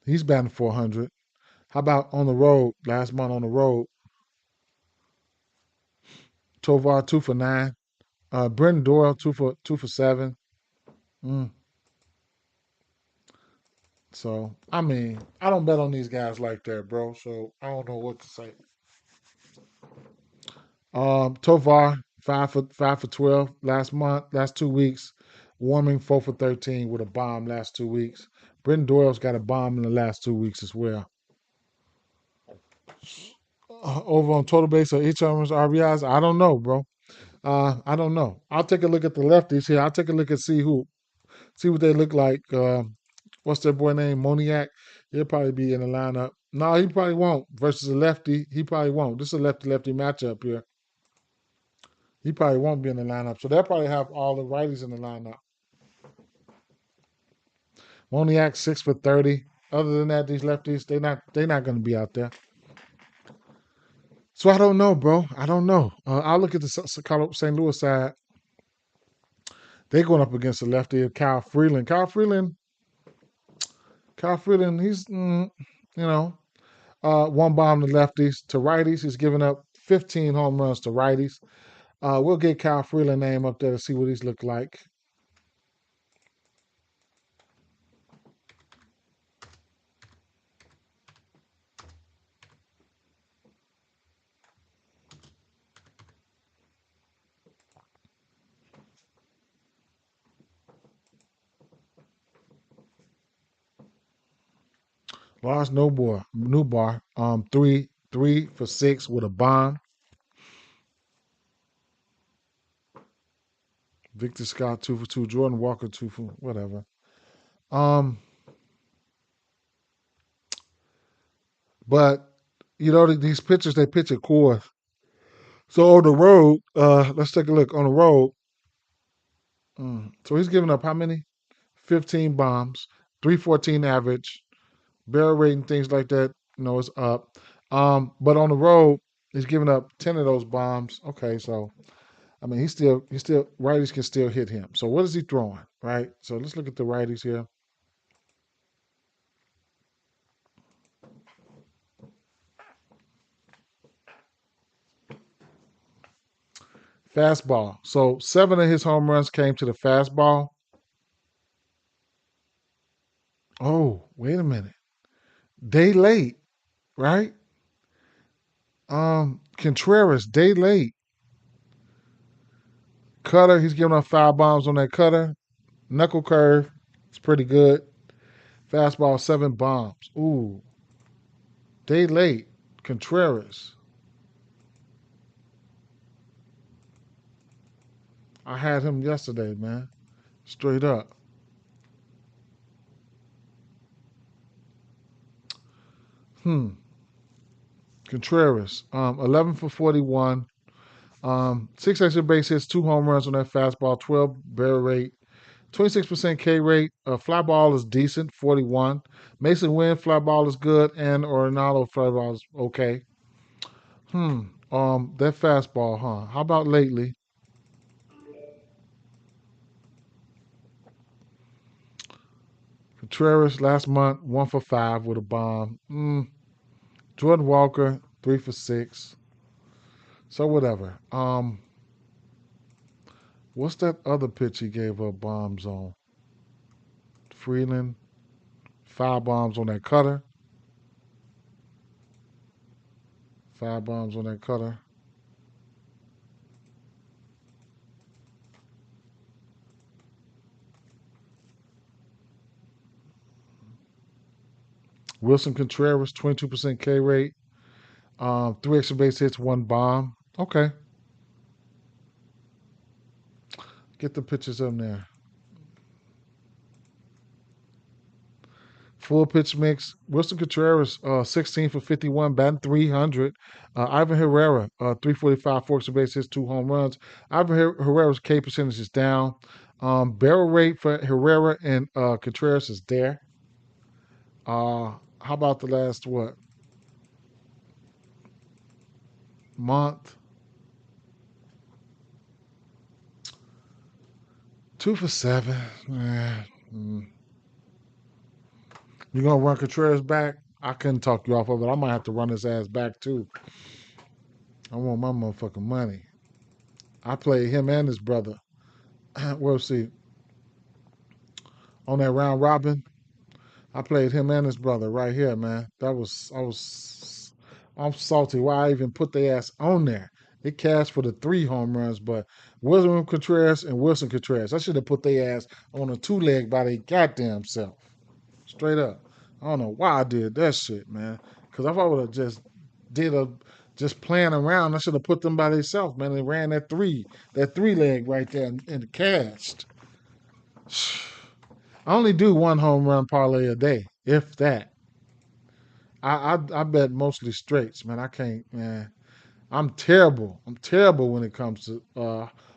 He's batting 400. How about on the road? Last month on the road, Tovar 2 for 9. Brendan Doyle, two for 7. Mm. So I mean, I don't bet on these guys like that, bro. So I don't know what to say. Tovar, 5 for 12 last month, last 2 weeks. Warming 4 for 13 with a bomb last 2 weeks. Brendan Doyle's got a bomb in the last 2 weeks as well. Over on total base or each other's RBIs, I don't know, bro. I don't know. I'll take a look at the lefties here. I'll take a look and see what they look like. What's their boy name? Moniak. He'll probably be in the lineup. No, he probably won't. Versus a lefty, he probably won't. This is a lefty-lefty matchup here. He probably won't be in the lineup. So they'll probably have all the righties in the lineup. Moniak 6 for 30. Other than that, these lefties, they're not going to be out there. So I don't know, bro. I don't know. I'll look at the St. Louis side. They're going up against the lefty, Kyle Freeland. Kyle Freeland, he's one bomb to lefties. To righties, he's giving up 15 home runs to righties. We'll get Kyle Freeland name up there to see what he's look like. Lars Newbar, 3 for 6 with a bomb. Victor Scott 2 for 2. Jordan Walker 2 for whatever. But these pitchers, they pitch at core. So on the road, let's take a look on the road. So he's giving up how many? 15 bombs, 314 average, barrel rate and things like that. Is up. But on the road, he's giving up 10 of those bombs. Okay, so I mean, he's still righties can still hit him. So what is he throwing? Right. So let's look at the righties here. Fastball. So 7 of his home runs came to the fastball. Oh, wait a minute. Day late, right? Contreras, day late. Cutter, he's giving up 5 bombs on that cutter. Knuckle curve, it's pretty good. Fastball, 7 bombs. Ooh. Day late. Contreras. I had him yesterday, man. Straight up. Contreras, 11 for 41. 6 extra base hits, 2 home runs on that fastball, 12 barrel rate, 26% K rate. Fly ball is decent, 41. Mason Wynn fly ball is good, and Arenado fly ball is okay. That fastball, huh? How about lately? Contreras last month 1 for 5 with a bomb. Jordan Walker 3 for 6. So whatever. What's that other pitch he gave up bombs on? Freeland, 5 bombs on that cutter. 5 bombs on that cutter. Wilson Contreras, 22% K rate. 3 extra base hits, 1 bomb. Okay. Get the pictures up there. Full pitch mix. Wilson Contreras, 16 for 51, batting 300. Ivan Herrera, 345, 4 extra base hits, 2 home runs. Ivan Herrera's K percentage is down. Barrel rate for Herrera and Contreras is there. How about the last month? 2 for 7. You gonna run Contreras back? I couldn't talk you off of it. I might have to run his ass back too. I want my motherfucking money. I played him and his brother. We'll see. On that round robin, I played him and his brother right here, man. I'm salty. Why I even put their ass on there? It cashed for the 3 home runs, but Wilson Contreras and Wilson Contreras. I should have put their ass on a 2-leg by their goddamn self. Straight up. I don't know why I did that shit, man. Because if I would have just playing around, I should have put them by themselves, man. They ran that 3 leg right there in the cast. I only do 1 home run parlay a day, if that. I bet mostly straights, man. I can't, man. I'm terrible. I'm terrible when it comes to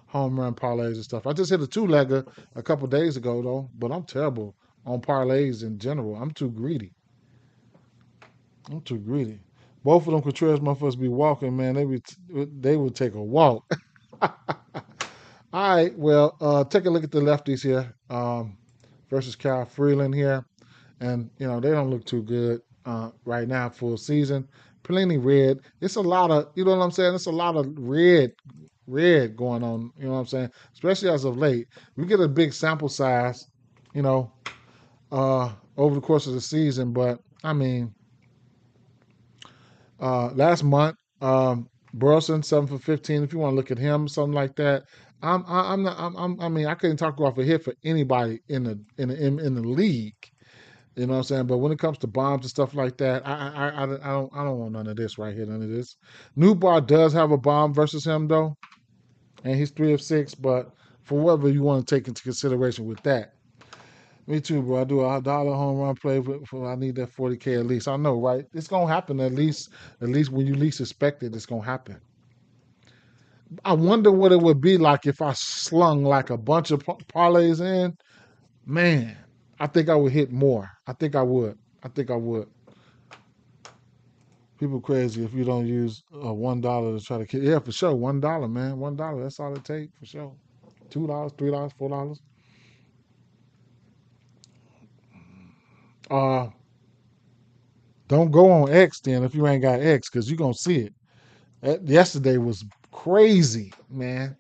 home run parlays and stuff. I just hit a 2-legger a couple days ago though, but I'm terrible on parlays in general. I'm too greedy. I'm too greedy. Both of them Contreras motherfuckers be walking, man. They would take a walk. All right, well, take a look at the lefties here versus Kyle Freeland here. And, they don't look too good right now, full season. Plenty red. It's a lot of, you know what I'm saying? It's a lot of red going on, you know what I'm saying? Especially as of late. We get a big sample size, you know, over the course of the season. But, I mean, last month, Burleson 7 for 15. If you want to look at him, something like that. I'm not. I mean, I couldn't talk off a hit for anybody in the league. You know what I'm saying? But when it comes to bombs and stuff like that, I don't want none of this right here. None of this. Newbar does have a bomb versus him though, and he's 3 of 6. But for whatever you want to take into consideration with that, me too, bro. I do a dollar home run play for I need that 40K at least. I know, right? It's gonna happen at least when you least expect it. It's gonna happen. I wonder what it would be like if I slung like a bunch of parlays in. Man, I think I would hit more. I think I would. I think I would. People crazy if you don't use $1 to try to kill. Yeah, for sure. $1, man. $1. That's all it takes for sure. $2, $3, $4. Uh, don't go on X then if you ain't got X because you're gonna see it. Yesterday was crazy, man.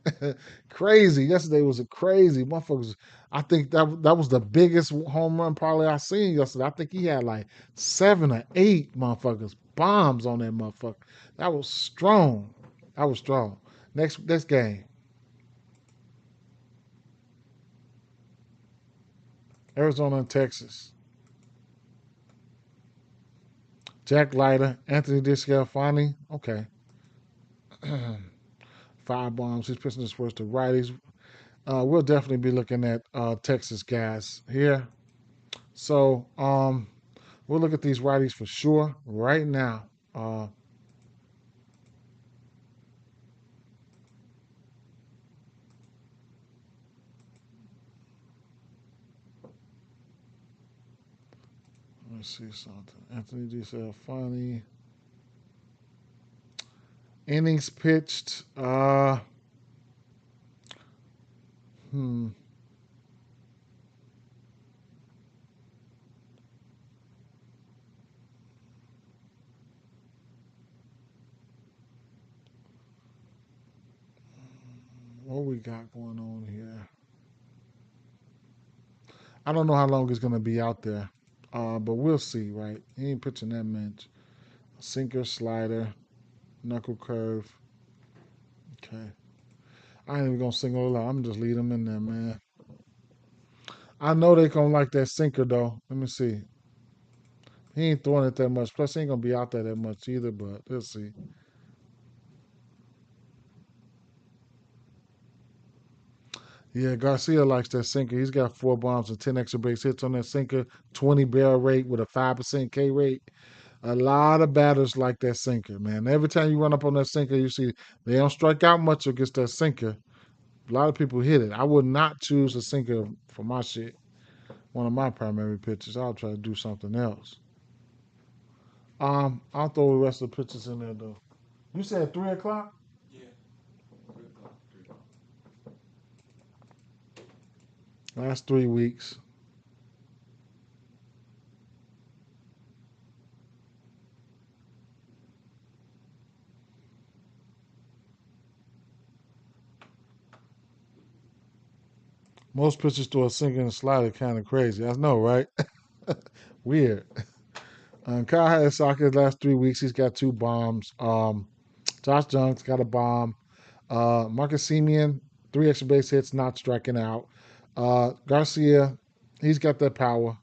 Crazy. Yesterday was a crazy motherfuckers. I think that was the biggest home run probably I seen yesterday. I think he had like 7 or 8 motherfuckers bombs on that motherfucker. That was strong. That was strong. Next game. Arizona and Texas. Jack Leiter, Anthony Discalfani. Okay. 5 bombs. He's pitching this first to righties. We'll definitely be looking at Texas guys here. So we'll look at these righties for sure right now. Let me see something. Anthony DeSalfani. Innings pitched. Hmm. What we got going on here? I don't know how long he's gonna be out there, but we'll see. Right? He ain't pitching that much. Sinker, slider, knuckle curve. Okay. I ain't even gonna single it out. I'm just leave him in there, man. I know they gonna like that sinker though. Let me see. He ain't throwing it that much. Plus, he ain't gonna be out there that much either. But let's see. Yeah, Garcia likes that sinker. He's got 4 bombs and 10 extra base hits on that sinker. 20 barrel rate with a 5% K rate. A lot of batters like that sinker, man. Every time you run up on that sinker, you see they don't strike out much against that sinker. A lot of people hit it. I would not choose a sinker for my shit. One of my primary pitches. I'll try to do something else. I'll throw the rest of the pitches in there though. You said 3 o'clock? Yeah, 3 o'clock. 3 o'clock. Last 3 weeks. Most pitchers throw a sinker and a slider, kind of crazy. I know, right? Weird. Kyle had Soccer the last 3 weeks. He's got 2 bombs. Josh Jung's got a bomb. Marcus Semien, 3 extra base hits, not striking out. Garcia, he's got that power.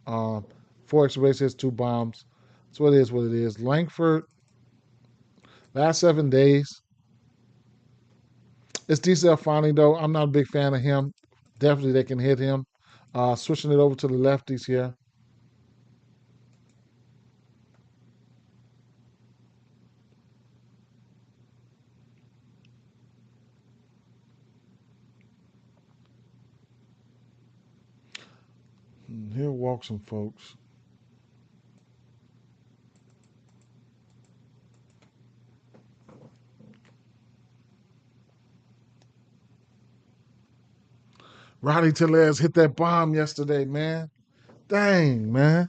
Um, 4 extra base hits, 2 bombs. That's what it is. What it is. Langford, last 7 days. It's DCL Fani though. I'm not a big fan of him. Definitely they can hit him. Switching it over to the lefties here. He'll walk some folks. Roddy Tellez hit that bomb yesterday, man. Dang, man.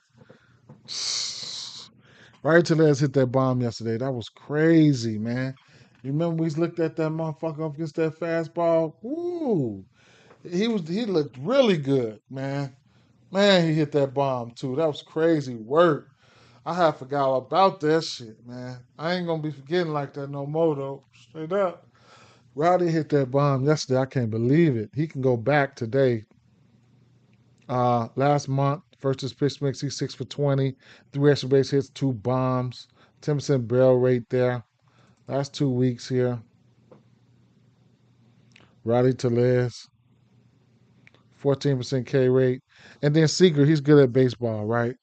Roddy Tellez hit that bomb yesterday. That was crazy, man. You remember we looked at that motherfucker up against that fastball? Woo! He looked really good, man. Man, he hit that bomb too. That was crazy work. I had forgot all about that shit, man. I ain't gonna be forgetting like that no more though. Straight up. Rowdy hit that bomb yesterday. I can't believe it. He can go back today. Last month, first his pitch mix, he's 6 for 20, 3 extra base hits, 2 bombs, 10% barrel rate there. Last 2 weeks here. Rowdy Tellez, 14% K rate. And then Seager, he's good at baseball, right?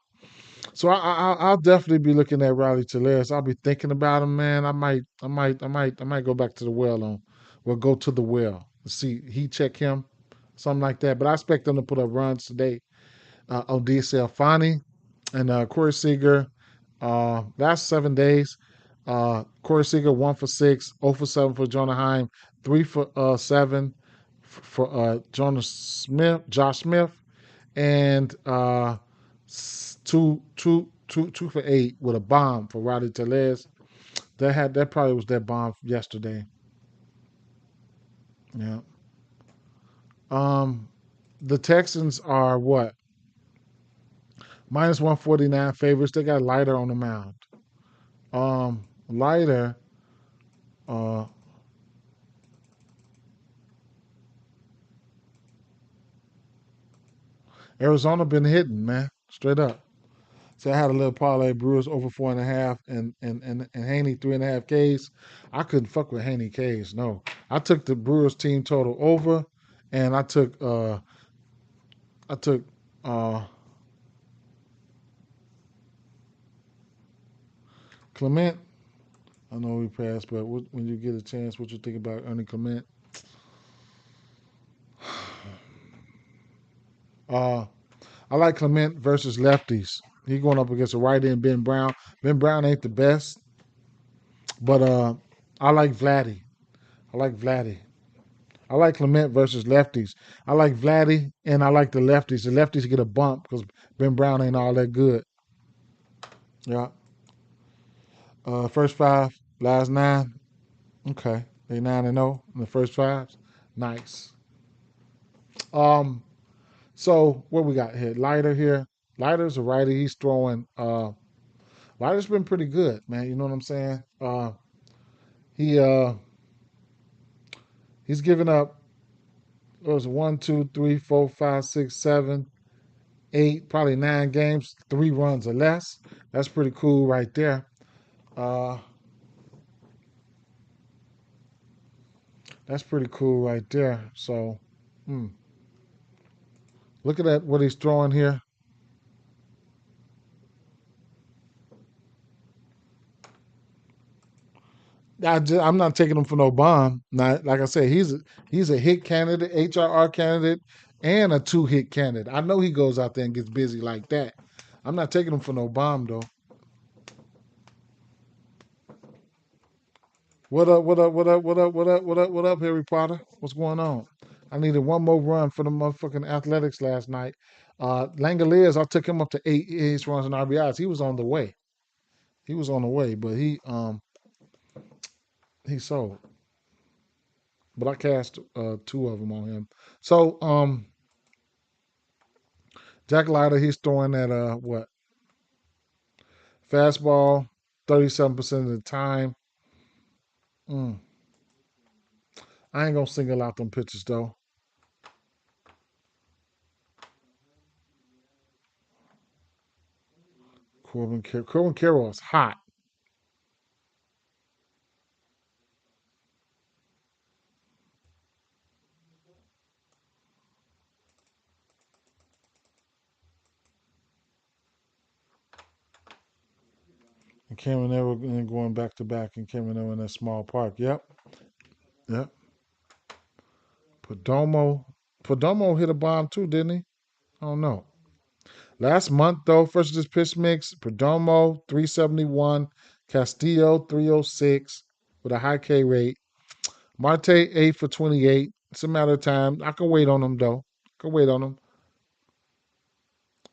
So I'll definitely be looking at Rowdy Tellez. I'll be thinking about him, man. I might go back to the well on, well, go to the well. See, he check him, something like that. But I expect them to put up runs today. Odessa Alfani and Corey Seager. Last 7 days, Corey Seager 1 for 6, 0 for 7 for Jonah Heim, 3 for 7 for Josh Smith, and two for 8 with a bomb for Roddy Tellez. That probably was that bomb yesterday. Yeah. Um, the Texans are what? -149 favorites. They got Lighter on the mound. Lighter. Uh, Arizona been hitting, man, straight up. So I had a little parlay Brewers over 4.5 and Haney 3.5 Ks. I couldn't fuck with Haney Ks. No, I took the Brewers team total over, and I took uh Clement. I know we passed, but when you get a chance, what you think about Ernie Clement? Uh, I like Clement versus lefties. He going up against a right end Ben Brown. Ben Brown ain't the best, but I like Vladdy. I like Vladdy. I like Clement versus lefties. I like Vladdy and I like the lefties. The lefties get a bump because Ben Brown ain't all that good. Yeah. First five, last nine. Okay. They 9-0 in the first fives. Nice. Um, so what we got here? Lighter here. Lighter's a righty. He's throwing Lighter's been pretty good, man. You know what I'm saying? He he's given up, it was 1, 2, 3, 4, 5, 6, 7, 8, probably 9 games, 3 runs or less. That's pretty cool right there. Uh, that's pretty cool right there. So, hmm. Look at that, what he's throwing here. I'm not taking him for no bomb. Not like I said, he's a hit candidate, HRR candidate, and a 2-hit candidate. I know he goes out there and gets busy like that. I'm not taking him for no bomb though. What up? What up? What up? What up? What up? What up? What up, Harry Potter? What's going on? I needed one more run for the motherfucking Athletics last night. Langoliers, I took him up to 8 runs and RBIs. He was on the way. He was on the way, but he sold. But I cast 2 of them on him. So Jack Leiter, he's throwing at what? Fastball, 37% of the time. Mm. I ain't gonna single out them pitches though. Corbin Carroll is hot. And Cameron Errol going back to back and Cameron Errol in that small park. Yep. Yep. Perdomo hit a bomb too, didn't he? I don't know. Last month though, first this pitch mix, Perdomo 371, Castillo 306 with a high K rate. Marte 8 for 28. It's a matter of time. I can wait on him though. I can wait on him.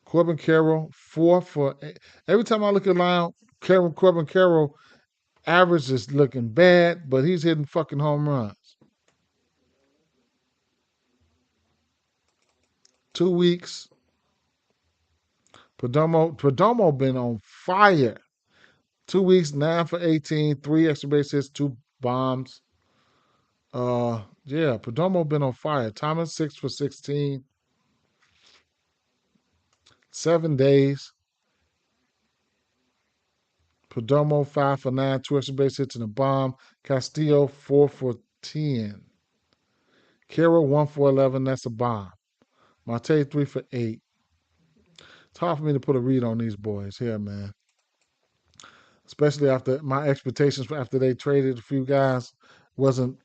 Corbin Carroll 4 for 8. Every time I look at line, Corbin Carroll average is looking bad, but he's hitting fucking home runs. 2 weeks. Perdomo been on fire. 2 weeks, 9 for 18, 3 extra base hits, 2 bombs. Yeah, Perdomo been on fire. Thomas 6 for 16, 7 days. Perdomo 5 for 9, 2 extra base hits and a bomb. Castillo 4 for 10. Carroll 1 for 11, that's a bomb. Marte 3 for 8. It's hard for me to put a read on these boys here, man. Especially after my expectations for after they traded a few guys wasn't,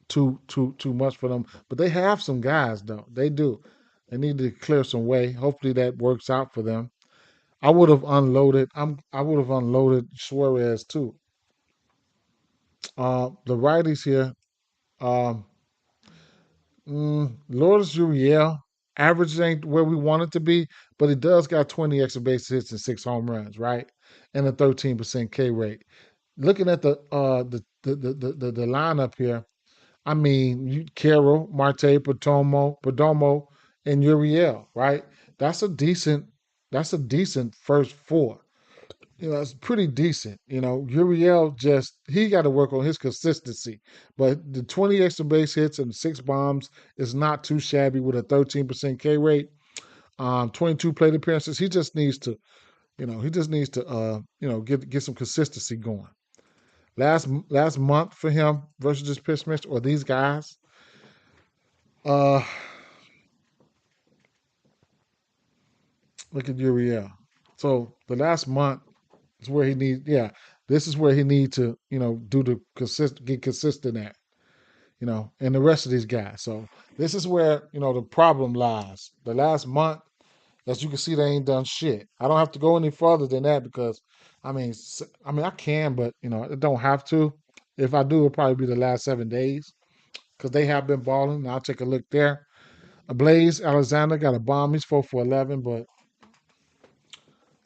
too much for them. But they have some guys though. They do. They need to clear some way. Hopefully that works out for them. I would have unloaded. I would have unloaded Suarez too. The righties here. Um, Lourdes Uriel, average ain't where we want it to be, but he does got 20 extra base hits and 6 home runs, right? And a 13% K rate. Looking at the lineup here, I mean, Carroll, Marte, Perdomo, and Uriel, right? That's a decent. That's a decent first four. It's pretty decent. Uriel just he got to work on his consistency. But the 20 extra base hits and 6 bombs is not too shabby with a 13% K rate. 22 plate appearances. He just needs to get some consistency going. Last month for him versus this pitch mix or these guys. Uh, Look at Uriel. So the last month is where he needs. Yeah, this is where he needs to get consistent at. And the rest of these guys. So this is where the problem lies. The last month, as you can see, they ain't done shit. I don't have to go any further than that because, I can, but I don't have to. If I do, it'll probably be the last 7 days because they have been balling. I'll take a look there. Blaze Alexander got a bomb. He's 4 for 11, but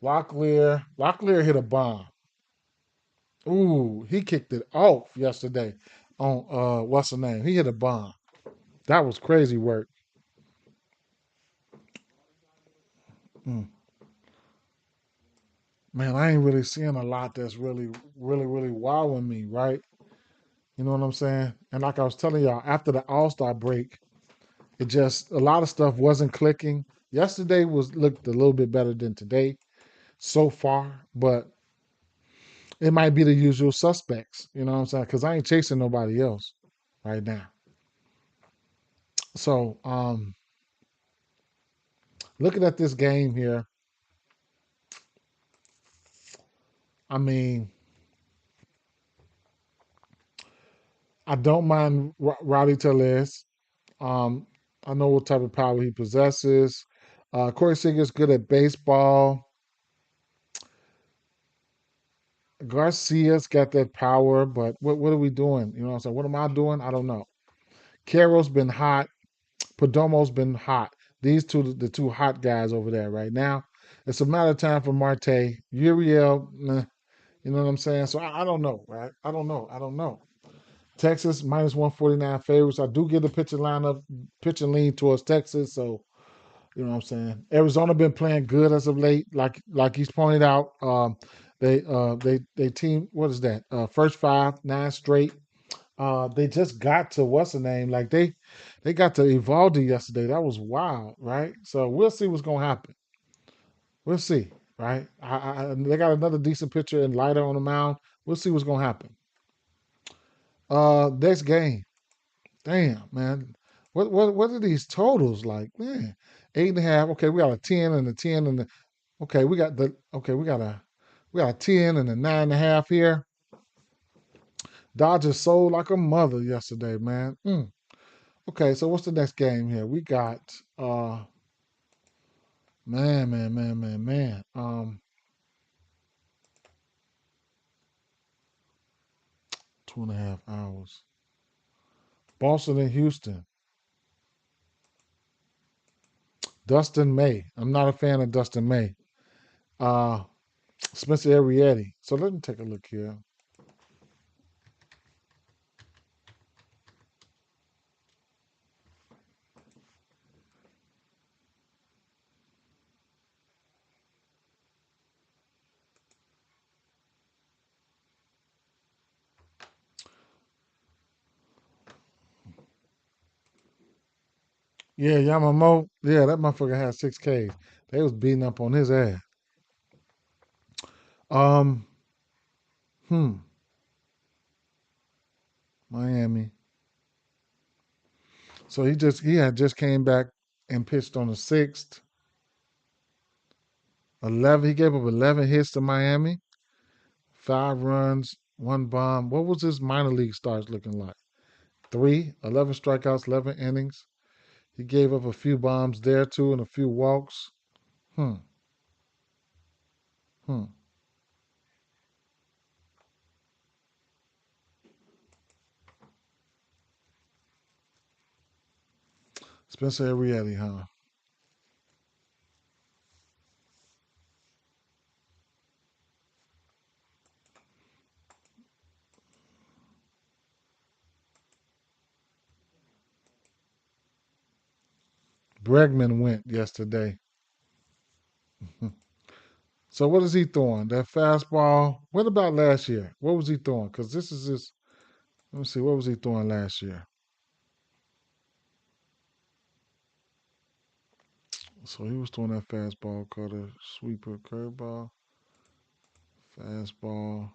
Locklear hit a bomb. Ooh, he kicked it off yesterday on what's the name? He hit a bomb. That was crazy work. Mm. Man, I ain't really seeing a lot that's really, really, really wowing me, right? You know what I'm saying? And like I was telling y'all, after the All-Star break, it just a lot of stuff wasn't clicking. Yesterday looked a little bit better than today so far, but it might be the usual suspects. You know what I'm saying? Because I ain't chasing nobody else right now. So, looking at this game here, I mean, I don't mind Rowdy Tellez. Um, I know what type of power he possesses. Corey Seager's good at baseball. Garcia's got that power, but what are we doing? You know what I'm saying? What am I doing? I don't know. Carroll's been hot. Perdomo's been hot. These two, the two hot guys over there right now. It's a matter of time for Marte. Uriel, you know what I'm saying? So I don't know, right? I don't know. Texas minus 149 favorites. I do get the pitching lineup, pitching lean towards Texas. So, You know what I'm saying? Arizona been playing good as of late, like he's pointed out. They team, what is that? First five, nine straight. They just got to what's the name? Like they got to Evaldi yesterday. That was wild, right? So we'll see what's gonna happen. We'll see, right? They got another decent pitcher and lighter on the mound. We'll see what's gonna happen. Next game. Damn, man. What are these totals like? Man, 8.5. Okay, we got a 10 and a 10 and the okay, we got a 10 and a 9.5 here. Dodgers sold like a mother yesterday, man. Okay, so what's the next game here? We got man. 2.5 hours. Boston and Houston. Dustin May. I'm not a fan of Dustin May. Uh Spencer Arrietty. So let me take a look here. Yeah, Yamamoto. Yeah, that motherfucker had 6 Ks. They was beating up on his ass. Um, hmm, Miami. So he had just came back and pitched on the sixth. 11. He gave up 11 hits to Miami. 5 runs, 1 bomb. What was his minor league starts looking like? 11 strikeouts, 11 innings. He gave up a few bombs there too and a few walks. Hmm, hmm. Spencer Arrietty, huh? Bregman went yesterday. So what is he throwing? That fastball. What about last year? What was he throwing? Because this is his. Let me see. What was he throwing last year? So he was throwing that fastball, cutter, sweeper, curveball, fastball,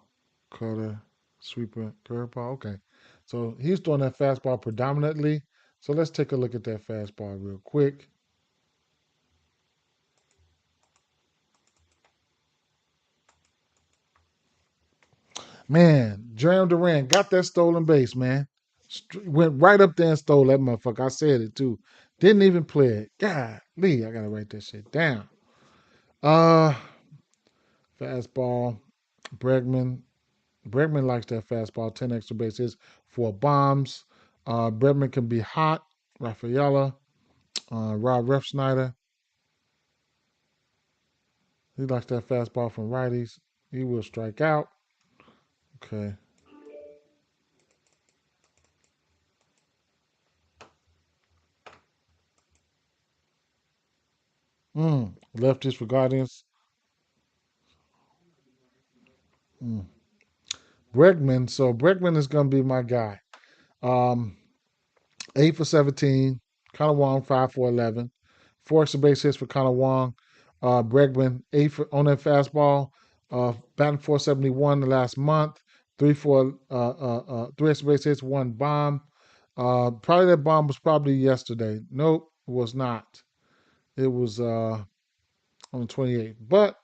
cutter, sweeper, curveball. Okay. So he's throwing that fastball predominantly. So let's take a look at that fastball real quick. Man, Jerome Duran got that stolen base, man. Went right up there and stole that motherfucker. I said it too. Didn't even play it. God, Lee, I gotta write that shit down. Uh, Fastball. Bregman. Bregman likes that fastball. 10 extra bases, 4 bombs. Bregman can be hot. Rafaela. Rob Refsnyder. He likes that fastball from righties. He will strike out. Okay. Lefties for Guardians. Mm. Bregman. So Bregman is going to be my guy. Um, 8 for 17. Connor Wong, 5 for 11. 4 extra base hits for Connor Wong. Bregman, 8 for, on that fastball. Batting 471 the last month. 3 extra base hits, 1 bomb. Probably that bomb was probably yesterday. Nope, it was not. It was on the 28th. But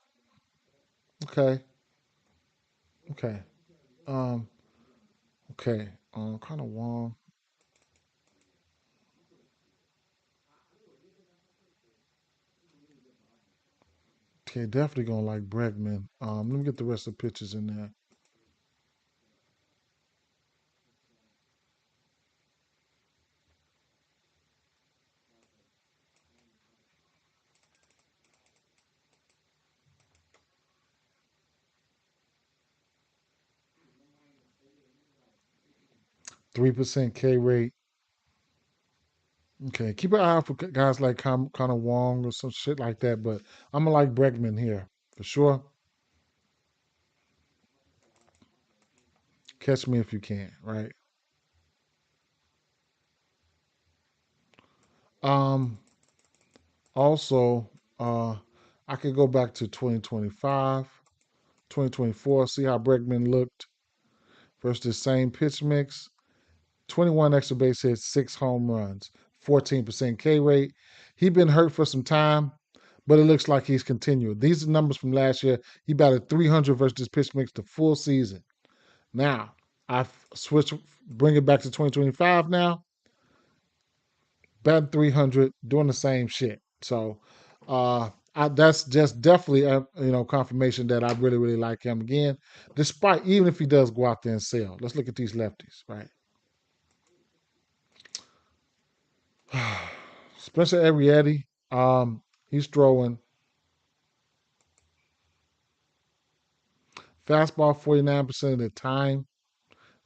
okay, okay, um, okay. Connor Wong. Okay, definitely gonna like Bregman. Let me get the rest of the pitches in there. 3% K rate. Okay, keep an eye out for guys like Connor Wong or some shit like that. But I'm gonna like Bregman here for sure. Catch me if you can, right? Um, Also, I could go back to 2025, 2024, see how Bregman looked versus the same pitch mix. 21 extra base hits, 6 home runs, 14% K rate. He's been hurt for some time, but it looks like he's continued. These are numbers from last year. He batted 300 versus this pitch mix the full season. Now, I've switched, bring it back to 2025 now. Batting 300, doing the same shit. So that's just definitely a confirmation that I really really like him again. Despite even if he does go out there and sell, let's look at these lefties, right? Spencer Arrietty, he's throwing fastball 49% of the time,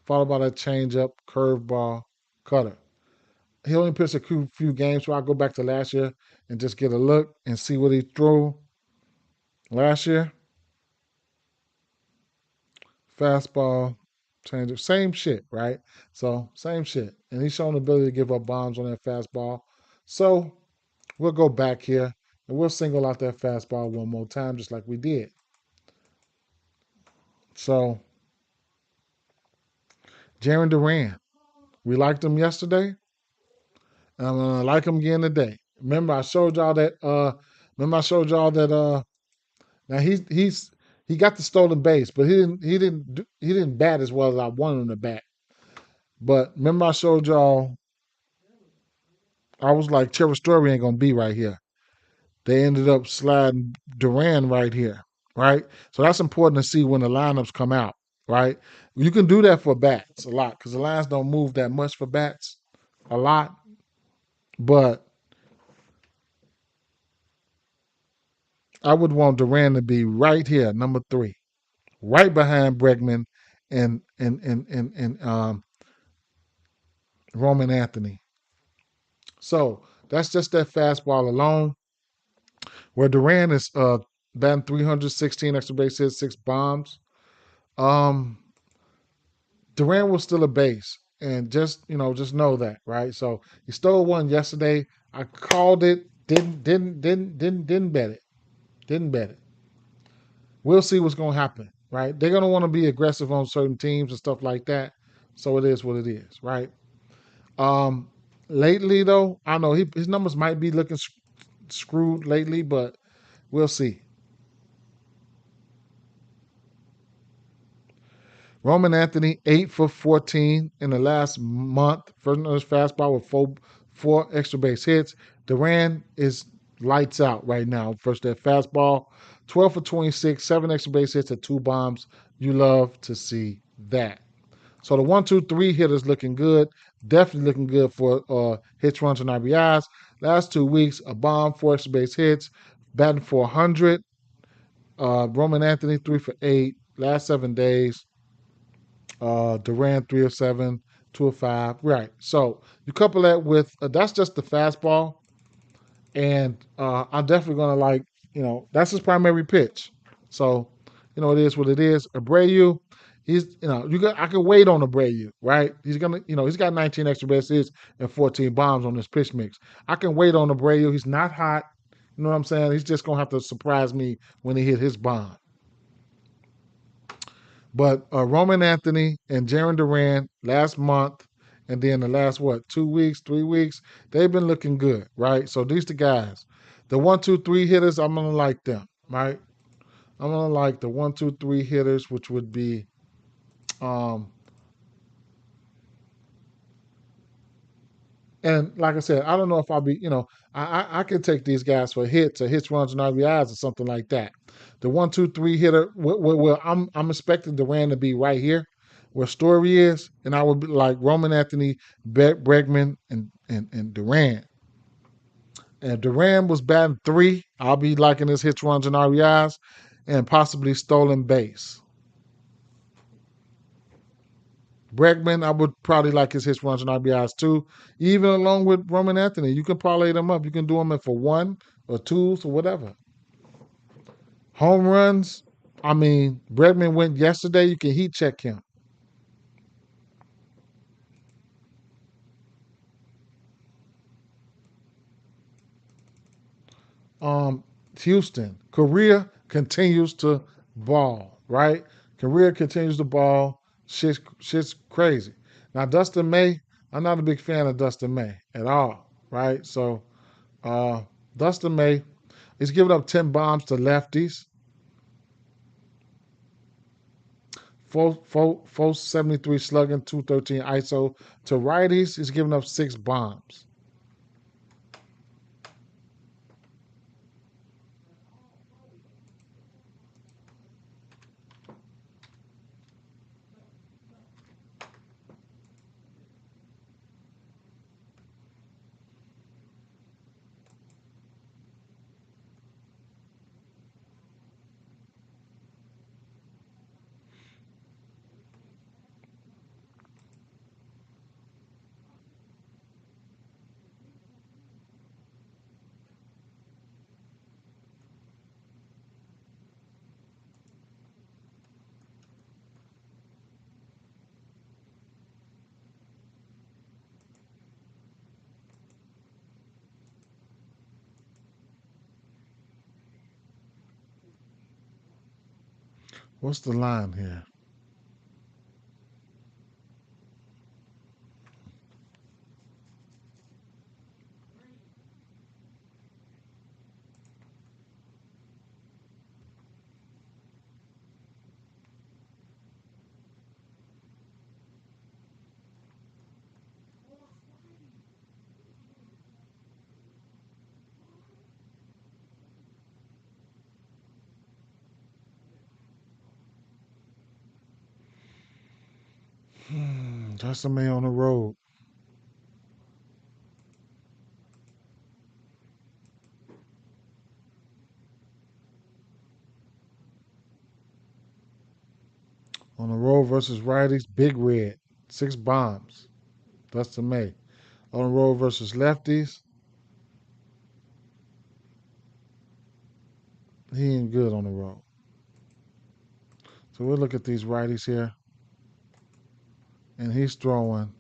followed by that changeup, curveball, cutter. He only pitched a few games, so I'll go back to last year and just get a look and see what he threw last year. Fastball, changeup, same shit, right? So same shit. And he's shown the ability to give up bombs on that fastball. So we'll go back here and we'll single out that fastball one more time, just like we did. So Jaron Duran, we liked him yesterday, and I'm gonna like him again today. Remember, I showed y'all that. Now he got the stolen base, but he didn't bat as well as I wanted him to bat. But remember, I showed y'all. I was like, Trevor Story ain't gonna be right here. They ended up sliding Duran right here, right? So that's important to see when the lineups come out, right? You can do that for bats a lot because the lines don't move that much for bats a lot. But I would want Duran to be right here, number 3, right behind Bregman and Roman Anthony. So that's just that fastball alone. Where Duran is batting 316 extra base hits, 6 bombs. Um, Durant was still a base, and just know that, right? So he stole one yesterday. I called it. Didn't bet it. Didn't bet it. We'll see what's gonna happen, right? They're gonna want to be aggressive on certain teams and stuff like that. So it is what it is, right? Um, Lately though, I know his numbers might be looking screwed lately, but we'll see. Roman Anthony 8 for 14 in the last month. First on his fastball with four extra base hits. Duran is lights out right now. First that fastball, 12 for 26, 7 extra base hits at 2 bombs. You love to see that. So the 1, 2, 3 hitters looking good. Definitely looking good for hits, runs, and RBIs. Last 2 weeks, a bomb, 4 extra base hits, batting for 100. Roman Anthony 3 for 8. Last 7 days, Durant 3 of 7, 2 of 5. Right. So you couple that with that's just the fastball, and I'm definitely gonna that's his primary pitch. So it is what it is. Abreu, I can wait on Abreu, right? He's got 19 extra bases and 14 bombs on this pitch mix. I can wait on Abreu. He's not hot. You know what I'm saying? He's just gonna have to surprise me when he hit his bomb. But Roman Anthony and Jaron Duran last month, and then the last 2 weeks, 3 weeks, they've been looking good, right? So these the guys, the 1, 2, 3 hitters. I'm gonna like them, right? I'm gonna like the 1, 2, 3 hitters, which would be, um, and like I said, I don't know if I'll be, I can take these guys for hits or hits, runs, and RBIs or something like that. The 1, 2, 3 hitter, well, I'm expecting Duran to be right here where Story is, and I would be like Roman Anthony, Bregman, and Duran. And Duran was batting 3. I'll be liking his hits, runs, and RBIs, and possibly stolen base. Bregman, I would probably like his hits, runs, and RBIs too. Even along with Roman Anthony, you can parlay them up. You can do them in for one or twos or whatever. Home runs, I mean, Bregman went yesterday. You can heat check him. um, Houston. Korea continues to ball, right? Korea continues to ball. Shit's crazy. Now, Dustin May, I'm not a big fan of Dustin May at all, right? So, uh, Dustin May, he's giving up 10 bombs to lefties. 473 slugging, 213 ISO. To righties, he's giving up 6 bombs. What's the line here? Dustin May on the road. On the road versus righties, Big Red, 6 bombs. Dustin May. On the road versus lefties, he ain't good on the road. So we'll look at these righties here, and he's throwing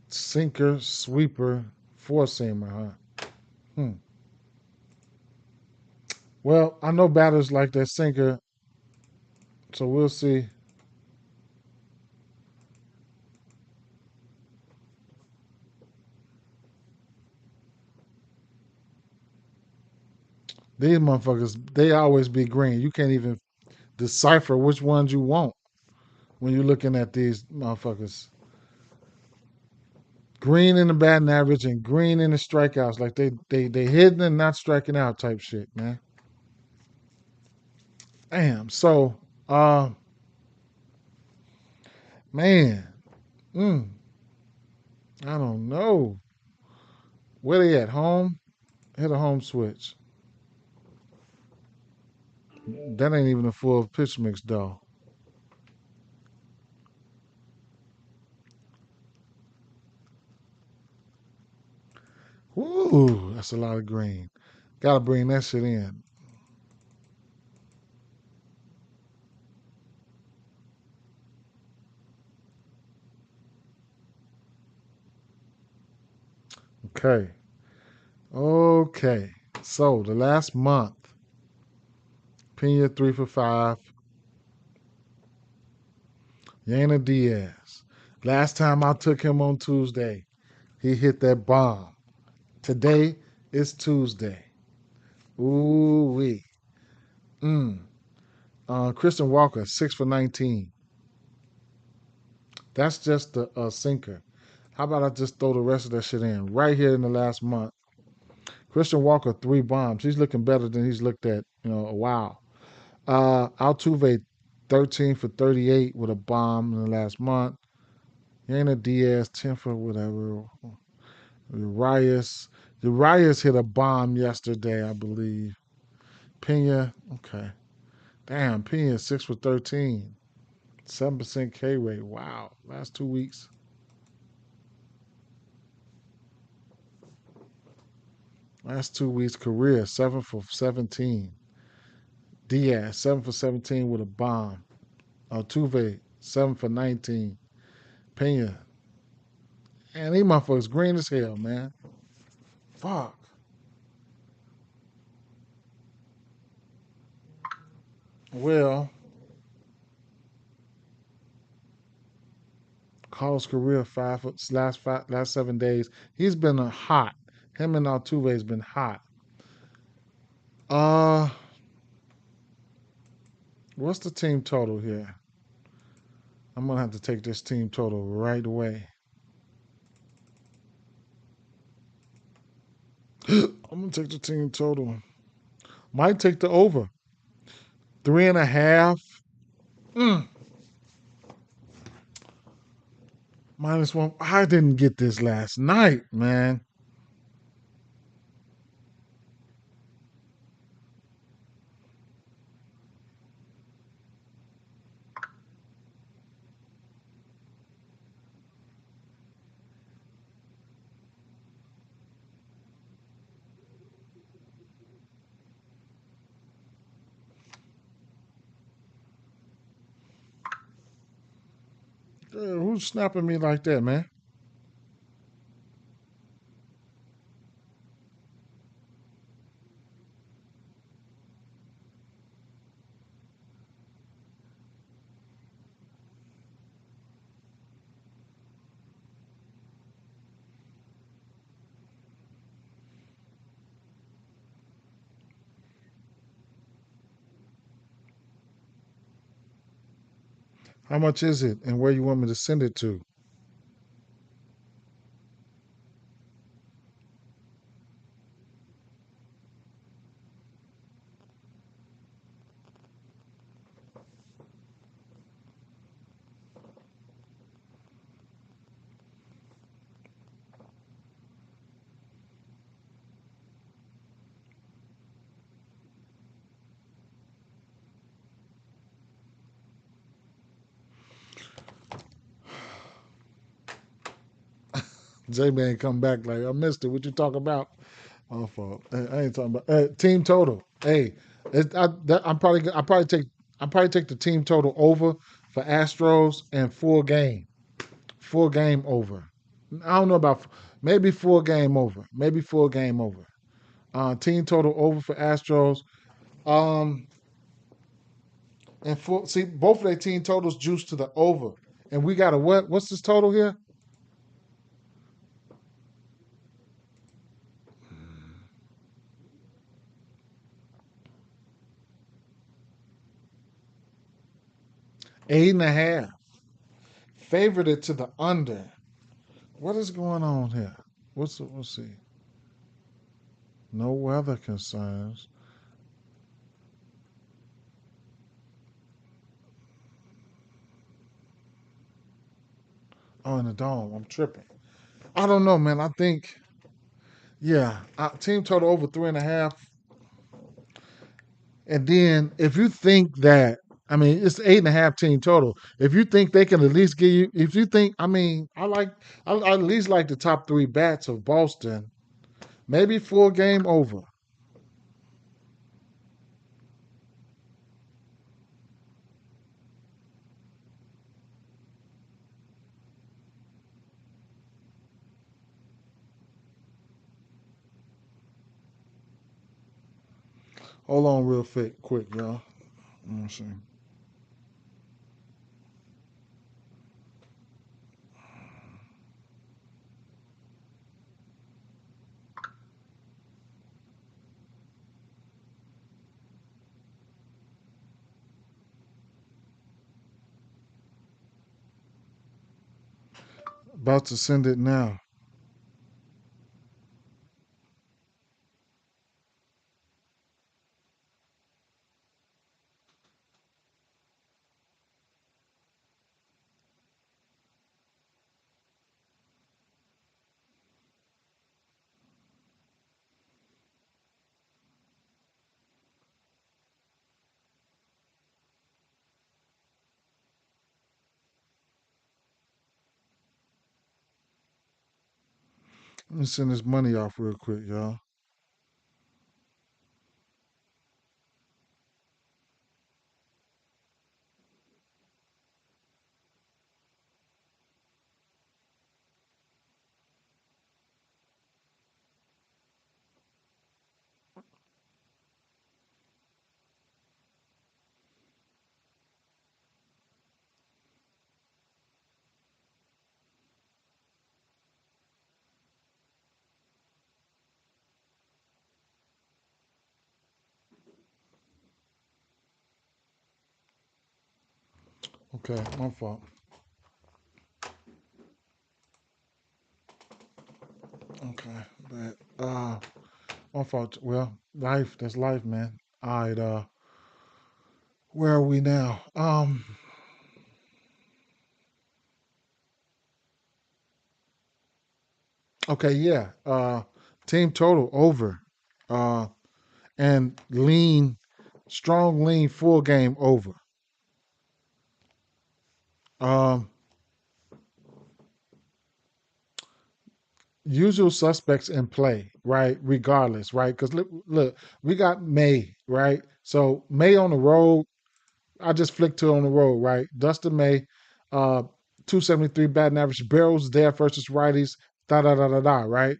sinker, sweeper, four-seamer, huh? Hmm. Well, I know batters like that sinker, so we'll see. These motherfuckers, they always be green. You can't even decipher which ones you want when you're looking at these motherfuckers. Green in the batting average and green in the strikeouts. Like they hidden and not striking out type shit, man. Damn. So, uh, man, mm, I don't know. Where they at? Home? Hit a home switch. That ain't even a full pitch mix though. Woo, that's a lot of green. Gotta bring that shit in. Okay. Okay. So the last month, Pena 3 for 5. Yana Diaz. Last time I took him on Tuesday, he hit that bomb. Today is Tuesday. Ooh wee. Mm. Christian Walker, 6 for 19. That's just a sinker. How about I just throw the rest of that shit in right here in the last month? Christian Walker, 3 bombs. He's looking better than he's looked at, a while. Altuve, 13 for 38 with a bomb in the last month. Yana Diaz, 10 for whatever. Urias, The Riot's hit a bomb yesterday, I believe. Pena, okay. Damn, Pena 6 for 13. 7% K rate. Wow. Last 2 weeks. Last 2 weeks career, 7 for 17. Diaz, 7 for 17 with a bomb. Altuve, 7 for 19. Pena. Man, these motherfuckers green as hell, man. Fuck. Well, Carlos career last 7 days. He's been a hot. Him and Altuve has been hot. Uh, what's the team total here? I'm gonna have to take this team total right away. I'm gonna take the team total. Might take the over. 3.5. Mm, -1. I didn't get this last night, man. Who's snapping me like that, man? How much is it, and where you want me to send it to? J-Man come back like, I missed it. What you talking about? My fault. I ain't talking about team total. Hey, I probably take the team total over for Astros and full game over. I don't know about maybe full game over, maybe full game over. Team total over for Astros. Um, and see both of their team totals juiced to the over, and we got a what? What's this total here? 8.5. Favored it to the under. What is going on here? We'll see. No weather concerns. Oh, in the dome. I'm tripping. I don't know, man. I think, yeah, team total over 3.5. And then if you think that, I mean, it's 8.5 team total. If you think they can at least give you, if you think, I mean, I at least like the top three bats of Boston. Maybe full game over. Hold on real quick, y'all. Let me see. About to send it now. Let me send this money off real quick, y'all. Okay, my fault. Okay, but my fault. Well, life. That's life, man. All right. Where are we now? Okay, yeah. Team total over. Uh, and lean, strong lean full game over. Um, Usual suspects in play, right? Regardless, right? Because look, we got May, right? So May on the road. I just flicked to on the road, right? Dustin May, 273 batting average, barrels there versus righties, da da da da da, right?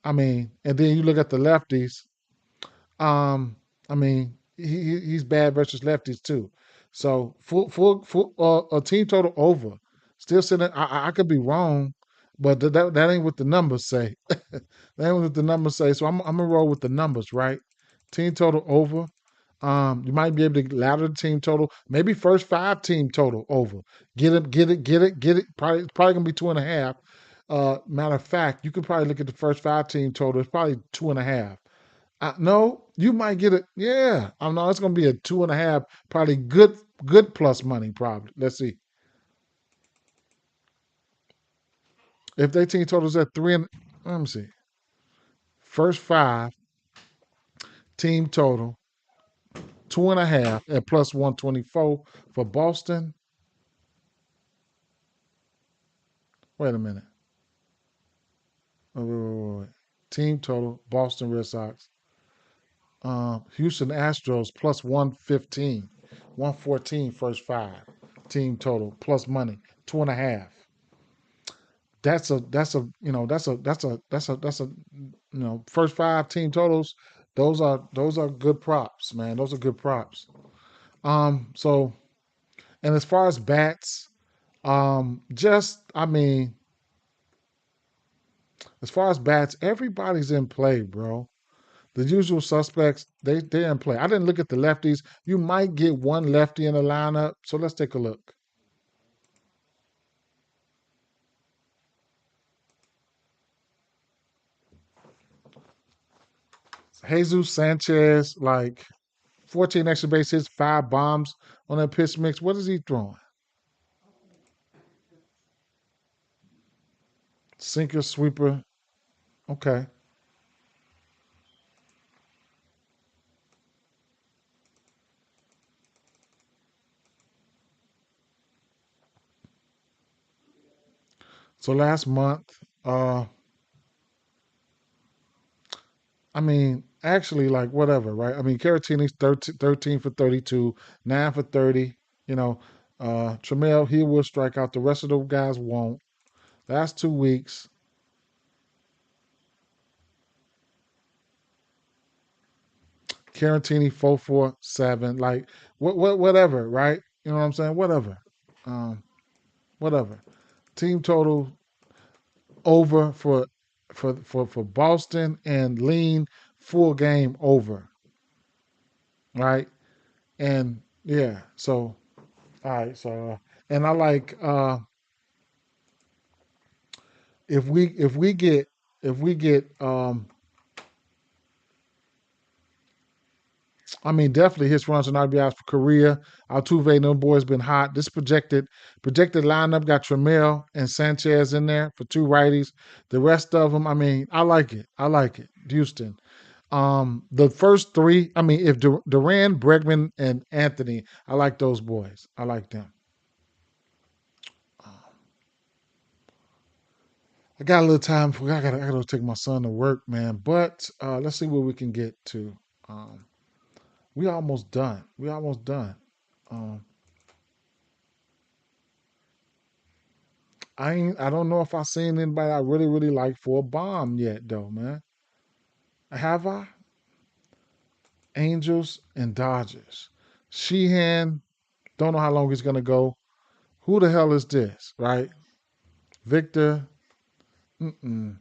I mean, and then you look at the lefties. I mean, he's bad versus lefties too. So full a team total over. Still sitting. I could be wrong, but that ain't what the numbers say. That ain't what the numbers say. So I'm gonna roll with the numbers, right? Team total over. You might be able to ladder the team total. Maybe first five team total over. Get it. Probably gonna be 2.5. Matter of fact, you could probably look at the first five team total. It's probably 2.5. No, you might get it. Yeah, I know it's gonna be a 2.5. Probably good plus money. Probably. Let's see if they team totals at three and let me see. First five team total 2.5 at plus 124 for Boston. Wait a minute. Wait. Team total Boston Red Sox. Houston Astros plus 115, 114 first five team total plus money 2.5. That's a first five team totals. Those are good props, man. Those are good props. So and as far as bats, just I mean, as far as bats, everybody's in play, bro. The usual suspects, they're in play. I didn't look at the lefties. You might get one lefty in the lineup. So let's take a look. Jesus Sanchez, like 14 extra base hits, five bombs on that pitch mix. What is he throwing? Sinker, sweeper. Okay. So last month, I mean, actually, like whatever, right? I mean, Caratini's 13 for 32, 9 for 30. You know, Tramiel, he will strike out. The rest of the guys won't. Last 2 weeks, Caratini 447. Like, whatever, right? You know what I'm saying? Whatever. Um, whatever. Team total over for Boston and lean full game over, right? And yeah, so all right, so and I like if we get I mean definitely his runs and RBIs for Korea. Altuve and them boys been hot. This projected lineup got Trammell and Sanchez in there for two righties. The rest of them, I mean, I like it. I like it. Houston. The first three, I mean, if Duran, Bregman, and Anthony, I like those boys. I like them. I got a little time for I gotta take my son to work, man. But let's see where we can get to. Um, we almost done. We almost done. Um, I don't know if I seen anybody I really really like for a bomb yet though, man. Have I? Angels and Dodgers. Sheehan, don't know how long he's gonna go. Who the hell is this, right? Victor. Mm-mm.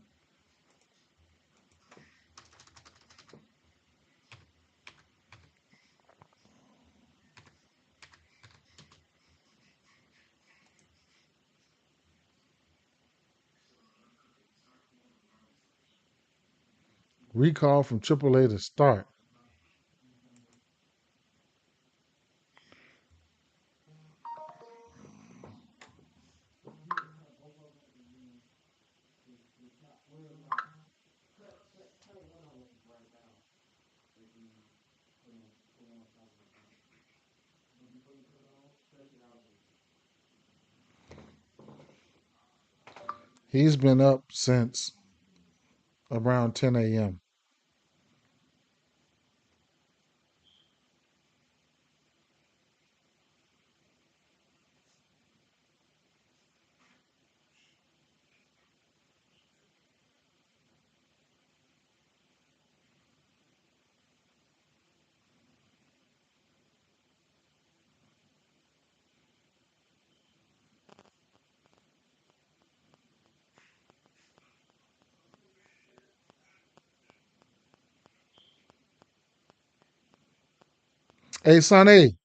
Recall from AAA to start. He's been up since around 10 a.m. Hey, Sonny,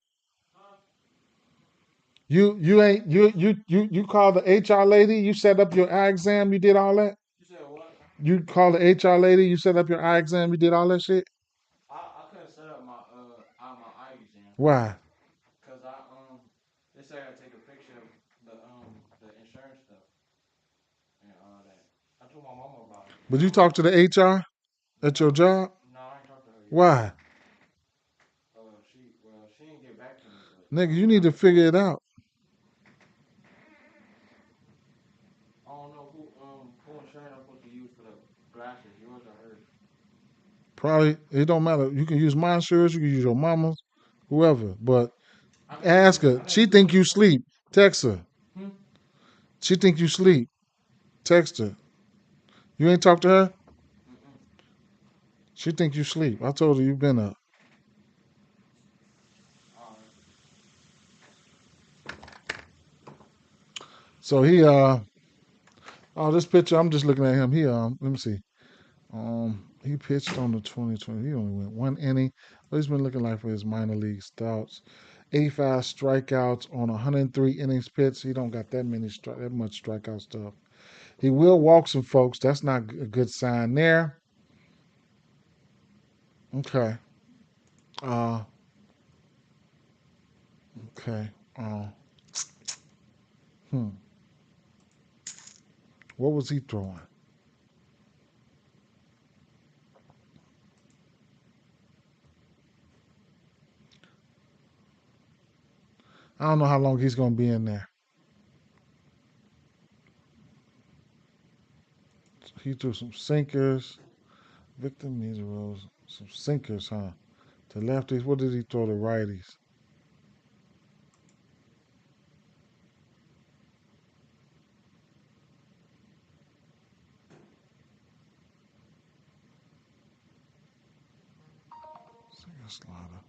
you ain't you called the HR lady. You set up your eye exam. You did all that. You said what? You called the HR lady. You set up your eye exam. You did all that shit. I couldn't set up my eye exam Why? because they said I gotta take a picture of the insurance stuff and all that. I told my mama about it. But you talked to the HR at your No, job. no, I ain't talked to her yet. Why, She didn't get back to me, but nigga? You when need I to figure it out. I don't know who insurance I'm supposed to use for the glasses, yours or hers. Probably it don't matter. You can use my insurance. You can use your mama's, whoever. But ask her. I gotta She use think her you insurance. sleep. Text her. Hmm. She think you sleep. Text her. You ain't talked to her. Mm-mm. She think you sleep. I told her you been up. All right. So he oh, this picture, I'm just looking at him. He let me see. He pitched on the 2020. He only went one inning. What he's been looking like for his minor league starts. 85 strikeouts on 103 innings pitched. He don't got that much strikeout stuff. He will walk some folks. That's not a good sign there. Okay. Uh okay. Hmm. What was he throwing? I don't know how long he's gonna be in there. He threw some sinkers. Victor Measeros, some sinkers, huh? To lefties. What did he throw to righties? Sinker slider.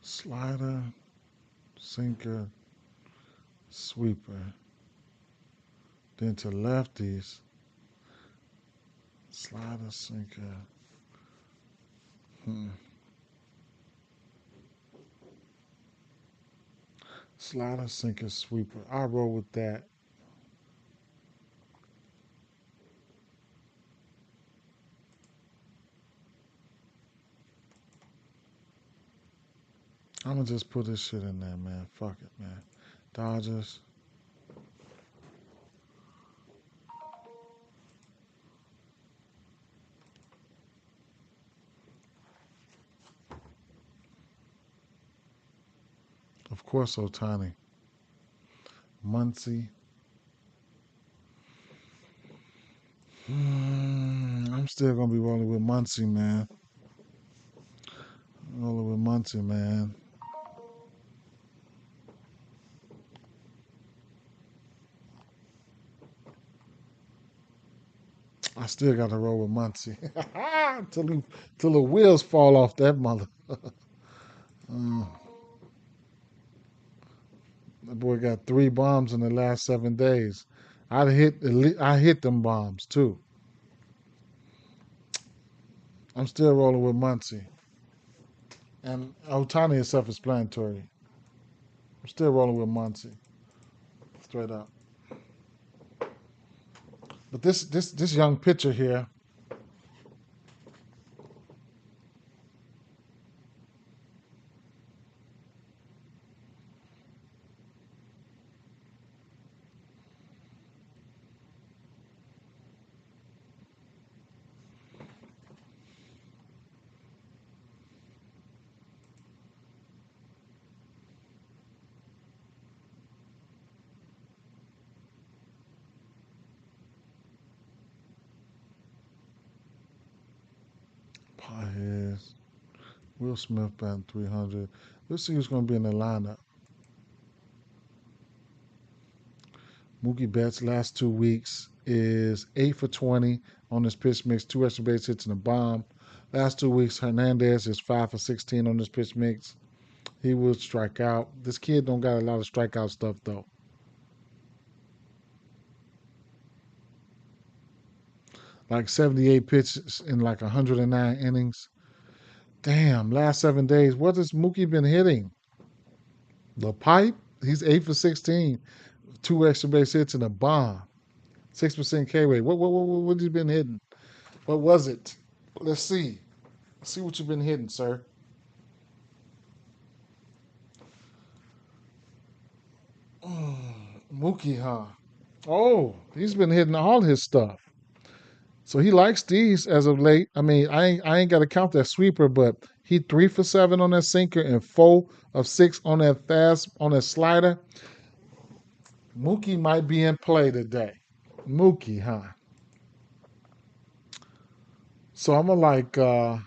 Slider, sinker, sweeper. Then to lefties, slider, sinker. Hmm. Slider, sinker, sweeper. I roll with that. I'm gonna just put this shit in there, man. Fuck it, man. Dodgers. Of course, Otani. Muncie. I'm still gonna be rolling with Muncie, man. Rolling with Muncie, man. I still got to roll with Muncie till the wheels fall off that mother. Uh, that boy got 3 bombs in the last 7 days. I hit them bombs too. I'm still rolling with Muncie, and Otani is self-explanatory. I'm still rolling with Muncie, straight up. But this young pitcher here, Potheads, Will Smith batting 300. Let's see who's going to be in the lineup. Mookie Betts last 2 weeks is 8 for 20 on this pitch mix, 2 extra base hits and a bomb. Last 2 weeks, Hernandez is 5 for 16 on this pitch mix. He will strike out. This kid don't got a lot of strikeout stuff though. Like 78 pitches in like 109 innings. Damn, last 7 days. What has Mookie been hitting? The pipe? He's 8 for 16, 2 extra base hits and a bomb. 6% K rate. What has he been hitting? What was it? Let's see. Let's see what you've been hitting, sir. Mookie, huh? Oh, he's been hitting all his stuff. So he likes these as of late. I mean, I ain't got to count that sweeper, but he 3 for 7 on that sinker and 4 of 6 on that fast on that slider. Mookie might be in play today. Mookie, huh? So I'm gonna I'm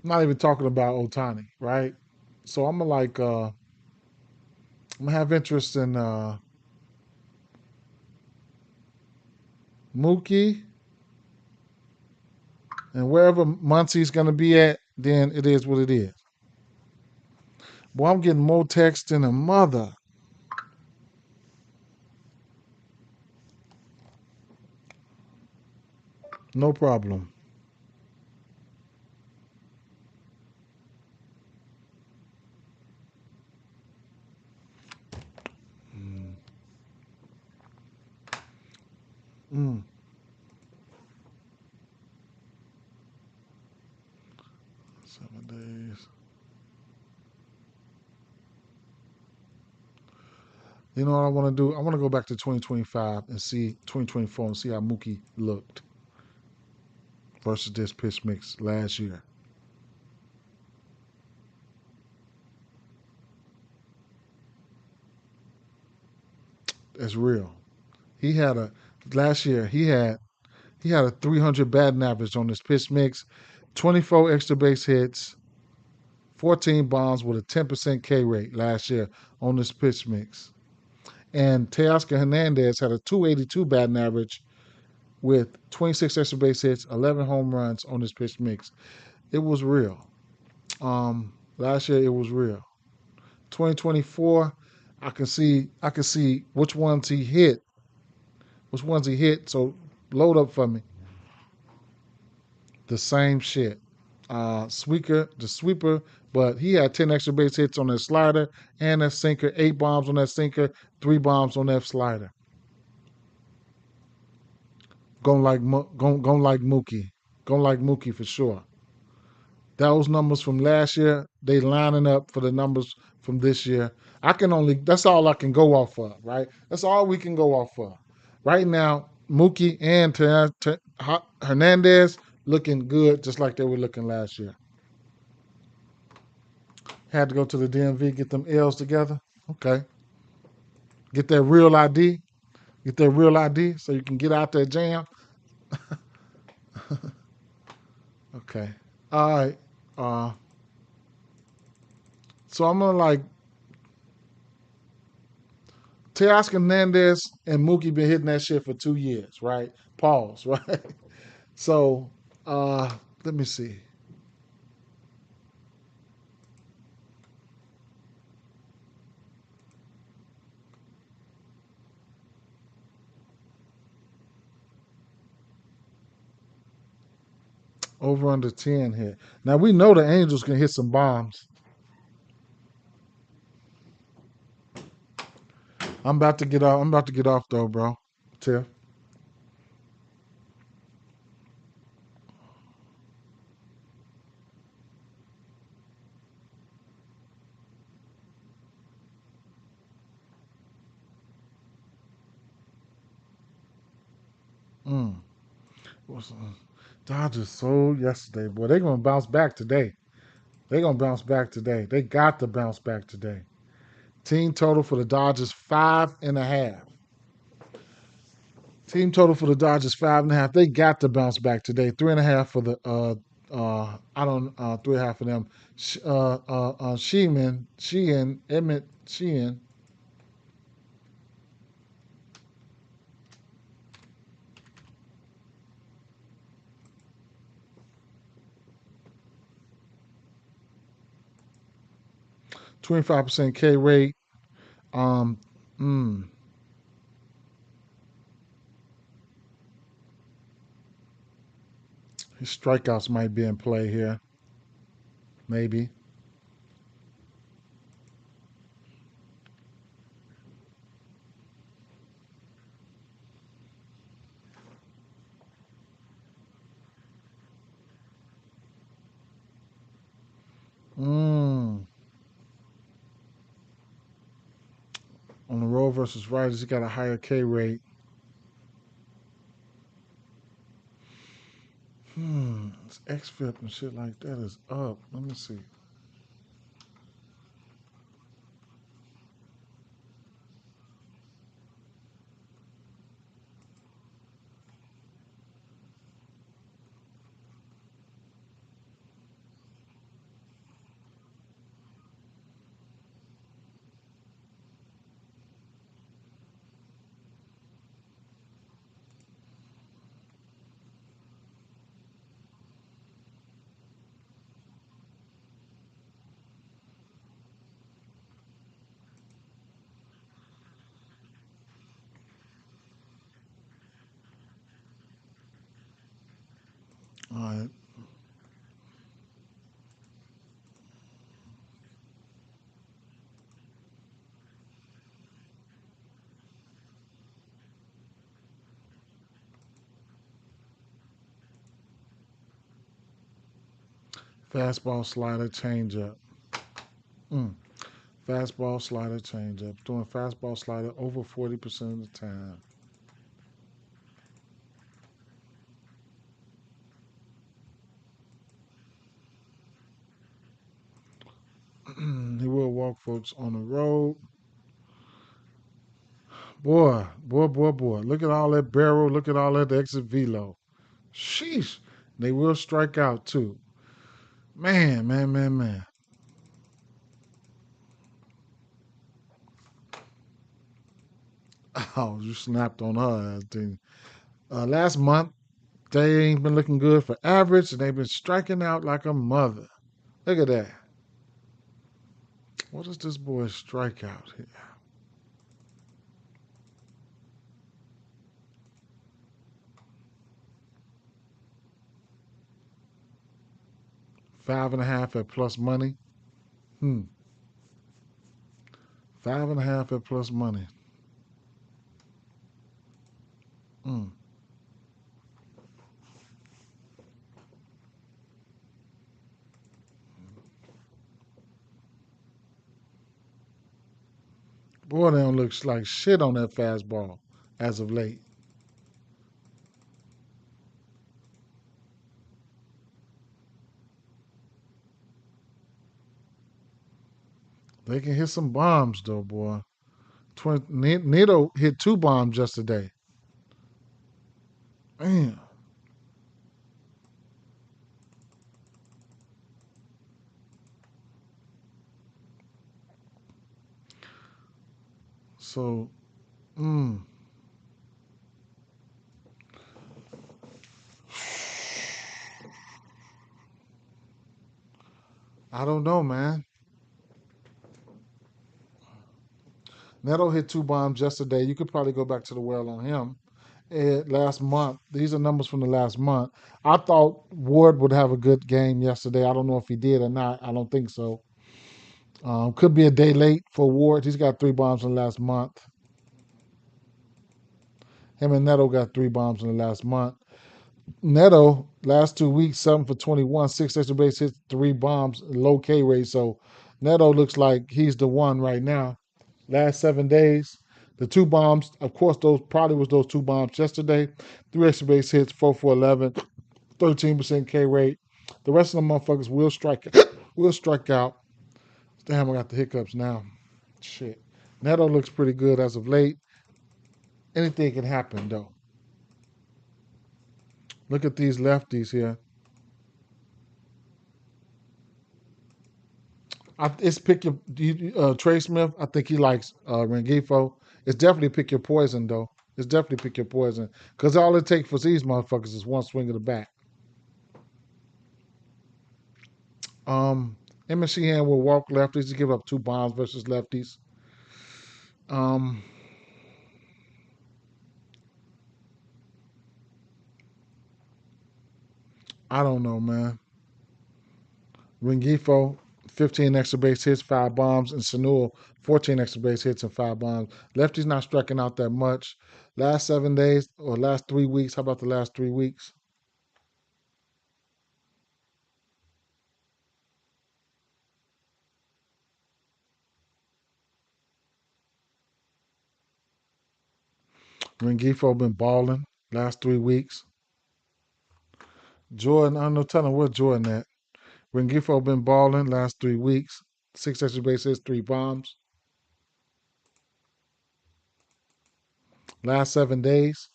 not even talking about Otani, right? So I'm gonna have interest in Mookie and wherever Muncie's gonna be at, then it is what it is. Boy, I'm getting more text than a mother. No problem. Mm. Mm. 7 days. You know what I want to do? I want to go back to 2025 and see 2024 and see how Mookie looked versus this pitch mix last year. That's real. He had a last year. He had a 300 batting average on this pitch mix, 24 extra base hits, 14 bombs with a 10% K rate last year on this pitch mix. And Teoscar Hernandez had a 282 batting average with 26 extra base hits, 11 home runs on this pitch mix. It was real. Last year it was real. 2024, I can see which ones he hit. So load up for me. The same shit. the sweeper, but he had 10 extra base hits on that slider and that sinker, 8 bombs on that sinker, 3 bombs on that slider. Going like Mookie. Going like Mookie for sure. Those numbers from last year, they lining up for the numbers from this year. That's all I can go off of, right? That's all we can go off of. Right now, Mookie and Hernandez looking good just like they were looking last year. Had to go to the DMV, get them L's together. Okay. Get that real ID. Get that real ID so you can get out that jam. Okay. All right. Uh, so I'm gonna like Teoscar Hernandez and Mookie been hitting that shit for 2 years, right? Pause, right? So let me see. Over under 10 here. Now we know the Angels can hit some bombs. I'm about to get off. I'm about to get off though, bro. Tiff. Mm. Dodgers sold yesterday, boy. They're gonna bounce back today. They're gonna bounce back today. They got to bounce back today. Team total for the Dodgers 5.5. Team total for the Dodgers 5.5. They got to bounce back today. 3.5 for the I don't 3.5 for them. Emmett Sheehan. 25% K rate. Um, mm, his strikeouts might be in play here. Maybe. Mm. On the road versus Riders, he got a higher K rate. His XFIP and shit like that is up. Let me see. All right. Fastball, slider, changeup. Mm. Fastball, slider, changeup. Doing fastball, slider over 40% of the time. He will walk folks on the road. Boy. Look at all that barrel. Look at all that exit velo. Sheesh. They will strike out too. Man. Oh, you snapped on her ass, didn't you? Last month, they ain't been looking good for average, and they've been striking out like a mother. Look at that. What is this boy's strikeout here? 5.5 at plus money. Hmm. 5.5 at plus money. Hmm. Boy, they don't look like shit on that fastball as of late. They can hit some bombs though, boy. Nito hit 2 bombs yesterday. Man. So, mm, I don't know, man. Neto hit 2 bombs yesterday. You could probably go back to the well on him. Last month, these are numbers from the last month. I thought Ward would have a good game yesterday. I don't know if he did or not. I don't think so. Could be a day late for Ward. He's got 3 bombs in the last month. Him and Neto got 3 bombs in the last month. Neto, last 2 weeks, 7 for 21, 6 extra base hits, 3 bombs, low K rate. So Neto looks like he's the one right now. Last 7 days, the 2 bombs, of course, those probably was those 2 bombs yesterday. 3 extra base hits, 4 for 11, 13% K rate. The rest of the motherfuckers will strike will strike out. Damn, I got the hiccups now. Shit. Neto looks pretty good as of late. Anything can happen though. Look at these lefties here. It's pick your Trey Smith. I think he likes Rengifo. It's definitely pick your poison though. It's definitely pick your poison because all it takes for these motherfuckers is one swing of the bat. Um, Him and Sheehan will walk lefties. He give up 2 bombs versus lefties. Um, I don't know, man. Rengifo, 15 extra base hits, 5 bombs, and Sanul, 14 extra base hits and 5 bombs. Lefty's not striking out that much. Last 7 days or last 3 weeks. How about the last 3 weeks? Rengifo been balling last 3 weeks. Jordan, I don't know, tell him where Jordan at. Rengifo been balling last 3 weeks. 6 extra base hits, 3 bombs. Last 7 days.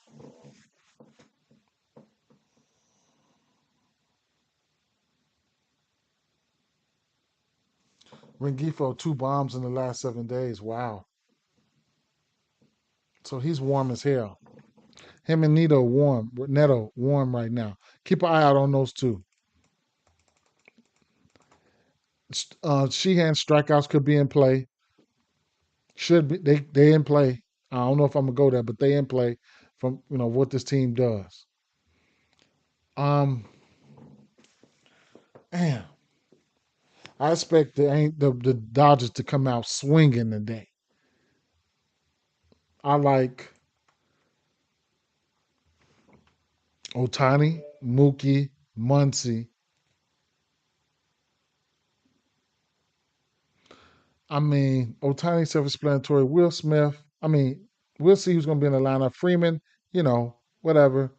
Rengifo 2 bombs in the last 7 days. Wow. So he's warm as hell. Him and Neto warm right now. Keep an eye out on those two. Sheehan strikeouts could be in play. Should be they in play. I don't know if I'm gonna go there, but they in play from what this team does. Um, man, I expect the Dodgers to come out swinging today. I like Otani, Mookie, Muncy. I mean, Otani self-explanatory. Will Smith. I mean, we'll see who's going to be in the lineup. Freeman, whatever.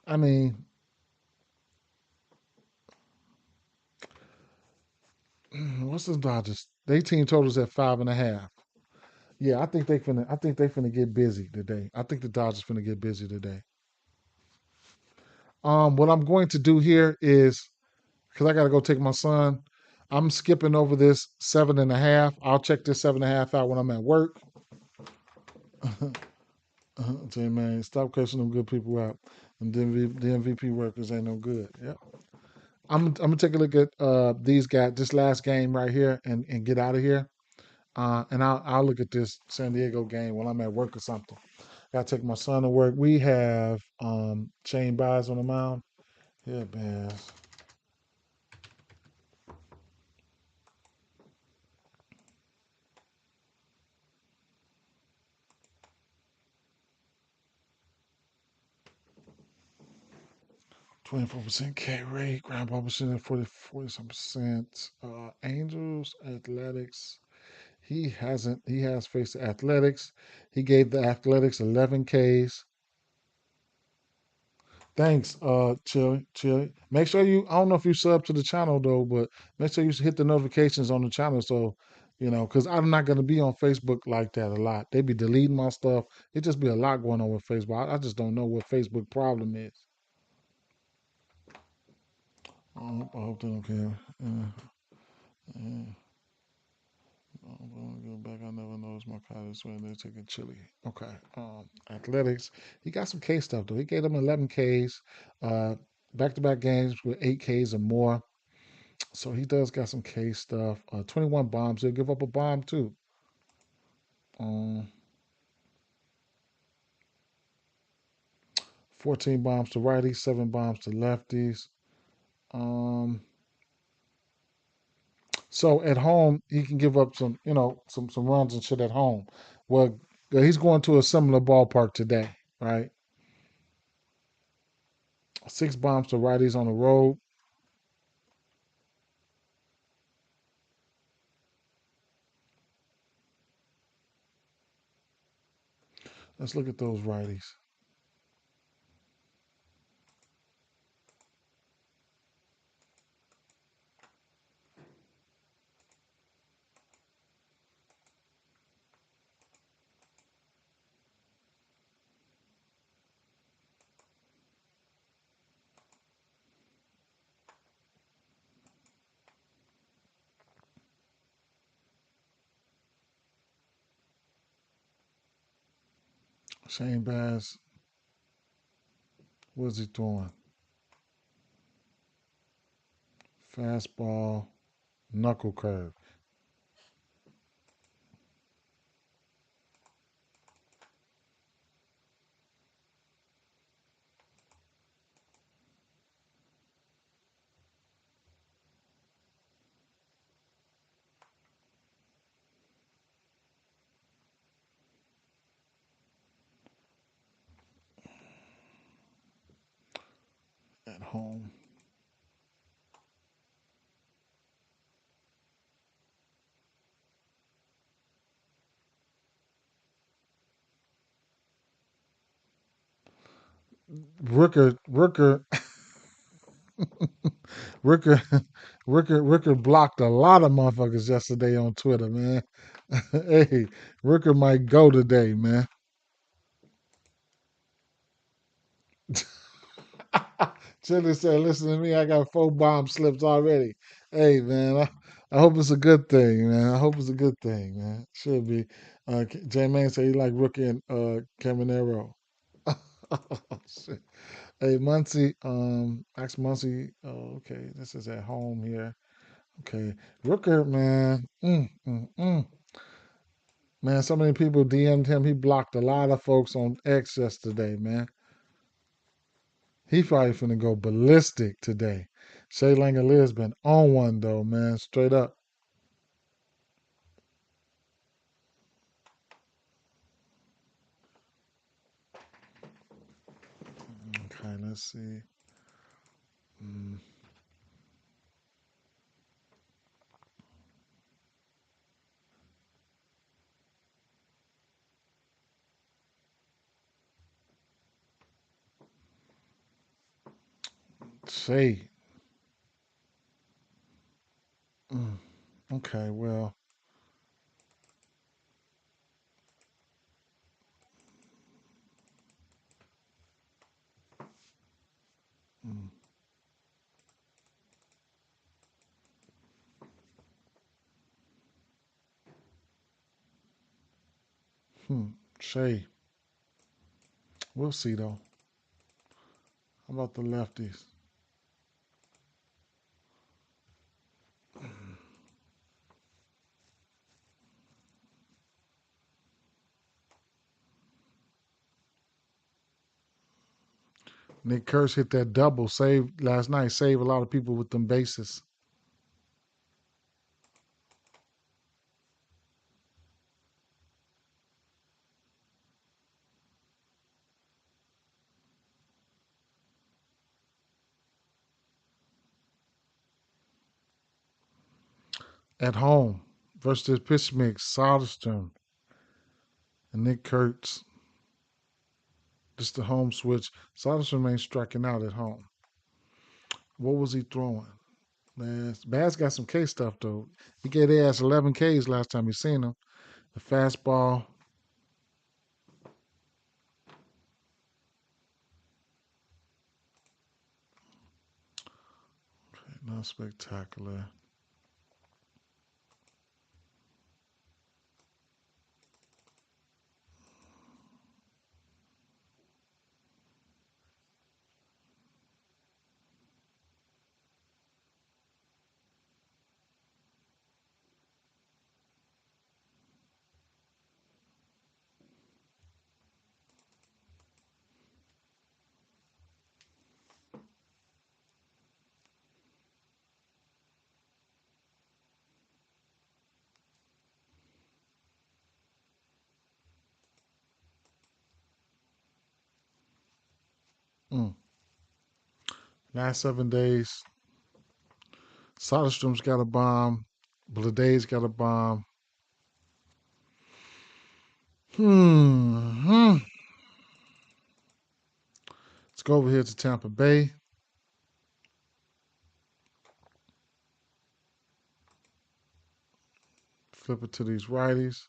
I mean, what's the Dodgers? They team totals at 5.5. Yeah, I think they finna. I think they finna get busy today. I think the Dodgers finna get busy today. What I'm going to do here is because I got to go take my son. I'm skipping over this 7.5. I'll check this 7.5 out when I'm at work. Say, man, stop cussing them good people out. And the MVP workers ain't no good. Yep. I'm gonna take a look at these guys, this last game right here, and get out of here. And I'll look at this San Diego game while I'm at work or something. Gotta take my son to work. We have Shane Bias on the mound. Yeah, Bass. 24% K rate, ground ball percentage 40 percent. Angels, Athletics. He has faced the Athletics. He gave the Athletics 11 Ks. Thanks, Chili. Make sure I don't know if you sub to the channel though, but make sure you hit the notifications on the channel so, because I'm not going to be on Facebook like that a lot. They be deleting my stuff. It just be a lot going on with Facebook. I just don't know what Facebook problem is. I hope they don't care. I'm gonna go back. I never noticed my college when they're taking chili. Okay. Athletics. He got some K stuff though. He gave them 11 Ks, uh, back-to-back games with 8 Ks or more. So he does got some K stuff. 21 bombs. He'll give up a bomb too. Um, 14 bombs to righties, 7 bombs to lefties. Um, so at home he can give up some runs and shit at home. Well, he's going to a similar ballpark today, right? 6 bombs to righties on the road. Let's look at those righties Shane Bass. What's he throwing? Fastball, knuckle curve at home. Rooker, Rooker, Rooker blocked a lot of motherfuckers yesterday on Twitter, man. Hey, Rooker might go today, man. Chili said, "Listen to me. I got 4 bomb slips already." Hey, man, I hope it's a good thing, man. I hope it's a good thing, man. Should be. J Man said he like Rooker and Caminero. Shit. Hey, Muncie, ask Muncie. Oh, okay, this is at home here. Okay, Rooker, man. Man, so many people DM'd him. He blocked a lot of folks on X yesterday, man. He probably finna go ballistic today. Shay Langoliers been on one though, man. Straight up. Okay, let's see. Mm, Shay. Mm, okay, well. Mm, Shay. We'll see though. How about the lefties? Nick Kurz hit that double save last night. Save a lot of people with them bases. at home versus pitch mix, Soderstrom and Nick Kurtz. Just the home switch. Soderstrom ain't striking out at home. What was he throwing? Bass got some K stuff though. He gave their ass 11 Ks last time you seen him. The fastball, not spectacular. Mm. Last 7 days, Soderstrom's got a bomb. Bladay's got a bomb. Hmm. Let's go over here to Tampa Bay. Flip it to these righties.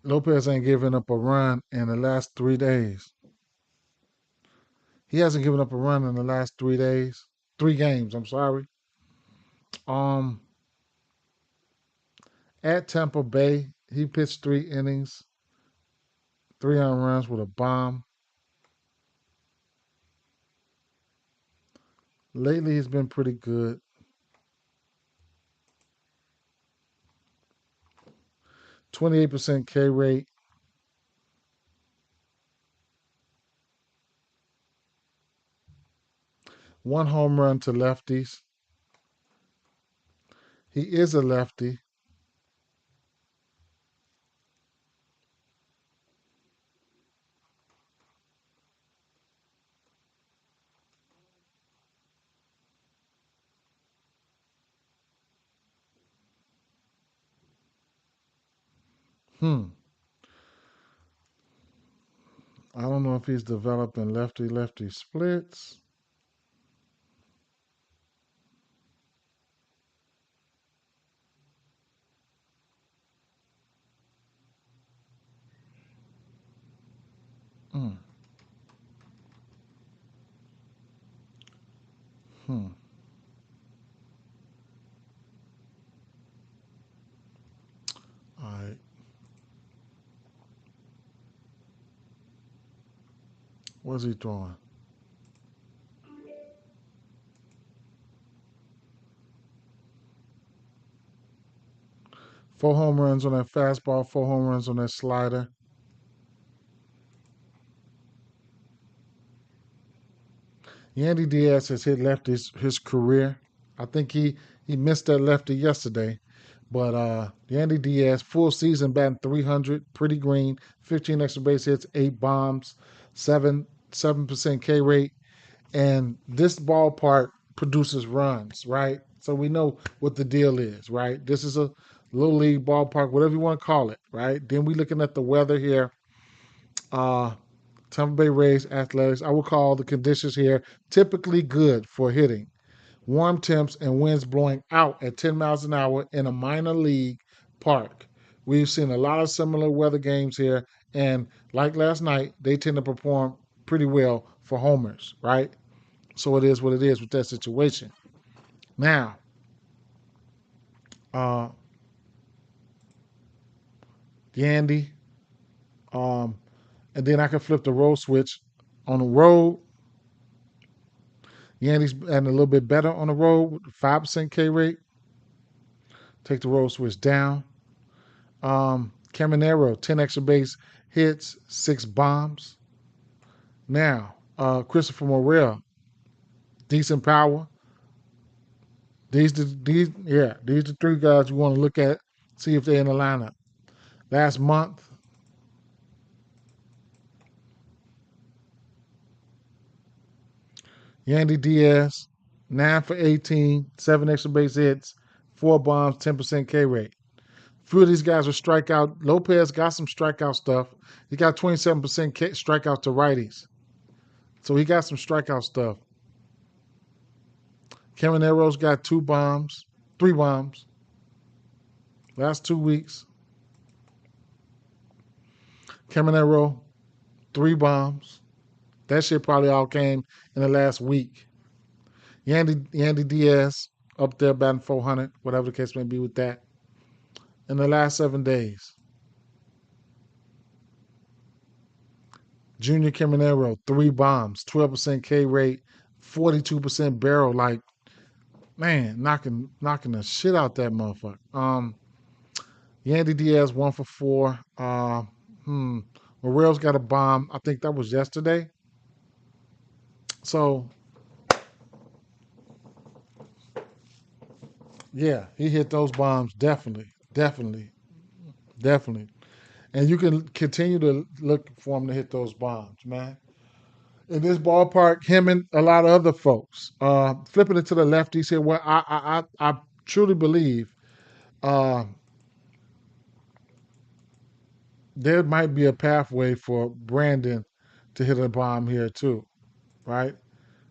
Lopez ain't given up a run in the last 3 days. He hasn't given up a run in the last 3 days. 3 games, I'm sorry. Um, at Tampa Bay, he pitched 3 innings, 3 runs with a bomb. Lately, he's been pretty good. 28% K rate. One home run to lefties. He is a lefty. Hmm. I don't know if he's developing lefty-lefty splits. Hmm. Hmm. All right. What's he throwing? 4 home runs on that fastball, 4 home runs on that slider. Yandy Diaz has hit lefties his career. I think he missed that lefty yesterday. But Yandy Diaz, full season batting 300, pretty green, 15 extra base hits, 8 bombs, 7% K rate, and this ballpark produces runs, right? So we know what the deal is, right? This is a little league ballpark, whatever you want to call it, right? Then we looking at the weather here. Uh, Tampa Bay Rays Athletics. I would call the conditions here typically good for hitting. Warm temps and winds blowing out at 10 miles an hour in a minor league park. We've seen a lot of similar weather games here, and like last night, they tend to perform pretty well for homers, right? So it is what it is with that situation. Now, uh, Yandy, and then I can flip the road switch. On the road, Yandy's adding a little bit better on the road with 5% K rate. Take the road switch down. Caminero, 10 extra base hits, 6 bombs. Now, Christopher Morel, decent power. These the 3 guys you want to look at, see if they're in the lineup. Last month, Yandy Diaz, 9 for 18, 7 extra base hits, 4 bombs, 10% K rate. Few of these guys are strikeout. Lopez got some strikeout stuff. He got 27% strikeout to righties. So he got some strikeout stuff. Caminero's got 3 bombs. Last 2 weeks. Caminero, 3 bombs. That shit probably all came in the last week. Yandy Diaz up there batting 400, whatever the case may be with that. In the last 7 days. Junior Caminero, 3 bombs, 12% K rate, 42% barrel. Like, man, knocking the shit out that motherfucker. Yandy Diaz 1 for 4. Morel's got a bomb. I think that was yesterday. So, yeah, he hit those bombs definitely. And you can continue to look for him to hit those bombs, man. In this ballpark, him and a lot of other folks. Flipping it to the lefties here, well, I truly believe there might be a pathway for Brandon to hit a bomb here too, right?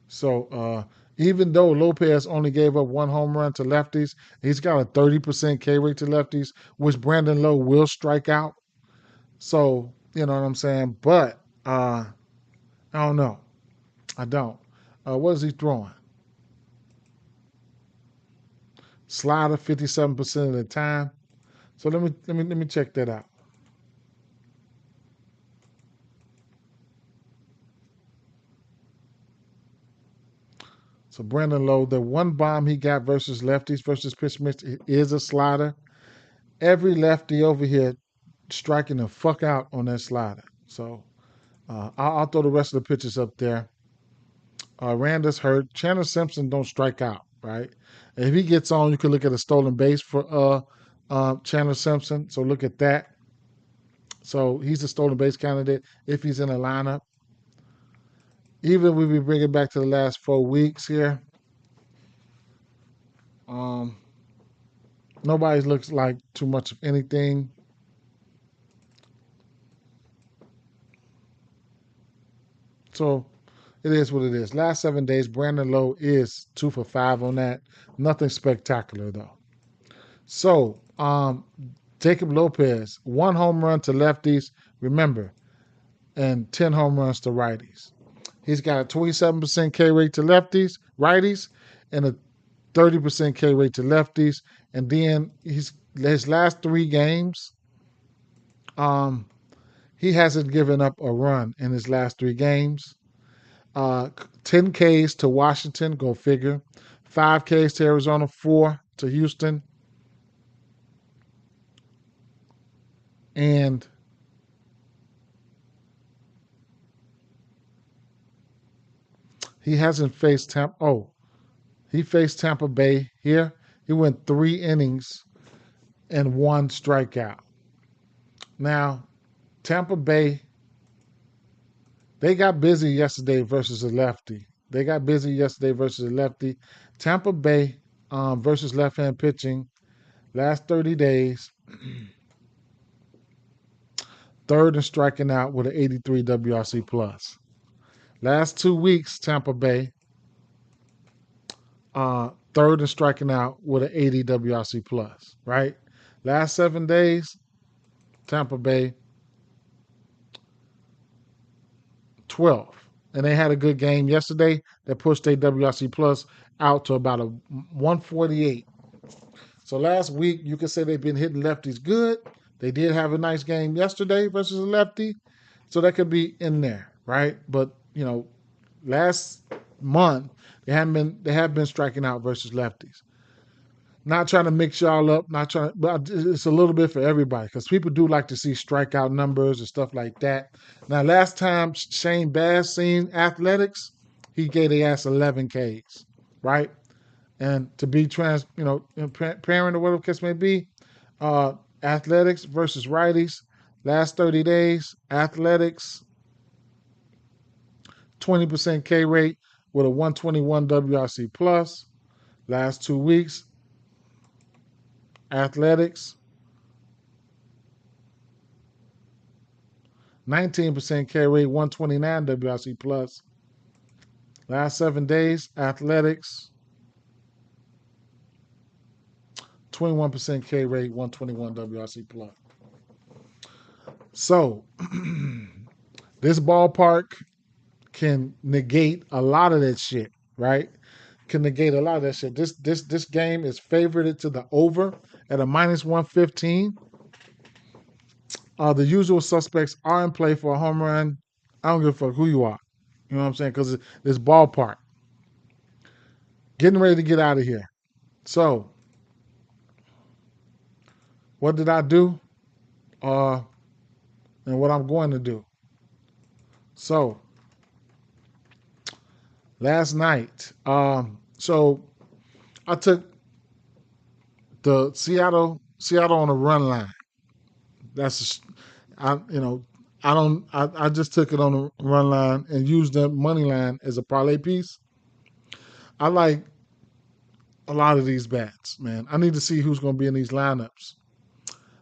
So even though Lopez only gave up 1 home run to lefties, he's got a 30% K rate to lefties, which Brandon Lowe will strike out. So, you know what I'm saying? But I don't know. I don't. What is he throwing? Slider 57% of the time. So let me check that out. So Brandon Lowe, the 1 bomb he got versus lefties versus pitch mix is a slider. Every lefty over here striking the fuck out on that slider. So I'll throw the rest of the pitches up there. Randa's hurt. Chandler Simpson don't strike out, right? And if he gets on, you can look at a stolen base for Chandler Simpson. So look at that. So he's a stolen base candidate if he's in a lineup. Even if we bring it back to the last 4 weeks here, nobody looks like too much of anything. So it is what it is. Last 7 days, Brandon Lowe is 2 for 5 on that. Nothing spectacular though. So Jacob Lopez, 1 home run to lefties, remember, and 10 home runs to righties. He's got a 27% K rate to righties, and a 30% K rate to lefties. And then his last 3 games, he hasn't given up a run in his last 3 games. 10 Ks to Washington, go figure. 5 Ks to Arizona, 4 to Houston. And he hasn't faced Tampa. Oh, he faced Tampa Bay here. He went 3 innings and 1 strikeout. Now, Tampa Bay, they got busy yesterday versus a lefty. Tampa Bay versus left-hand pitching, last 30 days, 3rd in striking out with an 83 WRC plus. Last 2 weeks, Tampa Bay, 3rd in striking out with an 80 WRC plus, right? Last 7 days, Tampa Bay, 12th. And they had a good game yesterday that pushed their WRC plus out to about a 148. So last week, you could say they've been hitting lefties good. They did have a nice game yesterday versus a lefty. So that could be in there, right? But, last month, they have been striking out versus lefties. Not trying to mix y'all up, not trying, but it's a little bit for everybody because people do like to see strikeout numbers and stuff like that. Now, last time Shane Bass seen Athletics, he gave the ass 11 Ks, right? And to be parent or whatever the case may be, uh, Athletics versus righties, last 30 days, Athletics 20% K rate with a 121 WRC plus. Last 2 weeks, Athletics 19% K rate, 129 WRC plus. Last 7 days, Athletics 21% K rate, 121 WRC plus. So this ballpark can negate a lot of that shit, right? Can negate a lot of that shit. This game is favorited to the over at a minus 115. The usual suspects are in play for a home run. I don't give a fuck who you are. You know what I'm saying? Because this ballpark. Getting ready to get out of here. So, what did I do? And what I'm going to do. So, last night, so I took the Seattle on a run line. That's I you know I don't I just took it on the run line and used the money line as a parlay piece. I like a lot of these bats, man. I need to see who's going to be in these lineups.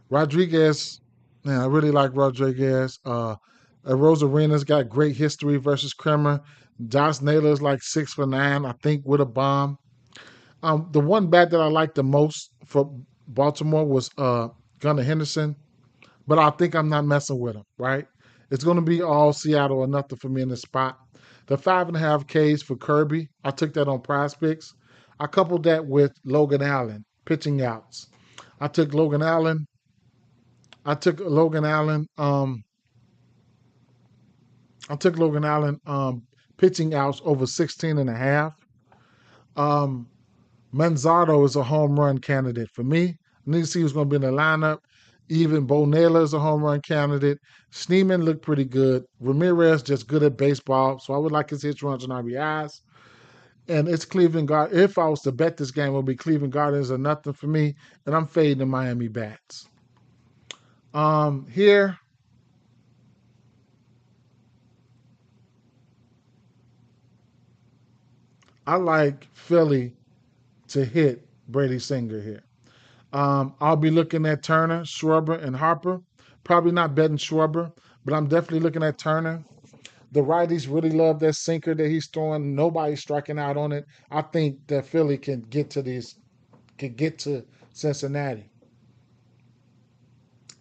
Rodriguez, man, I really like Rodriguez. Rosarena's got great history versus Kremer. Josh Naylor's like 6 for 9, I think, with a bomb. The one bat that I liked the most for Baltimore was Gunnar Henderson, but I think I'm not messing with him, right? It's going to be all Seattle or nothing for me in this spot. The 5.5 Ks for Kirby, I took that on Prize Picks. I coupled that with Logan Allen pitching outs. I took Logan Allen. I took Logan Allen. I took Logan Allen pitching outs over 16 and a half. Um, Manzardo is a home run candidate for me. I need to see who's going to be in the lineup. Even Bo Naylor is a home run candidate. Schneeman looked pretty good. Ramirez just good at baseball, so I would like his hits, runs, and RBIs. And it's Cleveland Guardians. If I was to bet this game, it would be Cleveland Guardians or nothing for me, and I'm fading the Miami Bats. Here, I like Philly to hit Brady Singer here. I'll be looking at Turner, Schwarber, and Harper. Probably not betting Schwarber, but I'm definitely looking at Turner. The righties really love that sinker that he's throwing. Nobody's striking out on it. I think that Philly can get to Cincinnati.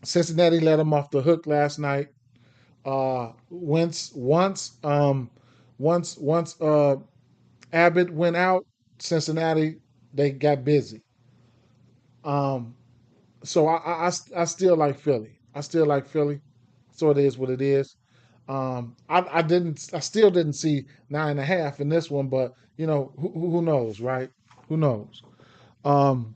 Cincinnati let them off the hook last night. Once Abbott went out, Cincinnati they got busy. Um, so I still like Philly. I still like Philly. So it is what it is. I still didn't see 9.5 in this one, but who knows, right? Who knows? Um,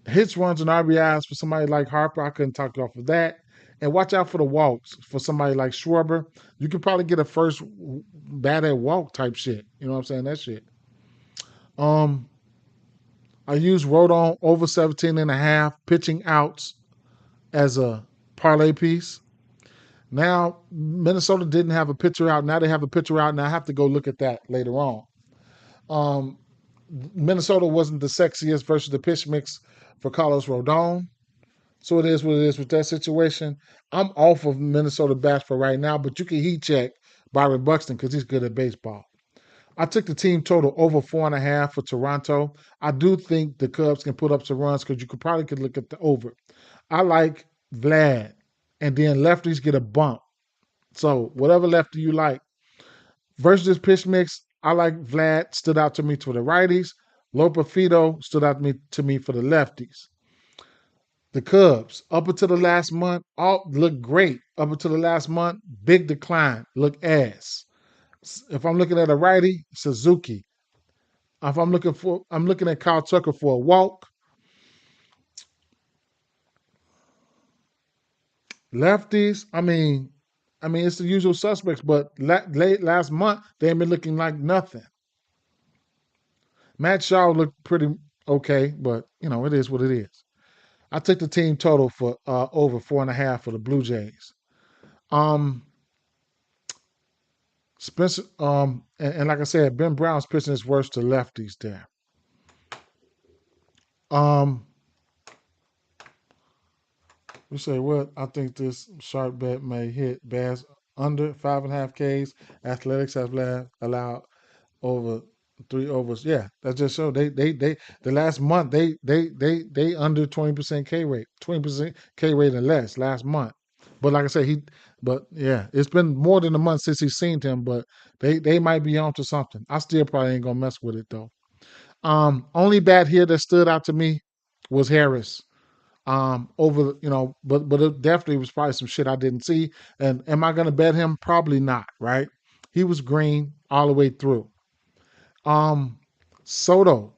Hits, runs, and RBIs for somebody like Harper. I couldn't talk you off of that. And watch out for the walks for somebody like Schwarber. You could probably get a first bat at walk type shit. You know what I'm saying? That shit. Um, I used Rodon over 17.5 pitching outs as a parlay piece. Now, Minnesota didn't have a pitcher out. Now they have a pitcher out. Now I have to go look at that later on. Um, Minnesota wasn't the sexiest versus the pitch mix for Carlos Rodon. So it is what it is with that situation. I'm off of Minnesota bats for right now, but you can heat check Byron Buxton because he's good at baseball. I took the team total over 4.5 for Toronto. I do think the Cubs can put up some runs because you could look at the over. I like Vlad, and then lefties get a bump. So whatever lefty you like. Versus this pitch mix, I like Vlad, stood out to me for the righties. Lopafito stood out to me for the lefties. The Cubs, up until the last month, all look great. Up until the last month, big decline, look ass. If I'm looking at a righty, Suzuki. If I'm looking at Kyle Tucker for a walk. Lefties, I mean, it's the usual suspects, but late last month they ain't been looking like nothing. Matt Shaw looked pretty okay, but it is what it is. I took the team total for over 4.5 for the Blue Jays. Um, Spencer, and like I said, Ben Brown's pitching is worse to lefties there. Um, we say what? I think this sharp bet may hit Bass under 5.5 Ks. Athletics have allowed over 3 overs. Yeah, that just showed they the last month they under 20% K rate, 20% K rate and less last month. But like I said, but yeah, it's been more than a month since he's seen him. But they might be on to something. I still probably ain't gonna mess with it though. Only bat here that stood out to me was Harris. Over but it definitely was probably some shit I didn't see. And am I gonna bet him? Probably not. Right? He was green all the way through. Um, Soto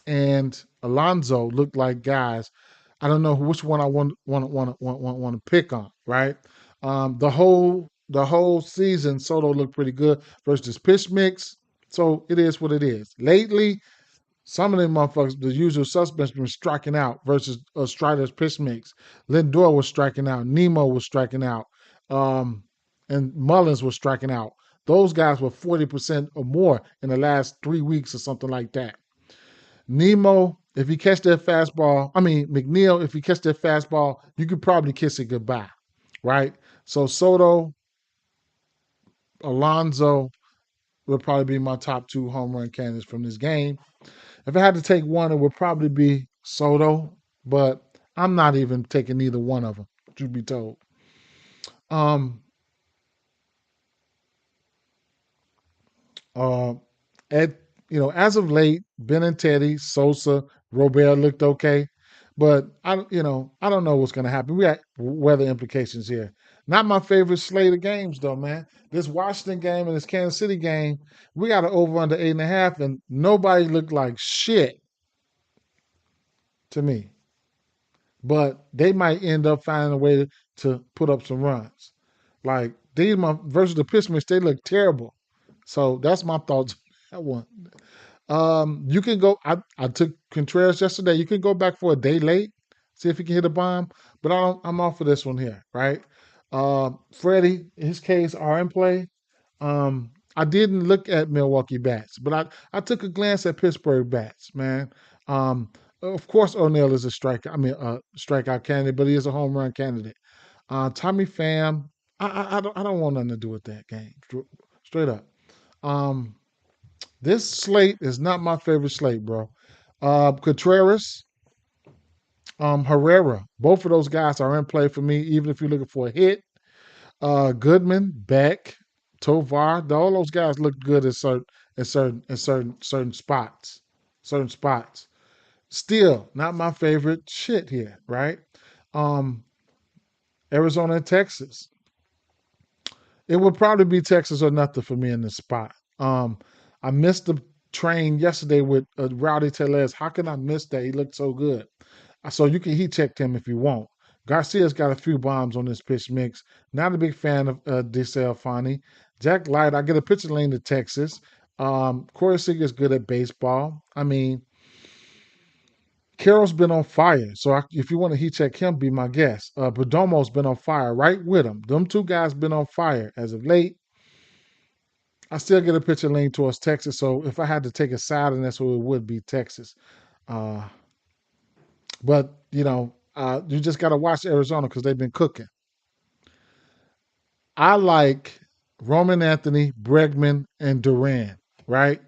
and Alonso look like guys. I don't know which one I want to pick on. Right. The whole season, Soto looked pretty good versus pitch mix. So it is what it is. Lately, some of them motherfuckers, the usual suspects, been striking out versus Strider's pitch mix. Lindor was striking out. Nemo was striking out. Um, and Mullins was striking out. Those guys were 40% or more in the last 3 weeks or something like that. Nemo, if he catch that fastball, McNeil, if he catch that fastball, you could probably kiss it goodbye, right? So Soto, Alonso would probably be my top two home run candidates from this game. If I had to take one, it would probably be Soto, but I'm not even taking either one of them, truth be told. Um, uh, at as of late, Ben and Teddy, Sosa, Robert looked okay, but I don't know what's going to happen. We got weather implications here. Not my favorite slate of games though, man. This Washington game and this Kansas City game, we got an over under 8.5, and nobody looked like shit to me. But they might end up finding a way to put up some runs. Like these versus the Pistons, they look terrible. So that's my thoughts on that one. You can go. I took Contreras yesterday. You can go back for a day late, see if he can hit a bomb. But I'm off for this one here, right? Freddie, his case are in play. I didn't look at Milwaukee bats, but I took a glance at Pittsburgh bats, man. Of course, O'Neill is a strikeout candidate, but he is a home run candidate. Tommy Pham, I don't want nothing to do with that game, straight up. Um, this slate is not my favorite slate, bro. Contreras, Herrera, both of those guys are in play for me, even if you're looking for a hit. Goodman, Beck, Tovar, all those guys look good in certain spots. Certain spots. Still, not my favorite shit here, right? Um, Arizona and Texas. It would probably be Texas or nothing for me in this spot. I missed the train yesterday with Rowdy Tellez. How can I miss that? He looked so good. So you can heat check him if you want. Garcia's got a few bombs on this pitch mix. Not a big fan of Desel Fani. Jack Light, I get a pitcher lane to Texas. Corey Seager's good at baseball. Carroll's been on fire. So if you want to heat check him, be my guest. Perdomo's been on fire right with him. Them two guys been on fire as of late. I still get a pitcher lean towards Texas. So if I had to take a side, and that's what it would be Texas. Uh, but you just got to watch Arizona because they've been cooking. I like Roman Anthony, Bregman, and Duran. Right?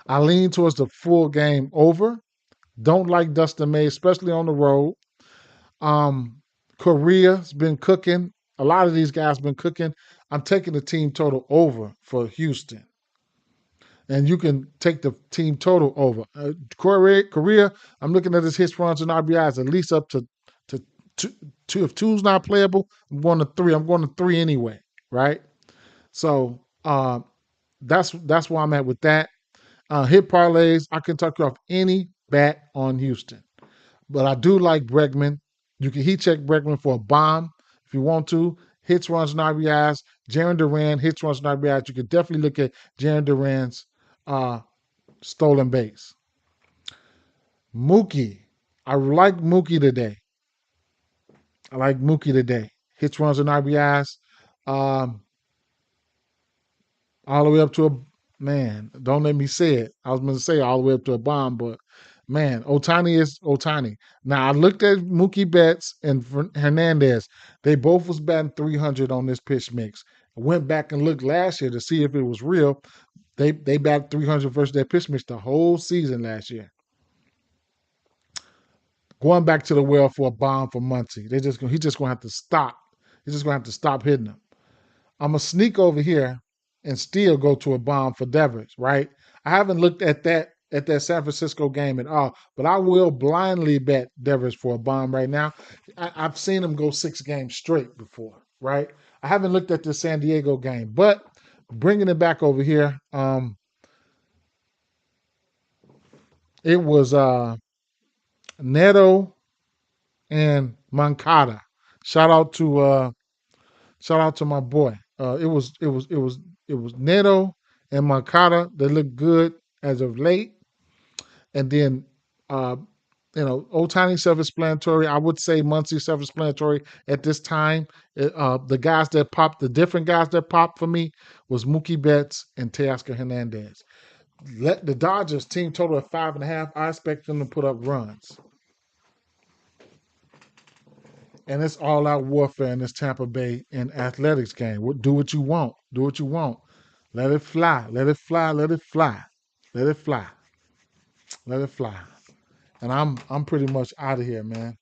I lean towards the full game over. Don't like Dustin May, especially on the road. Korea's been cooking. A lot of these guys been cooking. I'm taking the team total over for Houston. And you can take the team total over. Korea, I'm looking at his hits, runs, and RBIs at least up to two. If two's not playable, I'm going to three. I'm going to three anyway, right? So that's where I'm at with that. Hit parlays. I can talk you off any bet on Houston, but I do like Bregman. You can heat check Bregman for a bomb if you want to. Hits, runs, and RBIs. Jaron Duran hits, runs, and RBIs. You could definitely look at Jaron Duran's uh, stolen base. Mookie. I like Mookie today. I like Mookie today. Hits, runs, and RBIs. Um, all the way up to a man. Don't let me say it. I was going to say all the way up to a bomb, but man, Otani is Otani. Now I looked at Mookie Betts and Hernandez. They both was batting 300 on this pitch mix. I went back and looked last year to see if it was real. They batted 300 versus their pitch mix the whole season last year. Going back to the well for a bomb for Muncie. He's just gonna have to stop. He's just gonna have to stop hitting them. I'm gonna sneak over here and still go to a bomb for Devers, right? I haven't looked at that San Francisco game at all, but I will blindly bet Devers for a bomb right now. I've seen him go 6 games straight before, right? I haven't looked at the San Diego game, but bringing it back over here, it was Neto and Moncada. Shout out to shout out to my boy. It was Neto and Moncada. They look good as of late, and then uh, Otani self-explanatory. I would say Muncie self-explanatory at this time. The guys that popped, the different guys that popped for me was Mookie Betts and Teoscar Hernandez. Let the Dodgers team total of 5.5. I expect them to put up runs. And it's all out warfare in this Tampa Bay and athletics game. Do what you want. Do what you want. Let it fly. Let it fly. Let it fly. Let it fly. Let it fly. And I'm pretty much out of here, man.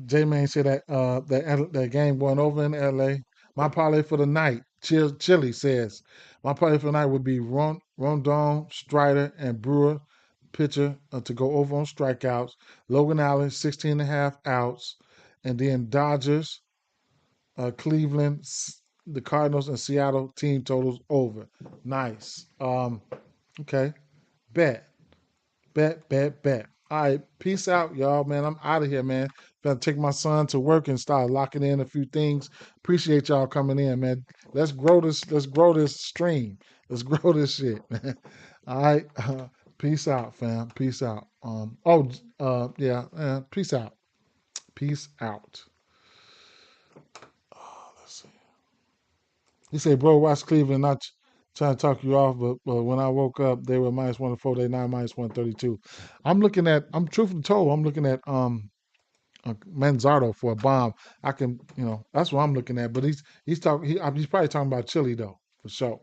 J Man said that game going over in LA. My parlay for the night, Chili says, my parlay for the night would be Rondon, Strider, and Brewer pitcher to go over on strikeouts. Logan Allen, 16 and a half outs. And then Dodgers, Cleveland, the Cardinals, and Seattle team totals over. Nice. Okay. Bet. Bet, bet, bet. All right, peace out, y'all, man. I'm out of here, man. Gotta take my son to work and start locking in a few things. Appreciate y'all coming in, man. Let's grow this. Let's grow this stream. Let's grow this shit, man. All right. Peace out, fam. Peace out. Yeah. Peace out. Peace out. Let's see. He said, bro, watch Cleveland. Not trying to talk you off, but when I woke up, they were -104. They now -132. I'm truthfully told, I'm looking at Manzardo for a bomb. I can, that's what I'm looking at. But he's probably talking about Chile though, for sure.